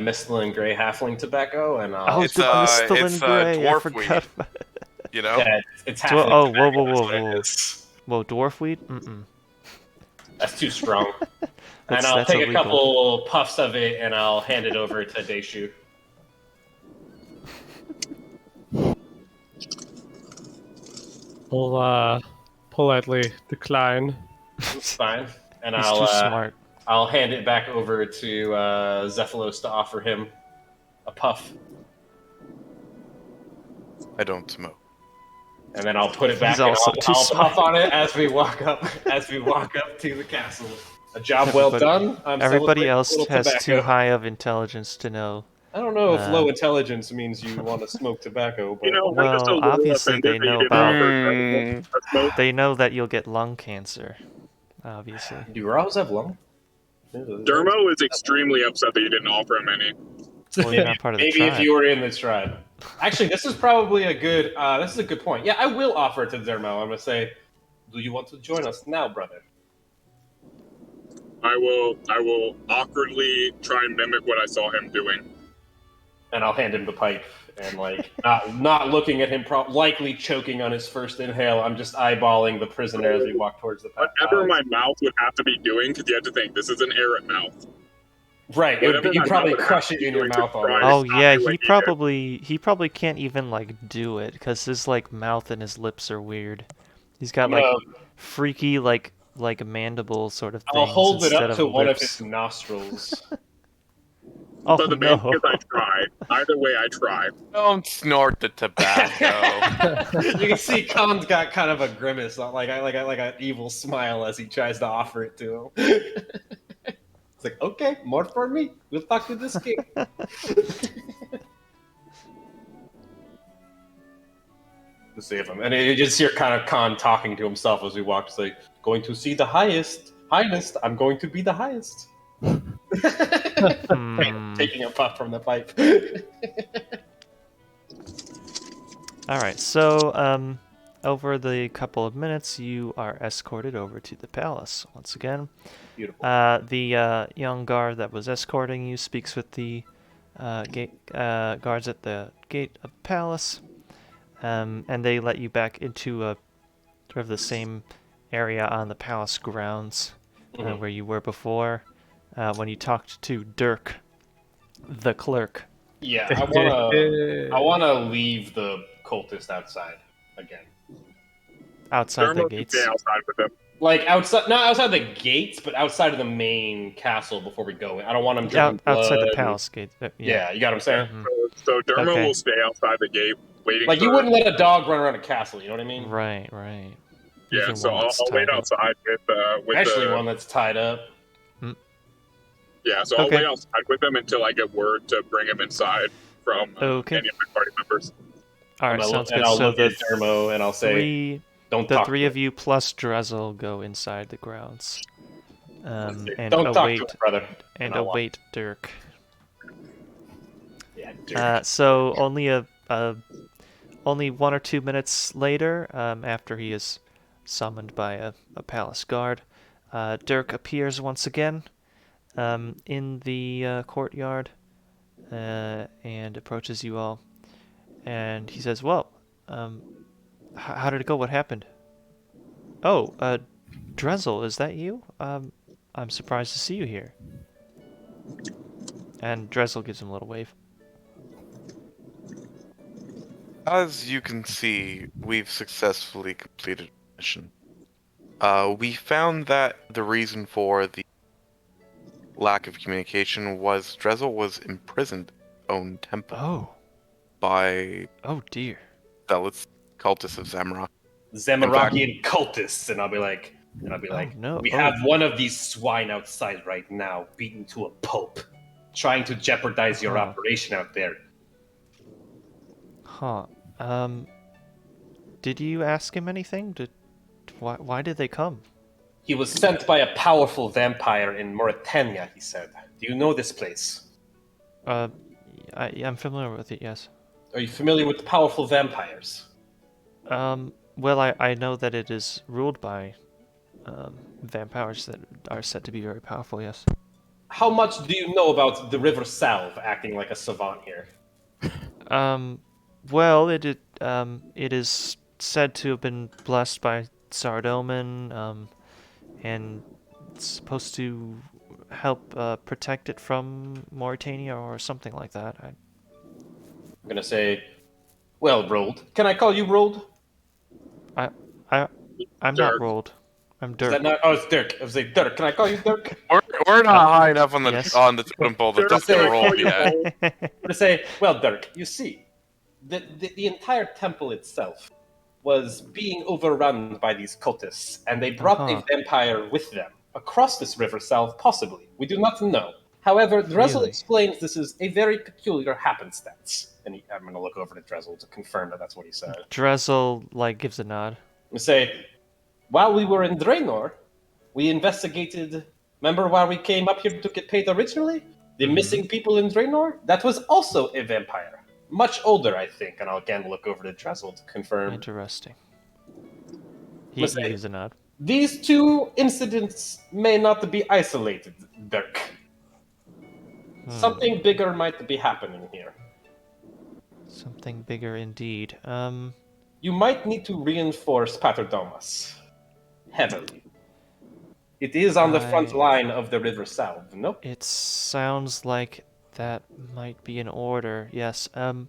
Misthalin Grey Halfling tobacco, and I'll... Oh, It's, the Misthalin it's, Grey. I dwarf forgot weed. about You know? Yeah, it's half. Oh, whoa, tobacco, whoa, that's whoa, what it whoa. is. Whoa, dwarf weed? Mm-mm. That's too strong. And I'll That's take illegal. a couple puffs of it, and I'll hand it over to Deishu. We'll politely decline. It's fine. And He's too smart. I'll hand it back over to Zephylos to offer him a puff. I don't smoke. And then I'll put it back He's and also I'll too puff smart. on it as we walk up to the castle. A job well done. I'm Everybody celebrating a else little has tobacco. too high of intelligence to know. I don't know if low intelligence means you want to smoke tobacco, but You know, I'm just a Well, little obviously offended they that you know didn't about. offer a smoke. They know that you'll get lung cancer. Obviously. do Rouse have lung? Dermo is extremely upset that you didn't offer him any. Well, you're not part of the Maybe tribe. if you were in the tribe. Actually, this is probably a good. This is a good point. Yeah, I will offer it to Zermo. I'm gonna say, do you want to join us now, brother? I will awkwardly try and mimic what I saw him doing. And I'll hand him the pipe and like not looking at him, likely choking on his first inhale. I'm just eyeballing the prisoner as we walk towards the pipe. Whatever my mouth would have to be doing, because you have to think this is an errant mouth. Right, Whatever you my probably mouth would crush have it to in be your doing to mouth try already. to Oh stop yeah, you like he probably can't even like do it because his like mouth and his lips are weird. He's got like freaky like mandible sort of things. I'll hold it instead up to one of lips. his nostrils. Oh But the no! main is I tried. Either way, I tried. Don't snort the tobacco. You can see Khan's got kind of a grimace, like an evil smile as he tries to offer it to him. It's like, okay, more for me. We'll talk to this king. To see him, and you just hear kind of Khan talking to himself as we walk. It's like, going to see the highest, I'm going to be the highest. Taking a puff from the pipe. All right, so over the couple of minutes, you are escorted over to the palace once again. Beautiful. The young guard that was escorting you speaks with the guards at the gate of the palace, and they let you back into sort of the same area on the palace grounds where you were before when you talked to Dirk, the clerk. Yeah, I wanna leave the cultist outside again. Outside the Dermo can gates. stay outside with him. Like outside, not outside the gates, but outside of the main castle before we go in. I don't want him drinking Outside the blood. palace gate. Yeah, you got what I'm saying? So Dermo Okay. will stay outside the gate, waiting. Like, for, you wouldn't let a dog run around a castle, you know what I mean? Right. Yeah, Even so one I'll that's wait tied up. outside with Especially the. one that's tied up. Yeah, so I'll Okay. wait outside with him until I get word to bring him inside from Okay. any of my party members. All right, And sounds and good. I'll So look the at Dermo and I'll say, don't the talk three to of you plus Drezel go inside the grounds, and Don't talk await to him, brother. and I'll walk. await Dirk. Yeah, Dirk. So only 1 or 2 minutes later, after he is summoned by a palace guard, Dirk appears once again in the courtyard and approaches you all. And he says, "Well, how did it go? What happened?" "Oh, Drezel, is that you? I'm surprised to see you here." And Drezel gives him a little wave. As you can see, we've successfully completed the mission. We found that the reason for the lack of communication was Drezel was imprisoned in his own temple by Oh dear. zealots, cultists of Zamorak. Zamorakian cultists, and I'll be like, no. we have one of these swine outside right now, beaten to a pulp. trying to jeopardize your operation out there. Huh. Did you ask him anything? Why did they come? He was sent by a powerful vampire in Mauritania, he said. Do you know this place? I'm familiar with it, yes. Are you familiar with powerful vampires? Well, I know that it is ruled by vampires that are said to be very powerful, yes. How much do you know about the River Salve, acting like a savant here? Well, it is said to have been blessed by Saradomin, and it's supposed to help protect it from Mauritania or something like that. I'm gonna say, well, Rolled. Can I call you Rolled? I'm not Rolled. I'm Dirk. Is that not? Oh, it's Dirk. I was like, Dirk. Can I call you Dirk? We're not high enough on the yes. on the totem pole to talk to roll yet. I'm gonna say, well, Dirk. You see, the entire temple itself was being overrun by these cultists, and they brought a vampire with them across this River Salve, possibly. We do not know. However, Drezel explains this is a very peculiar happenstance. And I'm going to look over to Drezel to confirm that that's what he said. Drezel, gives a nod. I'm say, while we were in Draenor, we investigated... Remember why we came up here to get paid originally? The missing people in Draenor? That was also a vampire. Much older, I think. And I'll again look over to Drezel to confirm. Interesting. He gives a nod. These two incidents may not be isolated, Dirk. Something bigger might be happening here. Something bigger indeed. You might need to reinforce Paterdomus. Heavily. It is on the front line of the River Salve, no? It sounds like that might be in order, yes. Why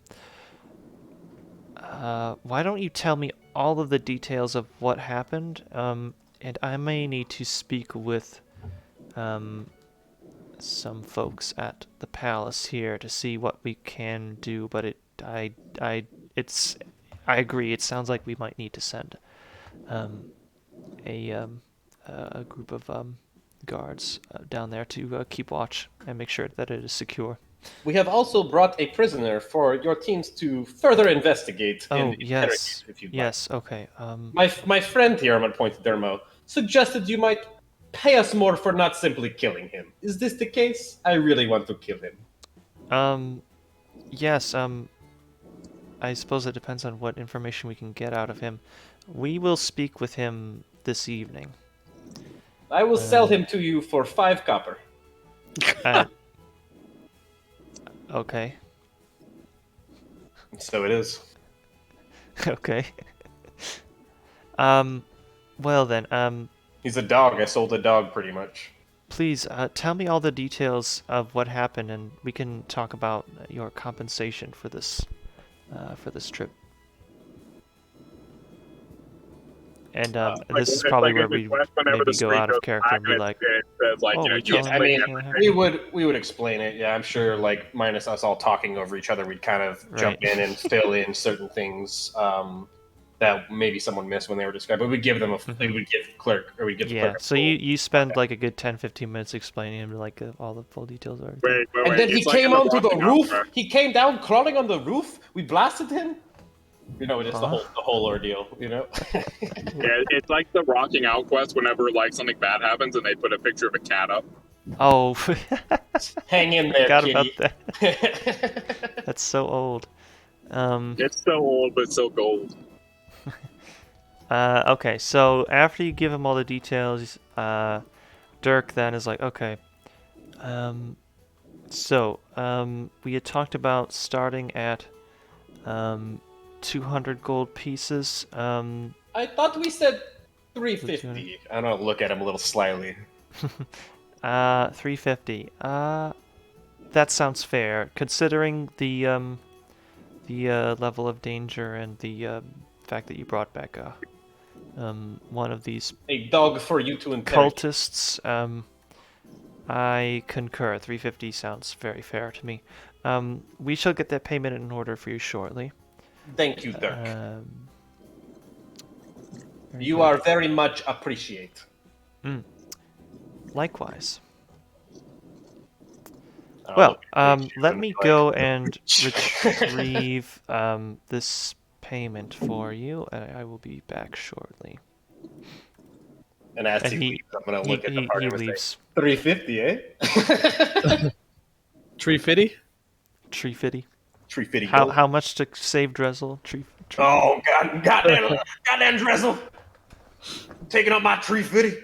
don't you tell me all of the details of what happened? And I may need to speak with some folks at the palace here to see what we can do, but I agree, it sounds like we might need to send a group of guards down there to keep watch and make sure that it is secure. We have also brought a prisoner for your teams to further investigate. Oh, yes. If you'd yes, like. Okay. My friend here, I'm going to point to Dermo, suggested you might pay us more for not simply killing him. Is this the case? I really want to kill him. Yes, I suppose it depends on what information we can get out of him. We will speak with him this evening. I will sell him to you for 5 copper. Okay. So it is. Okay. Well then, he's a dog. I sold a dog, pretty much. Please, tell me all the details of what happened, and we can talk about your compensation for this trip. And this is probably where we maybe go out of character and be like, we would explain it. Yeah, I'm sure. Like minus us all talking over each other, we'd kind of jump in and fill in certain things that maybe someone missed when they were described. But we'd give them we would give clerk or we'd give the clerk. So you spend like a good 10-15 minutes explaining him like all the full details of everything. And then he came onto the roof. He came down crawling on the roof. We blasted him. You know, it's the whole ordeal, you know? Yeah, it's like the rocking out quest whenever like something bad happens and they put a picture of a cat up. Oh. Hang in there, Forgot kitty. about that. That's so old. It's so old, but so gold. Okay, so after you give him all the details, Dirk then is like, okay. We had talked about starting at 200 gold pieces. I thought we said 350. I don't know, look at him a little slyly. 350. That sounds fair, considering the level of danger and the fact that you brought back one of these a dog for you to interrogate. Cultists. I concur. 350 sounds very fair to me. We shall get that payment in order for you shortly. Thank you, Dirk. You are very much appreciate. Likewise. Well, look at you let and me be like, go and retrieve this payment for you, and I will be back shortly. And as And he leaves, I'm gonna look at the he party and leaves. say, 350, eh? Tree fitty? Tree fitty. 350 How gold. how much to save Drezel? Tree Oh, goddamn Drezel! Taking up my 350.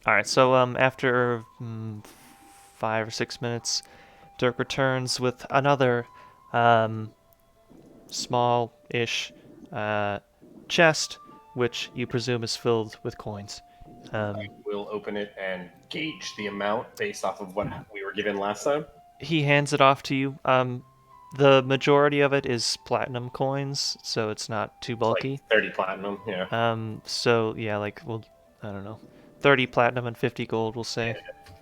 All right. So after 5 or 6 minutes, Dirk returns with another small-ish chest, which you presume is filled with coins. We'll open it and gauge the amount based off of what we were given last time. He hands it off to you. The majority of it is platinum coins, so it's not too bulky. Like 30 platinum, yeah. So yeah, like I don't know, 30 platinum and 50 gold, we'll say.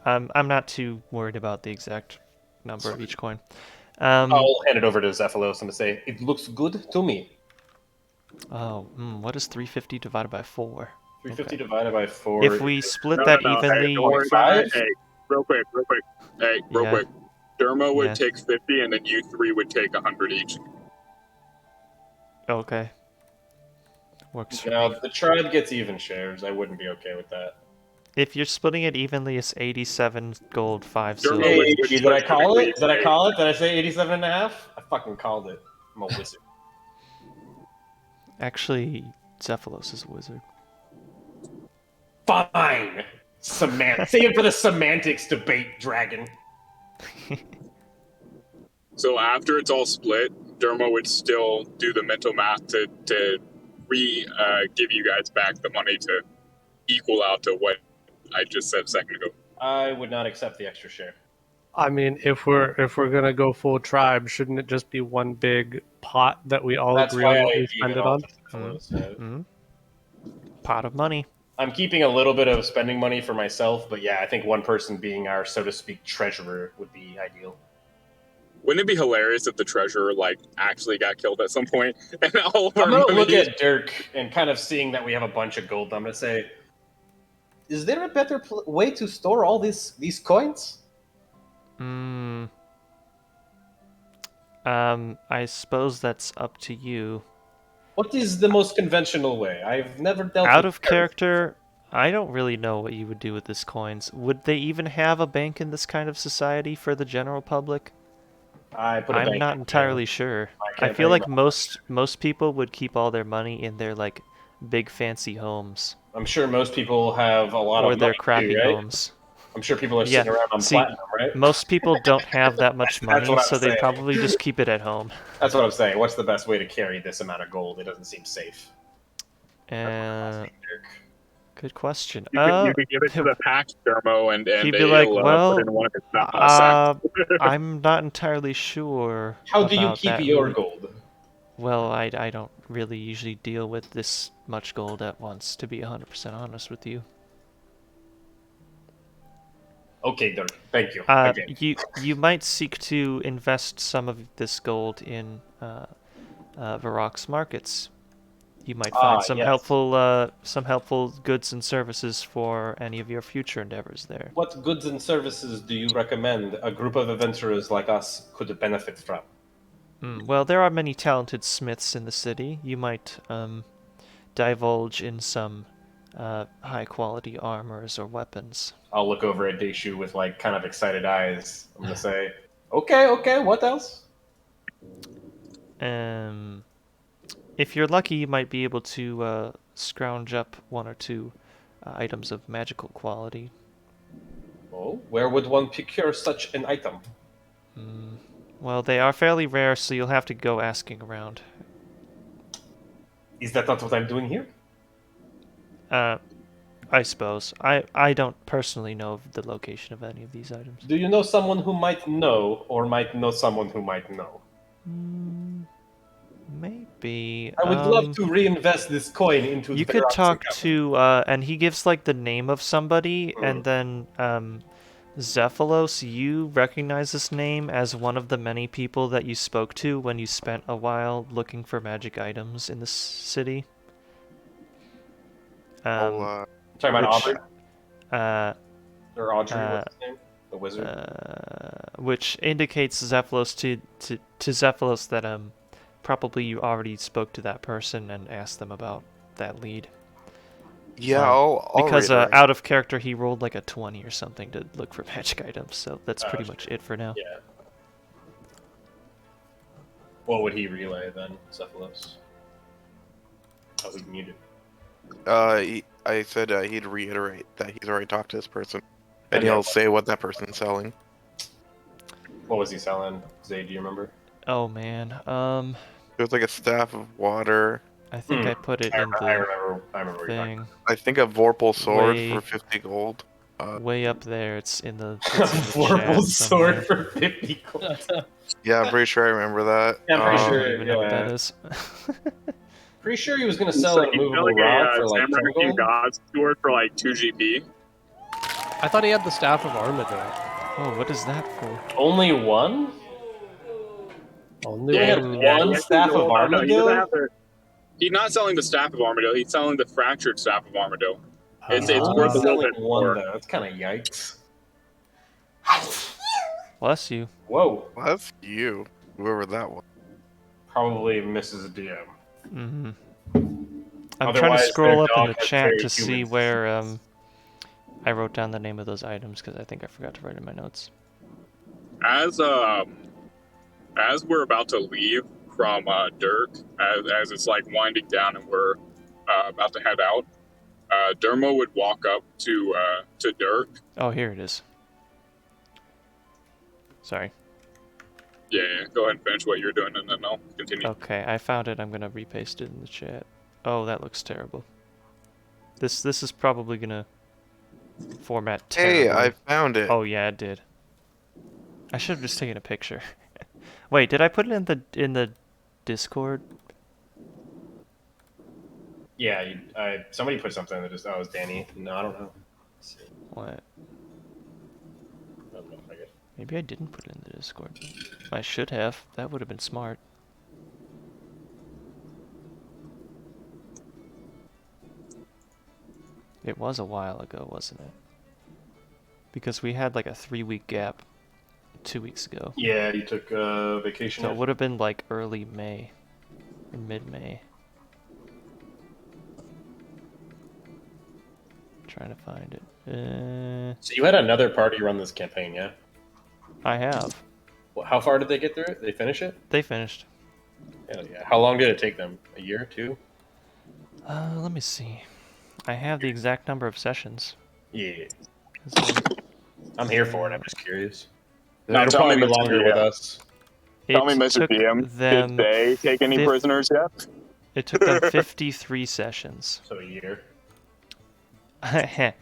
I'm not too worried about the exact number of each coin. I'll hand it over to Zephylos and say, it looks good to me. What is 350 divided by 4? 350 divided by 4. If we split No, that no, no. evenly, Hey, don't worry about it. 25? Hey, real quick. Hey, real Yeah. quick. Dermo would Yeah. take 50, and then you three would take 100 each. okay, works. Now, if the tribe gets even shares, I wouldn't be okay with that. If you're splitting it evenly, it's 87 gold, 5 Dermo silver. would Hey, switch did I call it? specifically Did I call it? Did I say 87 and a half? I fucking called it. I'm a wizard. Actually, Zephylos is a wizard. Fine! Save it for the semantics debate, dragon. So after it's all split, Dermo would still do the mental math to give you guys back the money to equal out to what I just said a second ago. I would not accept the extra share. I mean, if we're gonna go full tribe, shouldn't it just be one big pot that we all That's agree why on what I we gave spend it it all on? to Zephylos, yeah. Mm-hmm. Pot of money. I'm keeping a little bit of spending money for myself, but yeah, I think one person being our, so to speak, treasurer would be ideal. Wouldn't it be hilarious if the treasurer actually got killed at some point and all of our I'm gonna look money- at Dirk and kind of seeing that we have a bunch of gold. I'm gonna say, is there a better way to store all these coins? I suppose that's up to you. What is the most conventional way? I've never dealt Out with of character, I don't really know what you would do with these coins. Would they even have a bank in this kind of society for the general public? I put a I'm bank not in entirely there. sure. I I can't feel tell you like most people would keep all their money in their like big fancy homes I'm sure most people have a lot or of their money crappy too, right? homes. I'm sure people are Yeah, sitting around on see, platinum, right? Most people don't have that much That's money, what I'm so they saying. probably just keep it at home. That's what I'm saying. What's the best way to carry this amount of gold? It doesn't seem safe. Good question. You could give it to the pack, Dermo, and he'd be he'll like, put well, it in one of his sacks. I'm not entirely sure. How do you about keep that your route. gold? Well, I don't really usually deal with this much gold at once, to be 100% honest with you. Okay, Dirk. Thank you. You might seek to invest some of this gold in Varrock's markets. You might find some helpful goods and services for any of your future endeavors there. What goods and services do you recommend a group of adventurers like us could benefit from? Well, there are many talented smiths in the city. You might divulge in some high-quality armors or weapons. I'll look over at Deishu with kind of excited eyes. I'm gonna say, okay, what else? If you're lucky, you might be able to scrounge up one or two items of magical quality. Oh, where would one procure such an item? Well, they are fairly rare, so you'll have to go asking around. Is that not what I'm doing here? I suppose. I don't personally know of the location of any of these items. Do you know someone who might know, or might know someone who might know? Maybe. I would love to reinvest this coin into. You could talk to, and he gives the name of somebody, and then Zephylos, you recognize this name as one of the many people that you spoke to when you spent a while looking for magic items in the city. Talking about Which- Aubrey Uh, or Audrey, what's his name? The wizard. which indicates Zephylos to Zephylos that probably you already spoke to that person and asked them about that lead. Yeah, I'll Because reiterate. out of character he rolled like a 20 or something to look for magic items, so that's Oh, pretty sure. much it for now. Yeah. What would he relay then, Cephalos? How's he muted? I said he'd reiterate that he's already talked to this person, and And he'll then say what that person's selling. what was he selling? Zay, do you remember? Oh man, There's like a staff of water. I think I put it I in remember what you're talking thing. I think a Vorpal sword Way- for 50 gold. Way up there, it's in the, about. it's in the Vorpal chat sword somewhere. for 50 gold. Yeah, I'm pretty sure I remember that. Yeah, I'm pretty I sure. don't even know what that yeah. is. Pretty sure he was going to sell So an he's immovable selling rod a for like 10 Zamorakian gold. God's sword for like 2 GP. I thought he had the Staff of Armadillo. Oh, what is that for? Only one? Only Yeah, one. one he actually staff of rolled out- no, he doesn't Armadillo? have the- He's not selling the Staff of Armadillo. He's selling the Fractured Staff of Armadillo. It's Only worth a little selling bit one more. though. That's kind of yikes. Bless you. Whoa. Well, that's you, whoever that was. Probably Mrs. DM. Mm-hmm. I'm trying to Otherwise, scroll their up in dog the has chat very to see human where I wrote down the name of those items because I think I forgot to write in my notes. As we're about to leave from Dirk, as it's like winding down and we're about to head out, Dermo would walk up to Dirk. Oh, here it is. Sorry. Yeah, go ahead and finish what you're doing, and then I'll continue. Okay, I found it. I'm gonna repaste it in the chat. Oh, that looks terrible. This is probably gonna format terribly. Hey, I found it. Oh yeah, it did. I should have just taken a picture. Wait, did I put it in the Discord? Yeah, somebody put something that just it was Danny. No, I don't know. Let's see. What? I don't know if I get. Maybe I didn't put it in the Discord. I should have. That would have been smart. It was a while ago, wasn't it? Because we had like a 3-week gap 2 weeks ago. Yeah, you took vacation. So it would have been like early May or mid-May. Trying to find it. So you had another party run this campaign, yeah? I have. Well, how far did they get through it? Did they finish it? They finished. Hell yeah. How long did it take them? A year, 2? Let me see. I have the exact number of sessions. Yeah. It's- I'm here for it. I'm just curious. Now It'll tell me, probably be Mr. longer DM. with us. Tell me, it Mr. took DM, them did they take any fif- prisoners yet? It took them 53 sessions. So a year. Well,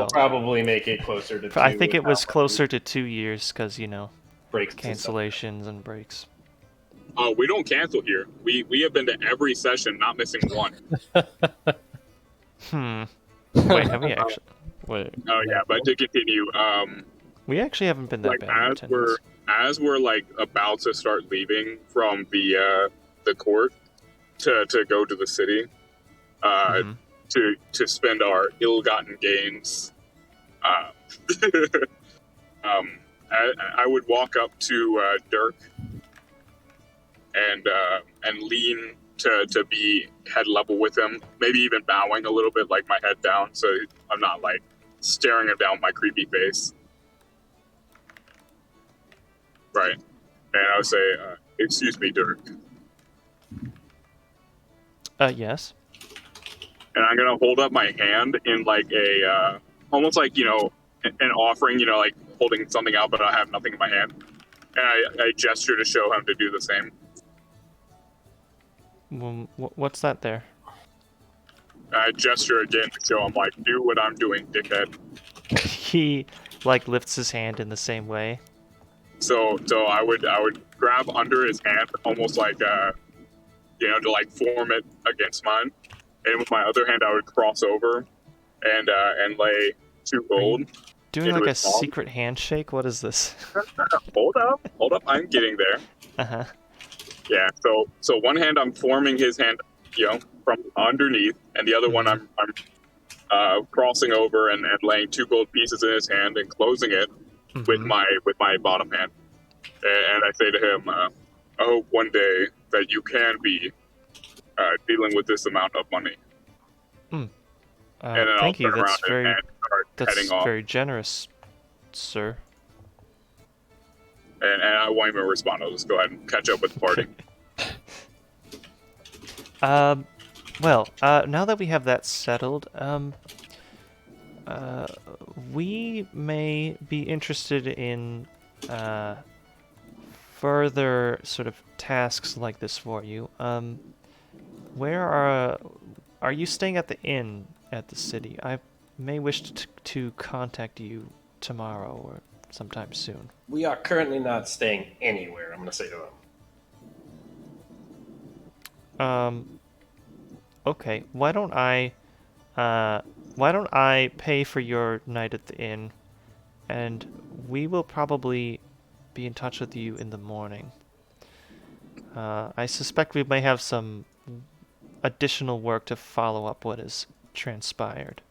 We'll probably make it closer to 2. I think it was without closer to 2 years because, you know, breaks and stuff. cancellations and breaks. Oh, we don't cancel here. We have been to every session, not missing one. Wait, have we actually? Wait. Oh yeah, but to continue, We actually haven't been that like bad. in attendance. as we're like about to start leaving from the court to go to the city, Mhm. to spend our ill-gotten gains, I would walk up to Dirk and lean to be head level with him, maybe even bowing a little bit, like my head down, so I'm not like staring him down with my creepy face. Right. And I would say, excuse me, Dirk. Yes. And I'm gonna hold up my hand in like a almost like, you know, an offering, you know, like holding something out, but I have nothing in my hand. And I gesture to show him to do the same. What's that there? I gesture again to show him, like, do what I'm doing, dickhead. He like lifts his hand in the same way. So I would grab under his hand, almost like you know, to like form it against mine, and with my other hand I would cross over and lay 2 gold. Doing into like a his palm. secret handshake? What is this? Hold up, I'm getting there. Uh-huh. Yeah. So one hand I'm forming his hand, you know, from underneath, and the other one I'm crossing over and laying 2 gold pieces in his hand and closing it with my bottom hand. And I say to him, I hope one day that you can be dealing with this amount of money. And then Thank you. I'll turn That's around and start heading off. very generous, sir. And I won't even respond. I'll just go ahead and catch up with the party. Well, now that we have that settled, we may be interested in further sort of tasks like this for you. Where are you staying at the inn at the city? I may wish to contact you tomorrow or sometime soon. We are currently not staying anywhere, I'm going to say to him. Okay. Why don't I pay for your night at the inn, and we will probably be in touch with you in the morning. I suspect we may have some additional work to follow up what has transpired.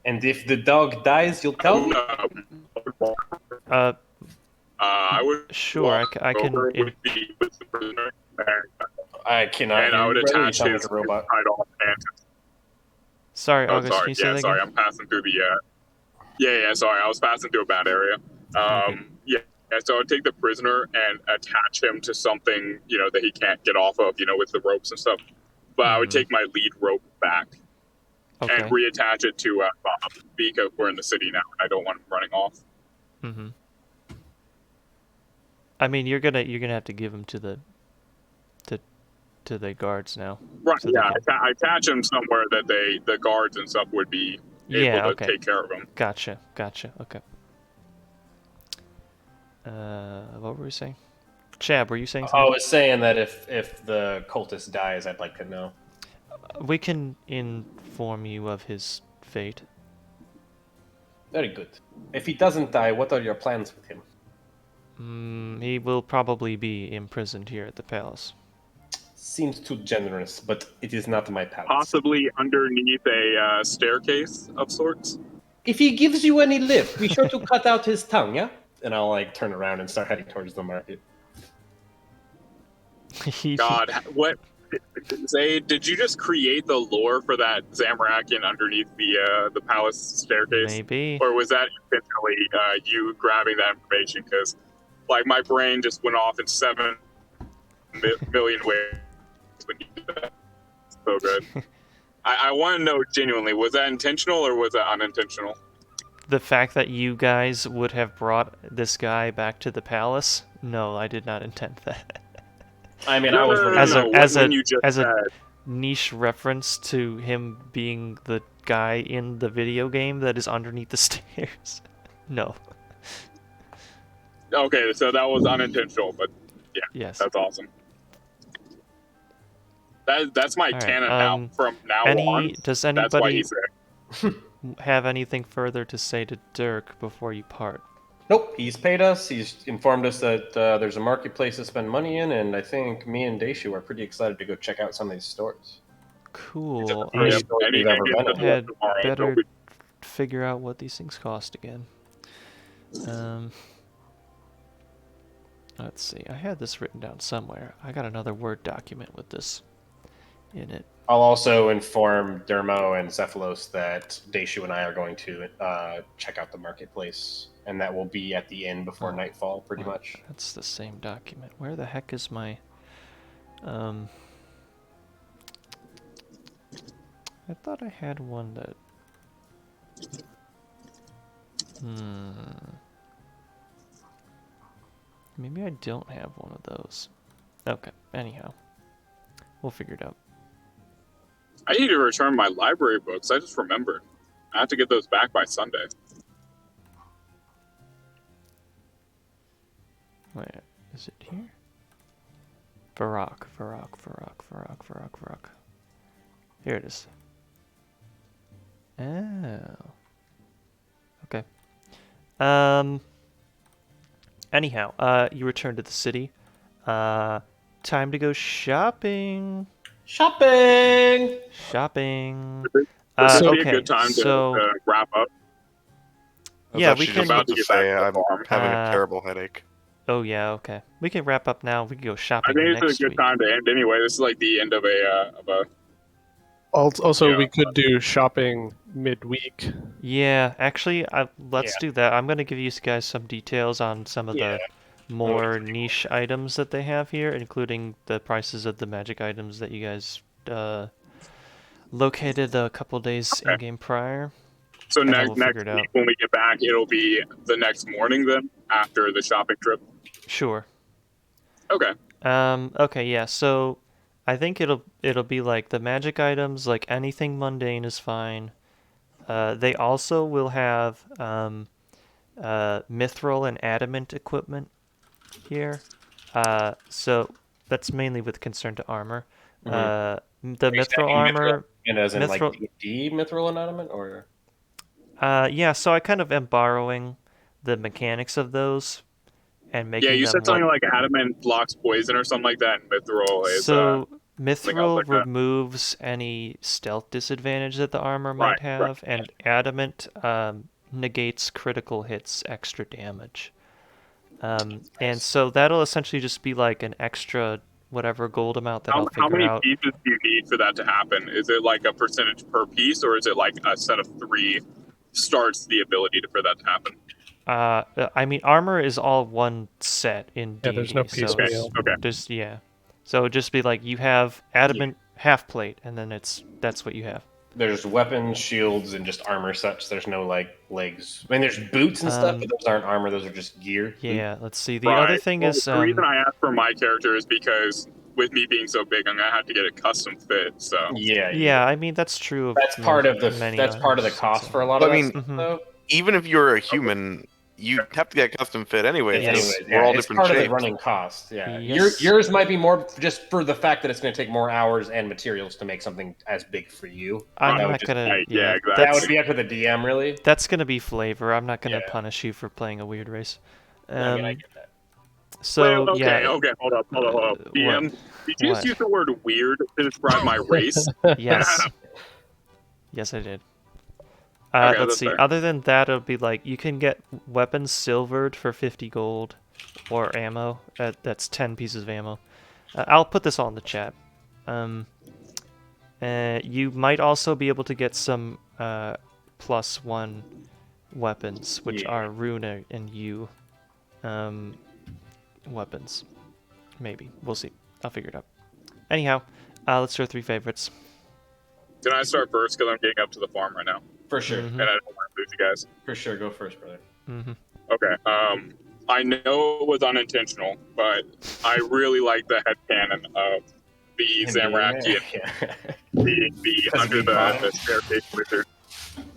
And if the dog dies, you'll tell me? I would sure, I can. With the prisoner, I cannot. And I would attach his a robot. title and Sorry, August. sorry. Can you say that sorry. again? I'm passing through the. Sorry. I was passing through a bad area. Okay. Yeah, so I would take the prisoner and attach him to something, that he can't get off of, with the ropes and stuff. But I would take my lead rope back and reattach it to Bob because we're in the city now. And I don't want him running off. Mm-hmm. I mean, you're gonna have to give him to the guards now. Right. So Yeah, I attach him somewhere that the guards and stuff would be able to take care of him. Gotcha. Okay. What were we saying? Chab, were you saying something? I was saying that if the cultist dies, I'd like to know. We can inform you of his fate. Very good. If he doesn't die, what are your plans with him? He will probably be imprisoned here at the palace. Seems too generous, but it is not my palace. Possibly underneath a staircase of sorts. If he gives you any lift, be sure to cut out his tongue, yeah? And I'll turn around and start heading towards the market. God, what? Zay, did you just create the lore for that Zamorakian underneath the palace staircase? Maybe. Or was that intentionally you grabbing that information? Because, my brain just went off in 7 million ways when you did that. So good. I want to know genuinely, was that intentional or was that unintentional? The fact that you guys would have brought this guy back to the palace? No, I did not intend that. I mean, I was as a niche reference to him being the guy in the video game that is underneath the stairs. No. Okay, so that was unintentional, but yeah, yes, that's awesome. That's my canon now. From now on, does anybody that's why he's there. Have anything further to say to Dirk before you part? Nope, he's paid us. He's informed us that there's a marketplace to spend money in, and I think me and Daishu are pretty excited to go check out some of these stores. Cool. I had better figure out what these things cost again. Let's see. I had this written down somewhere. I got another Word document with this in it. I'll also inform Dermo and Cephalos that Daishu and I are going to check out the marketplace, and that will be at the inn before nightfall, pretty much. That's the same document. Where the heck is my... I thought I had one that... Maybe I don't have one of those. Okay, anyhow. We'll figure it out. I need to return my library books. I just remembered. I have to get those back by Sunday. Wait, is it here? Varrock. Here it is. Oh. Okay. Anyhow, you return to the city. Time to go shopping. Shopping! This would be Okay, a good time to wrap up. I was Yeah, actually we just can- about to say I'm having a Uh, terrible headache. Oh yeah, okay. We can wrap up now. We can go I shopping think it's next a good week. time to end anyway. This is like the end of a Also, Yeah. we could do shopping midweek. Yeah, actually, let's do that. I'm gonna give you guys some details on some of the more niche items that they have here, including the prices of the magic items that you guys located a couple days in game prior. So And then next we'll figure next it week out. when we get back, it'll be the next morning then after the shopping trip. Sure. Okay. Okay, yeah. So I think it'll be like the magic items, like anything mundane is fine. They also will have mithril and adamant equipment here. So that's mainly with concern to armor. The mithril armor. And as in like mithril- D&D mithril anonymous, or Yeah, so I kind of am borrowing the mechanics of those and making Yeah, you them said something like adamant blocks poison or something like that, and mithril is So something mithril like that. removes any stealth disadvantage that the armor might Right, have, and adamant negates critical hits extra damage. And so that'll essentially just be like an extra whatever gold amount that I'll how figure many out. pieces do you need for that to happen? Is it like a percentage per piece, or is it like a set of 3 starts the ability for that to happen? I mean, armor is all one set in D&D. Yeah, there's no so piece it's meal. Okay. just So it'd just be like you have adamant half plate, and then that's what you have. there's weapons, shields, and just armor such. There's no like legs. I mean, there's boots and stuff, but those aren't armor. Those are just gear. Yeah, let's see. The Right. other thing Well, is the reason I asked for my character is because with me being so big, I'm gonna have to get a custom fit. So yeah, I mean that's true of That's part of the many that's part of the items, cost so- for a lot I of that mean, stuff, Mhm. though. Even if you're a human, you have to get custom fit anyway. Yes. We're all it's different part shapes. of the running cost. Yeah, Yes. yours might be more just for the fact that it's going to take more hours and materials to make something as big for you. I'm That would not just- gonna. right, yeah, exactly. That That's would be up to the DM, really. that's gonna be flavor. I'm not gonna Yeah. punish you for playing a weird race. I mean, I get that. So Well, okay, yeah, okay, hold up. DM, did you just What? use the word weird to describe my race? yes, yes, I did. Okay, Let's that's see. fair. Other than that, it'll be like you can get weapons silvered for 50 gold, or ammo. That's 10 pieces of ammo. I'll put this all in the chat. You might also be able to get some +1 weapons, which Yeah. are Rune and U weapons. Maybe. We'll see. I'll figure it out. Anyhow, let's do our 3 favorites. Can I start first? Because I'm getting up to the farm right now, For sure, Mhm. and I don't want to lose you guys. for sure. Go first, brother. Mm-hmm. Okay. I know it was unintentional, but I really like the headcanon of the Zamorakian being the 'Cause under we brought the him. staircase wizard.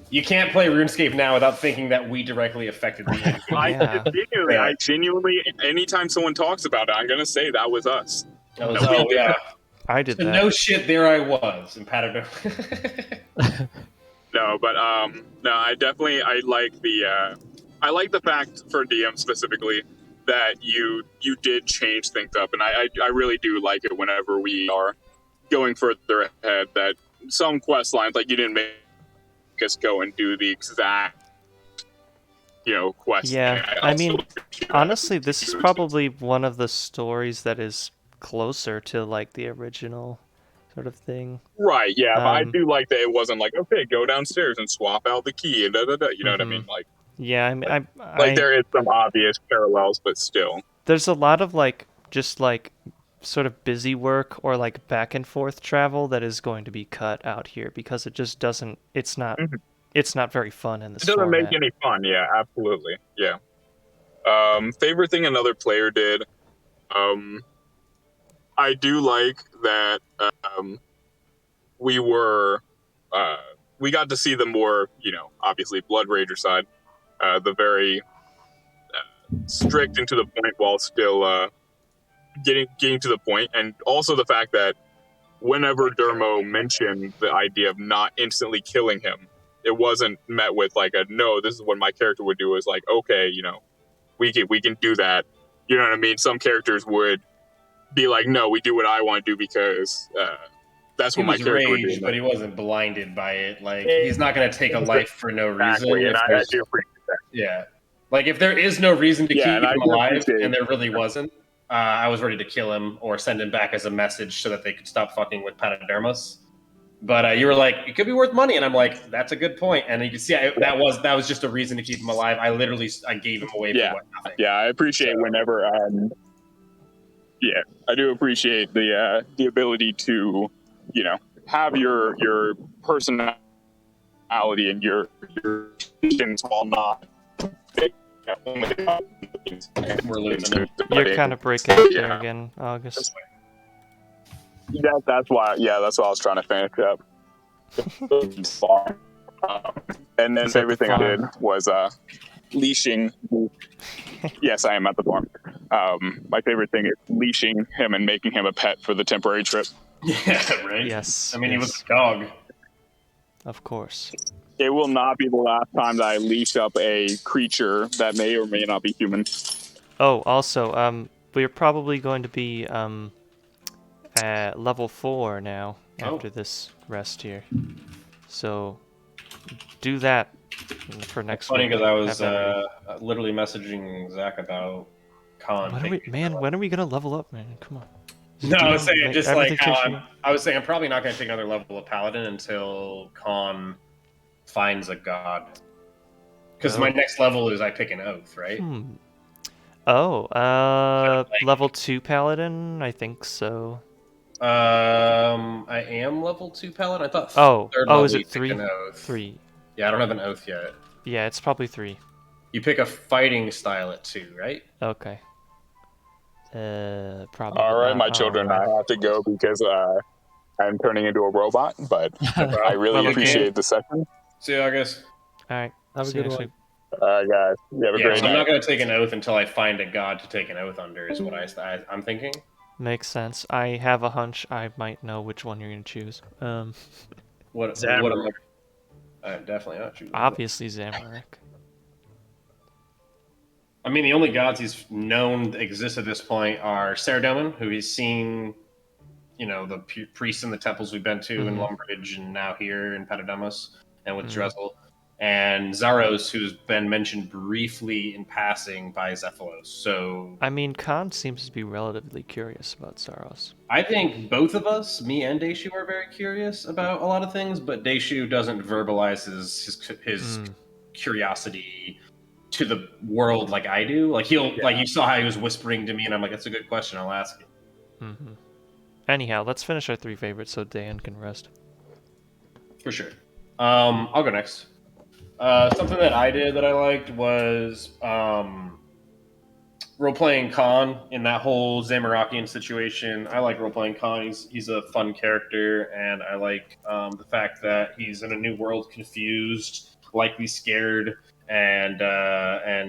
You can't play RuneScape now without thinking that we directly affected the enemy. Yeah. I genuinely, anytime someone talks about it, I'm gonna say that was us. That was, No, we oh, did. yeah. I did So that. no shit, there I was in Paterdomus. No, but no, I like the fact for DM specifically that you did change things up, and I really do like it whenever we are going further ahead that some quest lines like you didn't make us go and do the exact quest. Yeah, I mean, honestly, this is probably one of the stories that is closer to like the original sort of thing. Right, yeah, but I Um, do like that it wasn't like, okay, go downstairs and swap out the key and da-da-da, you know what I Mhm. mean? Like Yeah, I mean, there is some obvious parallels, but still. there's a lot of like just like sort of busy work or like back and forth travel that is going to be cut out here because it just doesn't. It's not. Mhm. It's not very fun in this. It doesn't format. make any fun, yeah, absolutely. Yeah. Favorite thing another player did. I do like that we got to see the more, obviously Blood Rager side. The very strict and to the point while still getting to the point, and also the fact that whenever Dermo mentioned the idea of not instantly killing him, it wasn't met with like a no, this is what my character would do. Is like, okay, we can do that. You know what I mean? Some characters would be like, no, we do what I want to do because that's He what my was character would do. raged, but he wasn't blinded by it. Like he's not going to take a life for no reason. Exactly, and if I there's- do appreciate that. Yeah. Like if there is no reason to Yeah, keep and I him do alive, appreciate- and there really wasn't, I was ready to kill him or send him back as a message so that they could stop fucking with Paterdomus. But you were like, it could be worth money, and I'm like, that's a good point. And you can see that was just a reason to keep him alive. I literally gave him away for nothing. Yeah, I appreciate whenever. Yeah, I do appreciate the ability to, have your personality and your decisions while not. We're losing him. You're kind of breaking up there again, August. That's why. Yeah, that's why I was trying to finish up. And then Is that the everything I farm? did was leashing. Yes, I am at the farm. My favorite thing is leashing him and making him a pet for the temporary trip. Yeah, right. Yes. I mean, he was yes, a dog. Of course. It will not be the last time that I leash up a creature that may or may not be human. Oh, also, we're probably going to be at level 4 now after this rest here. So do that for next Funny week. because I was Have that ready. literally messaging Zach about Khan. When are we gonna level up, man? Come on. No, I was saying just like Everything how takes I was saying I'm probably not going to take another level of Paladin until Khan finds a god. Because my next level is I pick an oath, right? Level 2 Paladin? I think so. I am level 2 Paladin. I thought third is level it 3? an oath. 3. Yeah, I don't have an oath yet. Yeah, it's probably 3. You pick a fighting style at 2, right? Okay. Probably. All right, not. my children, I have to go because I'm turning into a robot, but I really appreciate the session. See you, August. All right. Have a See you good next one. week. All right, guys. You have a great So I'm night. not going to take an oath until I find a god to take an oath under, is what I'm thinking. Makes sense. I have a hunch I might know which one you're gonna choose. What am I? I'm definitely not choosing. Obviously Zamorak. I mean, the only gods he's known exist at this point are Saradomin, who he's seen, the priests in the temples we've been to in Lumbridge and now here in Paterdomus and with Drezel, and Zaros, who's been mentioned briefly in passing by Zephylos. So, I mean, Khan seems to be relatively curious about Zaros. I think both of us, me and Daishu, are very curious about a lot of things, but Daishu doesn't verbalize his curiosity to the world like I do. Like like you saw how he was whispering to me, and I'm like, that's a good question. I'll ask you. Anyhow, let's finish our 3 favorites so Dan can rest. For sure. I'll go next. Something that I did that I liked was role-playing Khan in that whole Zamorakian situation. I like role-playing Khan. He's a fun character, and I like the fact that he's in a new world, confused, likely scared, and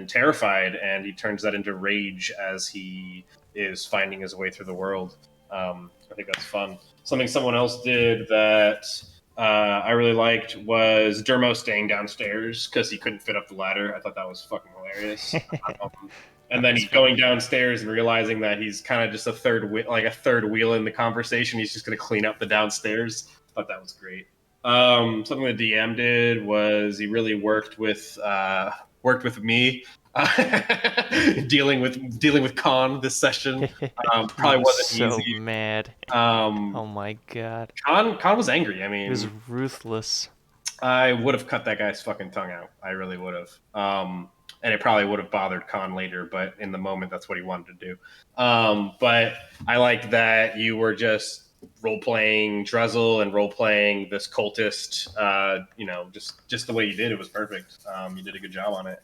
terrified, and he turns that into rage as he is finding his way through the world. I think that's fun. Something someone else did that I really liked was Dermo staying downstairs because he couldn't fit up the ladder. I thought that was fucking hilarious. And then he's going downstairs and realizing that he's kind of just a third wheel in the conversation. He's just going to clean up the downstairs. I thought that was great. Something the DM did was he really worked with me dealing with Khan this session. Probably wasn't so easy. Mad. Oh my god. Khan was angry. I mean, He was ruthless. I would have cut that guy's fucking tongue out. I really would have. And it probably would have bothered Khan later, but in the moment, that's what he wanted to do. But I liked that you were just role-playing Drezel and role-playing this cultist. Just the way you did it was perfect. You did a good job on it.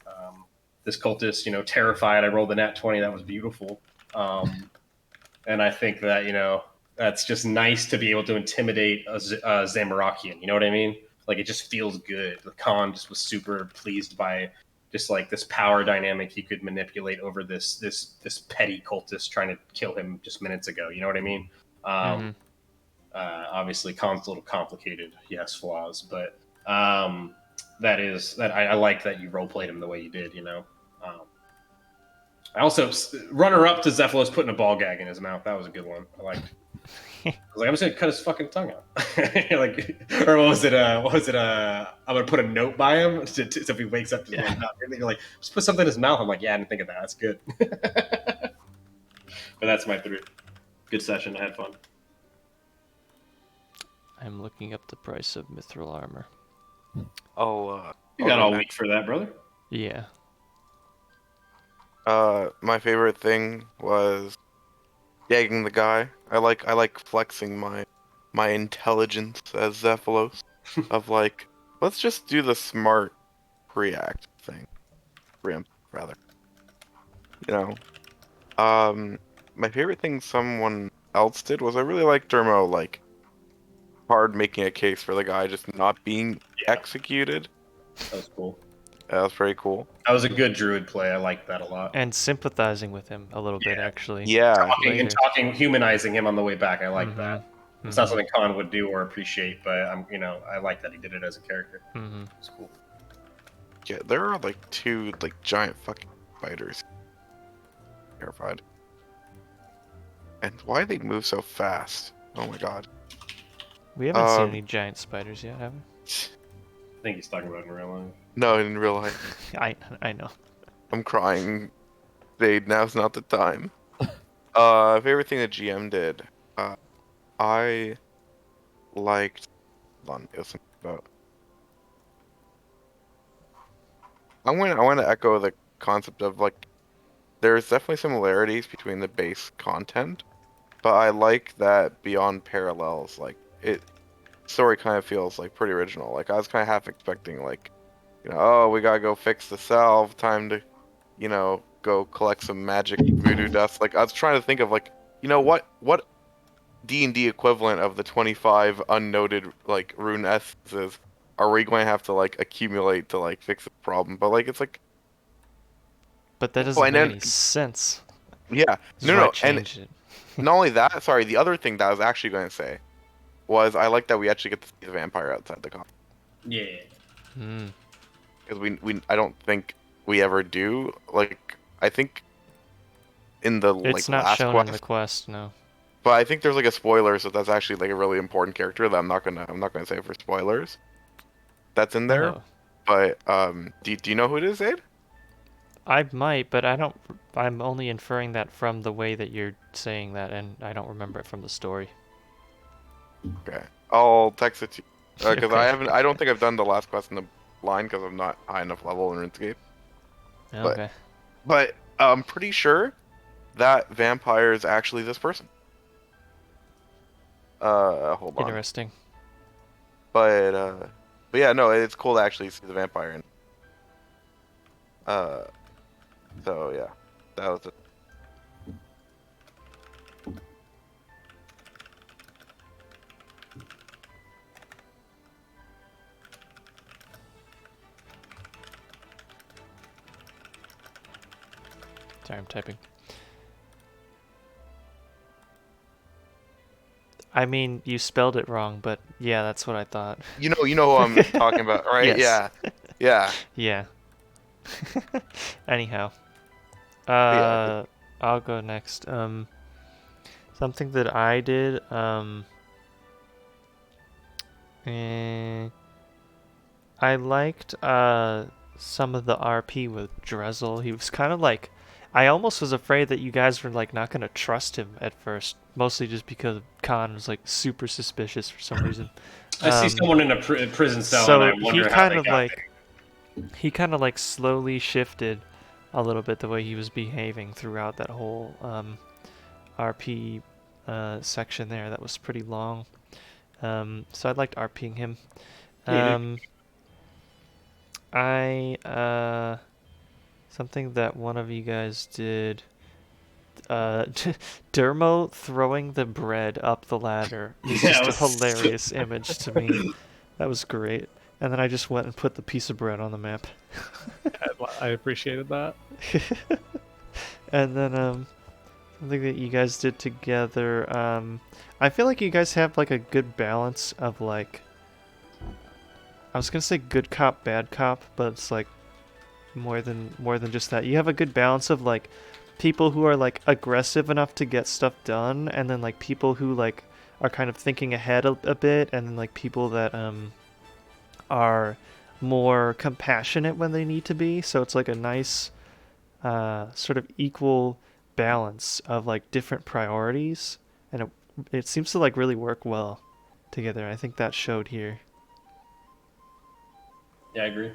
This cultist, terrified. I rolled a nat 20. That was beautiful. And I think that, that's just nice to be able to intimidate a Zamorakian. You know what I mean? Like, it just feels good. The Khan just was super pleased by just like this power dynamic he could manipulate over this petty cultist trying to kill him just minutes ago. You know what I mean? Obviously, Khan's a little complicated. He has flaws, but I like that you role played him the way you did. I also runner up to Zephylos putting a ball gag in his mouth. That was a good one. I liked. I was like, I'm just gonna cut his fucking tongue out. Like, or what was it? I'm gonna put a note by him so if he wakes up, just like, and then you're like, just put something in his mouth. I'm like, yeah, I didn't think of that. That's good. But that's my 3. Good session. I had fun. I'm looking up the price of mithril armor. Oh, You got all week for that, brother. Yeah. my favorite thing was gagging the guy. I like flexing my intelligence as Zephylos of like, let's just do the smart react thing. Preempt, rather. You know. My favorite thing someone else did was I really liked Dermo like hard making a case for the guy just not being executed. That was cool. That was pretty cool. That was a good druid play. I liked that a lot. And sympathizing with him a little bit, actually. Yeah. Talking, humanizing him on the way back. I like that. It's not something Khan would do or appreciate, but I like that he did it as a character. It's cool. Yeah, there are like 2 like giant fucking spiders. Terrified. And why they move so fast? Oh my god. We haven't seen any giant spiders yet, have we? I think he's talking about it in real life. No, in real life. I know. I'm crying. Jade, now's not the time. Favorite thing the GM did. I liked. Hold on, something about. I want to echo the concept of like, there's definitely similarities between the base content, but I like that beyond parallels, like story kind of feels like pretty original. Like I was kind of half expecting like, oh, we gotta go fix the salve, time to, go collect some magic voodoo dust. Like I was trying to think of like, what D&D equivalent of the 25 unnoted like rune essences are we going to have to like accumulate to like fix the problem? But like it's like. But that doesn't make any sense. Yeah, no, and not only that. Sorry, the other thing that I was actually going to say was I like that we actually get to see the vampire outside the con. Yeah. Because I don't think we ever do. Like I think in the it's not last shown quest, in the quest, no. But I think there's like a spoiler, so that's actually like a really important character that I'm not gonna say for spoilers. That's in there. Oh. But do you know who it is, Aid? I might, but I don't. I'm only inferring that from the way that you're saying that, and I don't remember it from the story. Okay, I'll text it to you because Okay. I don't think I've done the last quest in the line because I'm not high enough level in RuneScape. Okay. But I'm pretty sure that vampire is actually this person. Hold on. Interesting. But yeah, no, it's cool to actually see the vampire in. So yeah, that was it. Sorry, I'm typing. I mean, you spelled it wrong, but yeah, that's what I thought. You know who I'm talking about, right? Yes. Yeah. Yeah. Anyhow, Yeah. I'll go next. Something that I did. I liked some of the RP with Drezel. He was kind of like, I almost was afraid that you guys were like not gonna trust him at first, mostly just because Khan was like super suspicious for some reason. I see someone in a prison cell, so and I wonder he how kind they of got like there. he kind of like slowly shifted a little bit the way he was behaving throughout that whole RP section there. That was pretty long. So I liked RPing him. Something that one of you guys did, Dermo throwing the bread up the ladder is just a hilarious image to me. That was great. And then I just went and put the piece of bread on the map. I appreciated that. And then something that you guys did together, I feel like you guys have like a good balance of like, I was gonna say good cop, bad cop, but it's like more than just that. You have a good balance of like people who are like aggressive enough to get stuff done, and then like people who like are kind of thinking ahead a bit, and then like people that are more compassionate when they need to be. So it's like a nice sort of equal balance of like different priorities, and it seems to like really work well together. I think that showed here. Yeah, I agree.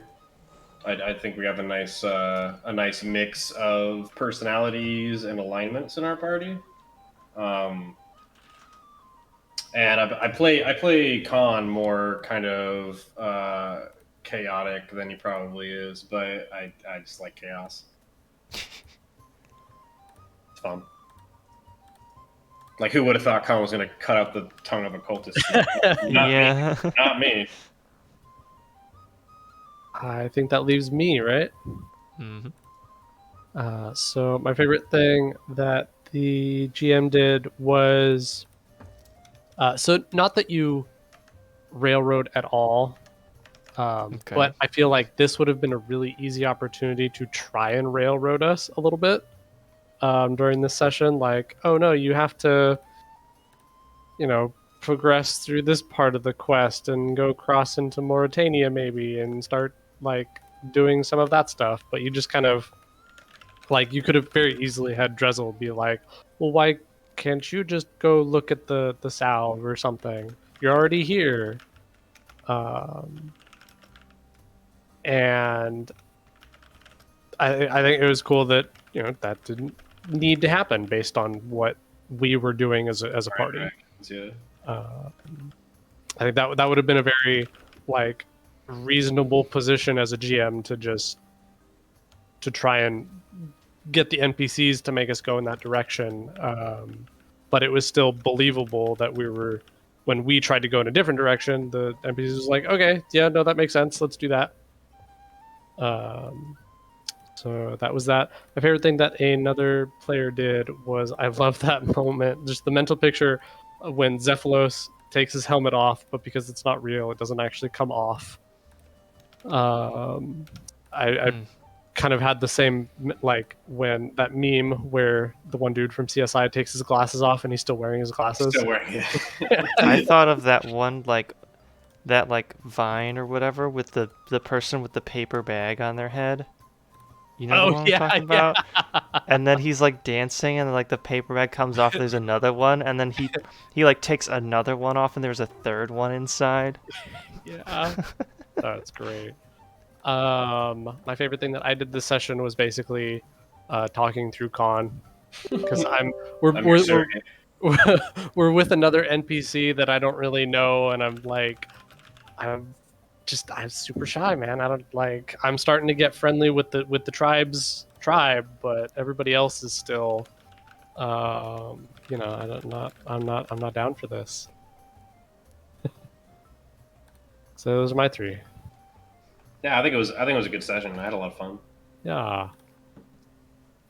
I think we have a nice mix of personalities and alignments in our party. And I play Khan more kind of chaotic than he probably is, but I just like chaos. It's fun. Like, who would have thought Khan was going to cut out the tongue of a cultist? Yeah. Not me. I think that leaves me, right? Mm-hmm. So my favorite thing that the GM did was, so not that you railroad at all, Okay. but I feel like this would have been a really easy opportunity to try and railroad us a little bit during this session. Like, oh no, you have to, progress through this part of the quest and go cross into Mauritania maybe and start like doing some of that stuff. But you just kind of like, you could have very easily had Drezel be like, well, why can't you just go look at the salve or something? You're already here. And I think it was cool that that didn't need to happen based on what we were doing as a party. Right. Yeah. I think that would have been a very like reasonable position as a GM to try and get the NPCs to make us go in that direction. But it was still believable that when we tried to go in a different direction, the NPCs was like, okay, yeah, no, that makes sense. Let's do that. So that was that. My favorite thing that another player did was, I love that moment, just the mental picture of when Zephylos takes his helmet off, but because it's not real, it doesn't actually come off. I kind of had the same, like when that meme where the one dude from CSI takes his glasses off and he's still wearing his glasses. Still wearing it. I thought of that one that Vine or whatever with the person with the paper bag on their head. You know what I'm talking about? And then he's like dancing, and like the paper bag comes off. There's another one, and then he like takes another one off, and there's a third one inside. Yeah, that's great. My favorite thing that I did this session was basically talking through Con, because we're with another NPC that I don't really know, and I'm super shy, man. I'm starting to get friendly with the tribe, but everybody else is still, I'm not down for this. So those are my three. Yeah, I think it was a good session. I had a lot of fun. Yeah.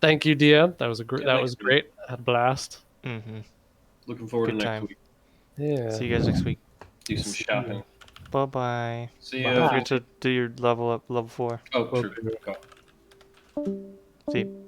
Thank you, DM. That was great. I had a blast. Mm-hmm. Looking forward Good to time. next week. Yeah. See you guys next week. Do some shopping. Bye-bye. See Don't ya. forget to do your level 4. Oh, true. Go. See you.